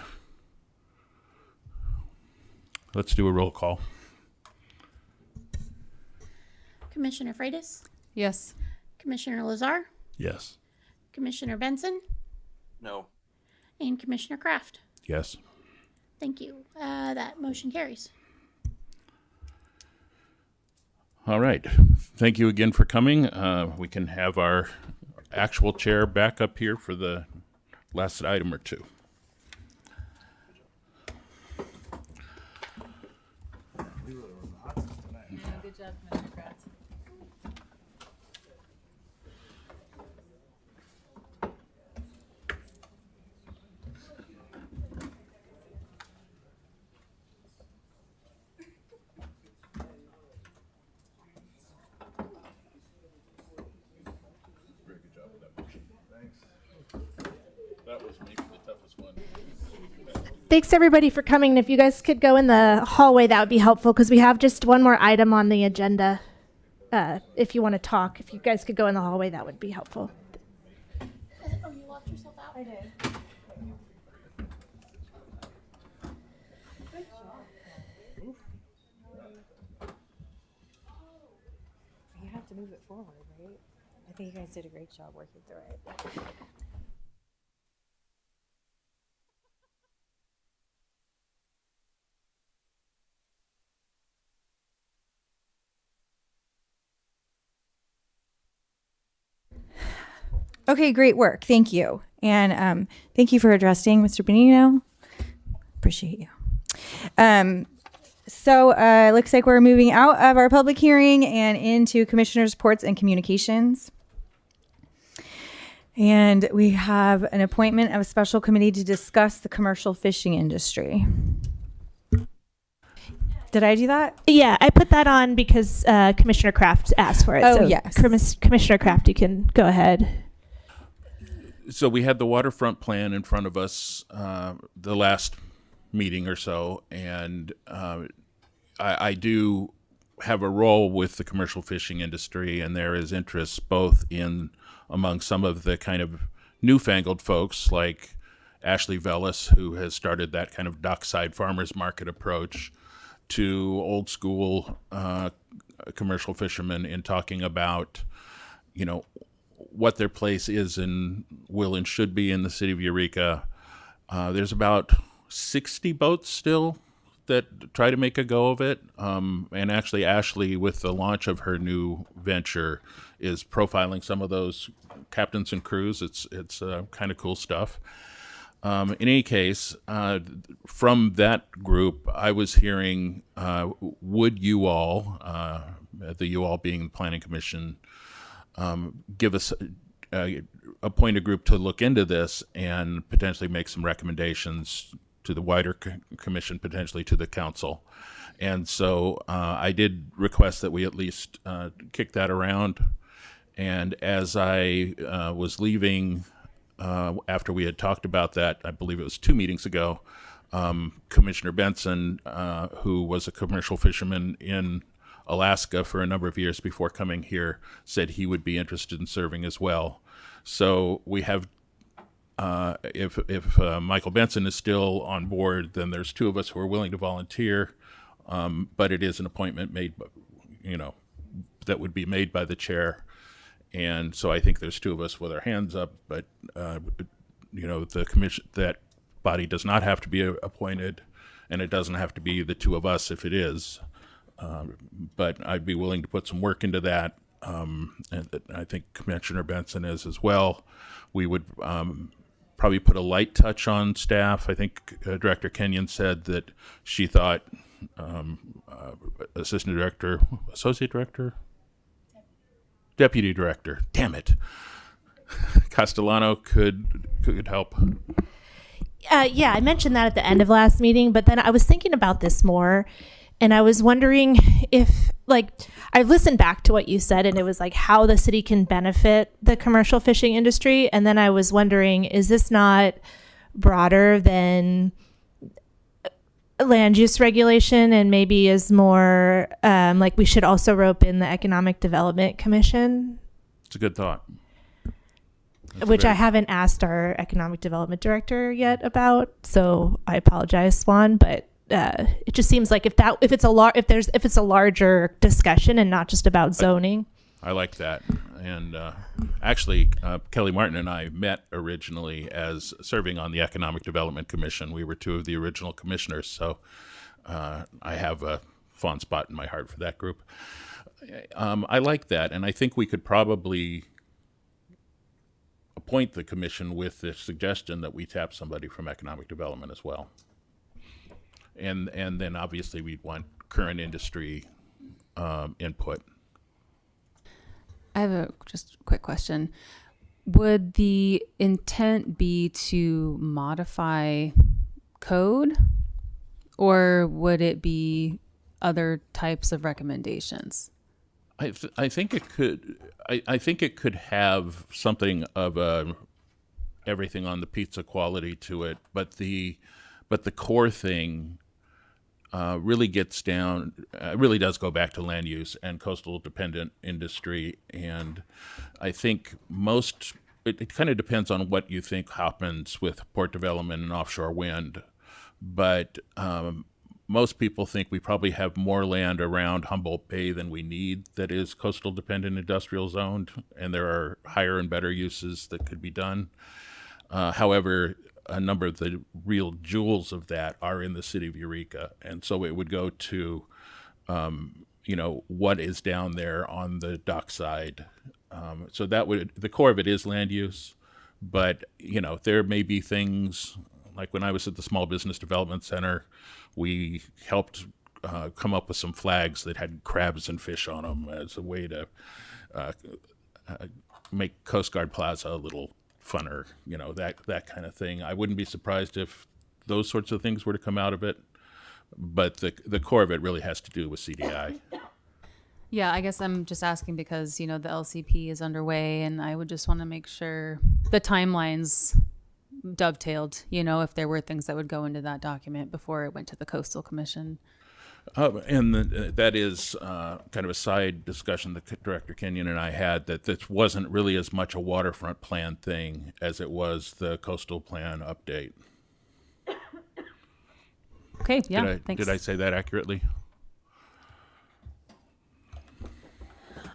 H: Let's do a roll call.
B: Commissioner Freitas?
R: Yes.
B: Commissioner Lazar?
D: Yes.
B: Commissioner Benson?
P: No.
B: And Commissioner Kraft?
H: Yes.
B: Thank you. That motion carries.
H: All right. Thank you again for coming. We can have our actual chair back up here for the last item or two.
R: Good job, Commissioner Kraft.
F: Thanks everybody for coming. If you guys could go in the hallway, that would be helpful because we have just one more item on the agenda. If you want to talk, if you guys could go in the hallway, that would be helpful.
B: Oh, you locked yourself out? I did.
Q: You have to move it forward, right? I think you guys did a great job working through it.
T: Okay, great work. Thank you. And thank you for addressing Mr. Benino. Appreciate you. So it looks like we're moving out of our public hearing and into commissioners' reports and communications. And we have an appointment of a special committee to discuss the commercial fishing industry. Did I do that?
F: Yeah, I put that on because Commissioner Kraft asked for it.
T: Oh,
F: so
T: yes.
F: Commissioner Kraft, you can go ahead.
H: So we had the waterfront plan in front of us the last meeting or so, and I do have a role with the commercial fishing industry, and there is interest both in among some of the kind of newfangled folks like Ashley Vellis, who has started that kind of dockside farmers market approach, to old school commercial fishermen in talking about, you know, what their place is and will and should be in the city of Eureka. There's about 60 boats still that try to make a go of it. And actually, Ashley, with the launch of her new venture, is profiling some of those captains and crews. It's kind of cool stuff. In any case, from that group, I was hearing, would you all, the you all being the Planning Commission, give us appoint a group to look into this and potentially make some recommendations to the wider commission, potentially to the council. And so I did request that we at least kick that around. And as I was leaving, after we had talked about that, I believe it was 2 meetings ago, Commissioner Benson, who was a commercial fisherman in Alaska for a number of years before coming here, said he would be interested in serving as well. So we have, if Michael Benson is still on board, then there's 2 of us who are willing to volunteer, but it is an appointment made, you know, that would be made by the chair. And so I think there's 2 of us with our hands up, but, you know, the commission, that body does not have to be appointed, and it doesn't have to be the 2 of us if it is. But I'd be willing to put some work into that. And I think Commissioner Benson is as well. We would probably put a light touch on staff. I think Director Kenyon said that she thought assistant director, associate director, deputy director, damn it, Castellano could help.
F: Yeah, I mentioned that at the end of last meeting, but then I was thinking about this more, and I was wondering if, like, I listened back to what you said, and it was like how the city can benefit the commercial fishing industry, and then I was wondering, is this not broader than land use regulation, and maybe is more like we should also rope in the Economic Development Commission?
H: It's a good thought.
F: Which I haven't asked our economic development director yet about, so I apologize, Swan. But it just seems like if it's a larger discussion and not just about zoning.
H: I like that. And actually, Kelly Martin and I met originally as serving on the Economic Development Commission. We were 2 of the original commissioners, so I have a fond spot in my heart for that group. I like that, and I think we could probably appoint the commission with the suggestion that we tap somebody from economic development as well. And then obviously we'd want current industry input.
R: I have a just quick question. Would the intent be to modify code, or would it be other types of recommendations? I
H: think it could. I think it could have something of a everything on the pizza quality to it, but the core thing really gets down, really does go back to land use and coastal dependent industry. And I think it kind of depends on what you think happens with port development and offshore wind. But most people think we probably have more land around Humboldt Bay than we need that is coastal dependent industrial zoned, and there are higher and better uses that could be done. However, a number of the real jewels of that are in the city of Eureka, and so it would go to, what is down there on the dockside. So the core of it is land use, but there may be things like when I was at the Small Business Development Center, we helped come up with some flags that had crabs and fish on them as a way to make Coast Guard Plaza a little funner, that kind of thing. I wouldn't be surprised if those sorts of things were to come out of it, but the core of it really has to do with CDI.
R: Yeah, I guess I'm just asking because, the LCP is underway, and I would just want to make sure the timelines dovetailed, if there were things that would go into that document before it went to the Coastal Commission.
H: And that is kind of a side discussion that Director Kenyon and I had, that this wasn't really as much a waterfront plan thing as it was the coastal plan update.
R: Okay, yeah, thanks.
H: Did I say that accurately?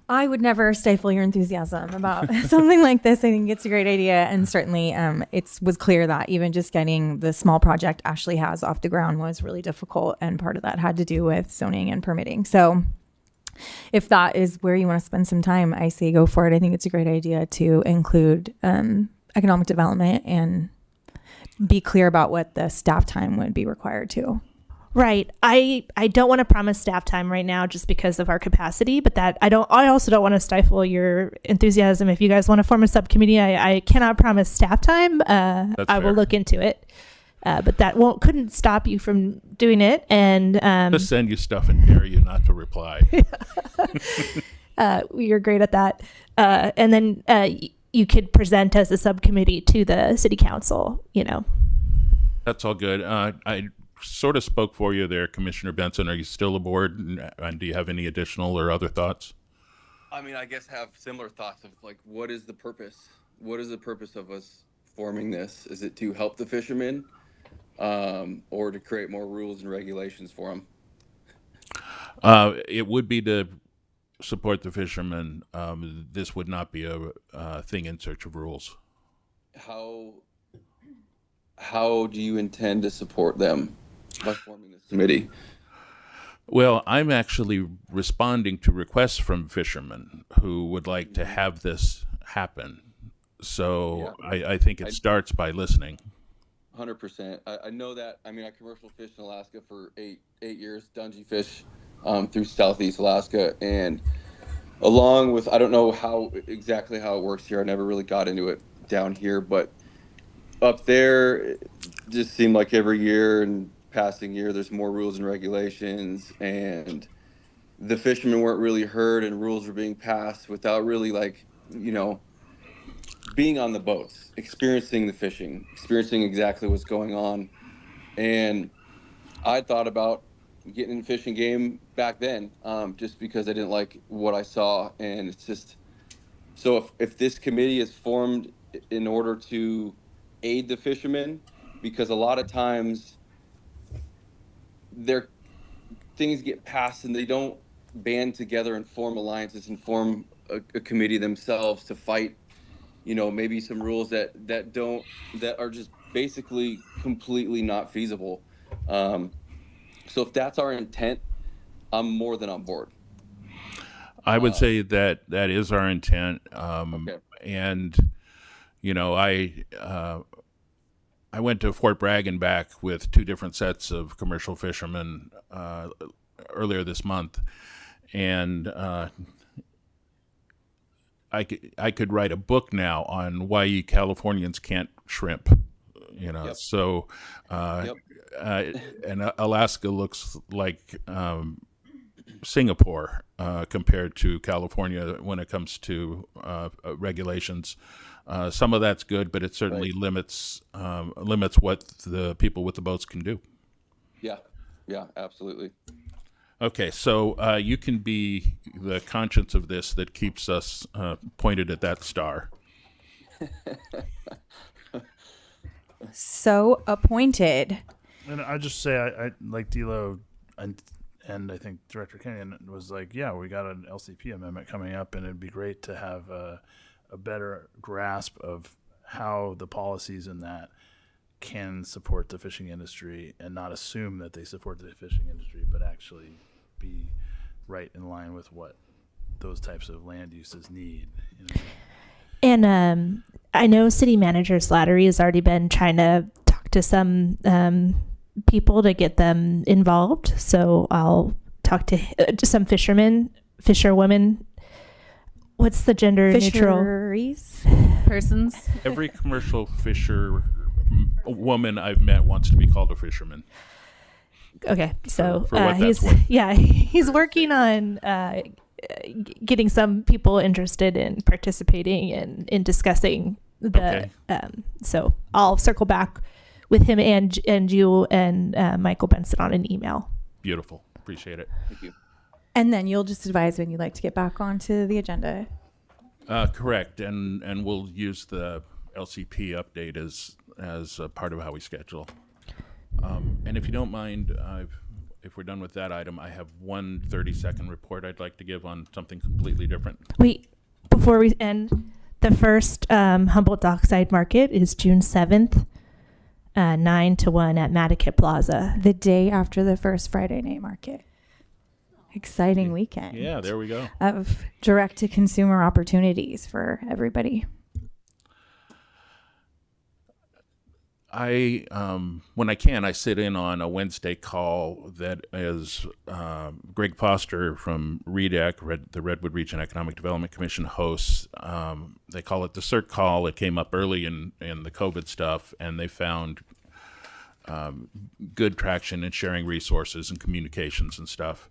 T: I would never stifle your enthusiasm about something like this. I think it's a great idea. And certainly it was clear that even just getting the small project Ashley has off the ground was really difficult. And part of that had to do with zoning and permitting. So if that is where you want to spend some time, I say go for it. I think it's a great idea to include economic development and be clear about what the staff time would be required to.
F: Right. I don't want to promise staff time right now just because of our capacity, but I also don't want to stifle your enthusiasm. If you guys want to form a subcommittee, I cannot promise staff time. I will look into it. But that couldn't stop you from doing it. And
H: just send you stuff and dare you not to reply.
F: You're great at that. And then you could present as a subcommittee to the city council,
H: That's all good. I sort of spoke for you there, Commissioner Benson. Are you still aboard? And do you have any additional or other thoughts?
P: I mean, I guess have similar thoughts of like, what is the purpose? What is the purpose of us forming this? Is it to help the fishermen, or to create more rules and regulations for them?
H: It would be to support the fishermen. This would not be a thing in search of rules.
P: How do you intend to support them by forming this committee?
H: Well, I'm actually responding to requests from fishermen who would like to have this happen. So yeah. I think it starts by listening.
P: 100%. I know that. I mean, I commercial fished in Alaska for eight years, dungy fish through Southeast Alaska. And along with, I don't know exactly how it works here. I never really got into it down here, but up there, it just seemed like every year and passing year, there's more rules and regulations, and the fishermen weren't really heard, and rules were being passed without really being on the boats, experiencing the fishing, experiencing exactly what's going on. And I thought about getting in the fishing game back then, just because I didn't like what I saw. And it's just, so if this committee is formed in order to aid the fishermen, because a lot of times things get passed and they don't band together and form alliances and form a committee themselves to fight, maybe some rules that are just basically completely not feasible. So if that's our intent, I'm more than on board.
H: I would say that is our intent. Okay. And I went to Fort Bragg and back with two different sets of commercial fishermen earlier this month, and I could write a book now on why Californians can't shrimp. Yep. So and Alaska looks like Singapore compared to California when it comes to regulations. Some of that's good, but it certainly limits what the people with the boats can do.
P: Yeah, absolutely.
H: Okay, so you can be the conscience of this that keeps us pointed at that star.
T: So appointed.
D: And I just say, I like Dilo and I think Director Kenyon was like, yeah, we got an LCP amendment coming up, and it'd be great to have a better grasp of how the policies in that can support the fishing industry and not assume that they support the fishing industry, but actually be right in line with what those types of land uses need. You know?
F: And I know City Manager Slattery has already been trying to talk to some people to get them involved. So I'll talk to some fisherwomen. What's the gender
T: Fisheries?
F: neutral?
R: Persons.
H: Every commercial fisher woman I've met wants to be called a fisherman.
F: Okay, so
H: for what that's worth.
F: he's working on getting some people interested in participating in discussing the.
H: Okay.
F: So I'll circle back with him and you and Michael Benson on an email.
H: Beautiful, appreciate it.
P: Thank you.
T: And then you'll just advise when you'd like to get back onto the agenda.
H: Correct, and we'll use the LCP update as a part of how we schedule. And if you don't mind, if we're done with that item, I have one 30-second report I'd like to give on something completely different.
F: Wait, before we end, the first Humboldt Dockside Market is June 7th, 9 to 1 at Mattakit Plaza.
T: The day after the first Friday night market. Exciting weekend.
H: Yeah, there we go.
T: Of direct-to-consumer opportunities for everybody.
H: I when I can, I sit in on a Wednesday call that is Greg Foster from REDEC, the Redwood Region Economic Development Commission, hosts. They call it the CERC call. It came up early in the COVID stuff, and they found good traction in sharing resources and communications and stuff.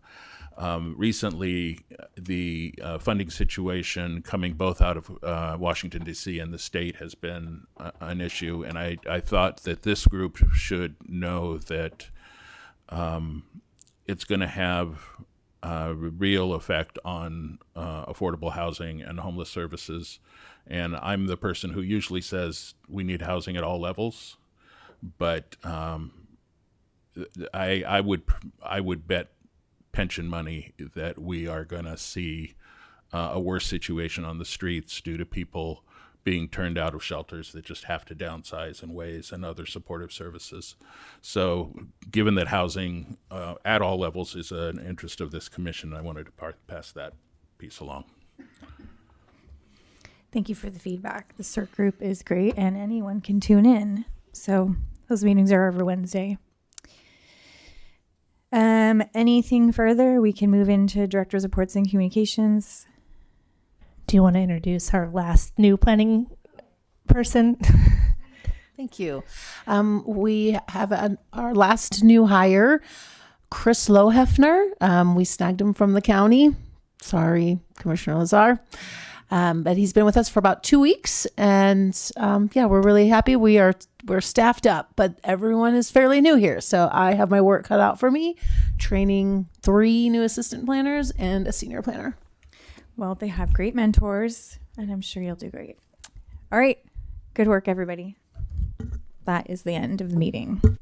H: Recently, the funding situation coming both out of Washington, D.C. and the state has been an issue, and I thought that this group should know that it's going to have a real effect on affordable housing and homeless services. And I'm the person who usually says we need housing at all levels, but I would bet pension money that we are going to see a worse situation on the streets due to people being turned out of shelters that just have to downsize in ways and other supportive services. So given that housing at all levels is an interest of this commission, I wanted to pass that piece along.
T: Thank you for the feedback. The CERC group is great, and anyone can tune in. So those meetings are every Wednesday. Anything further? We can move into director's reports and communications.
F: Do you want to introduce our last new planning person?
S: Thank you. We have our last new hire, Chris Lohefner. We snagged him from the county. Sorry, Commissioner Lazar. But he's been with us for about 2 weeks, and we're really happy. We're staffed up, but everyone is fairly new here, so I have my work cut out for me, training 3 new assistant planners and a senior planner.
T: Well, they have great mentors, and I'm sure you'll do great. All right, good work, everybody. That is the end of the meeting.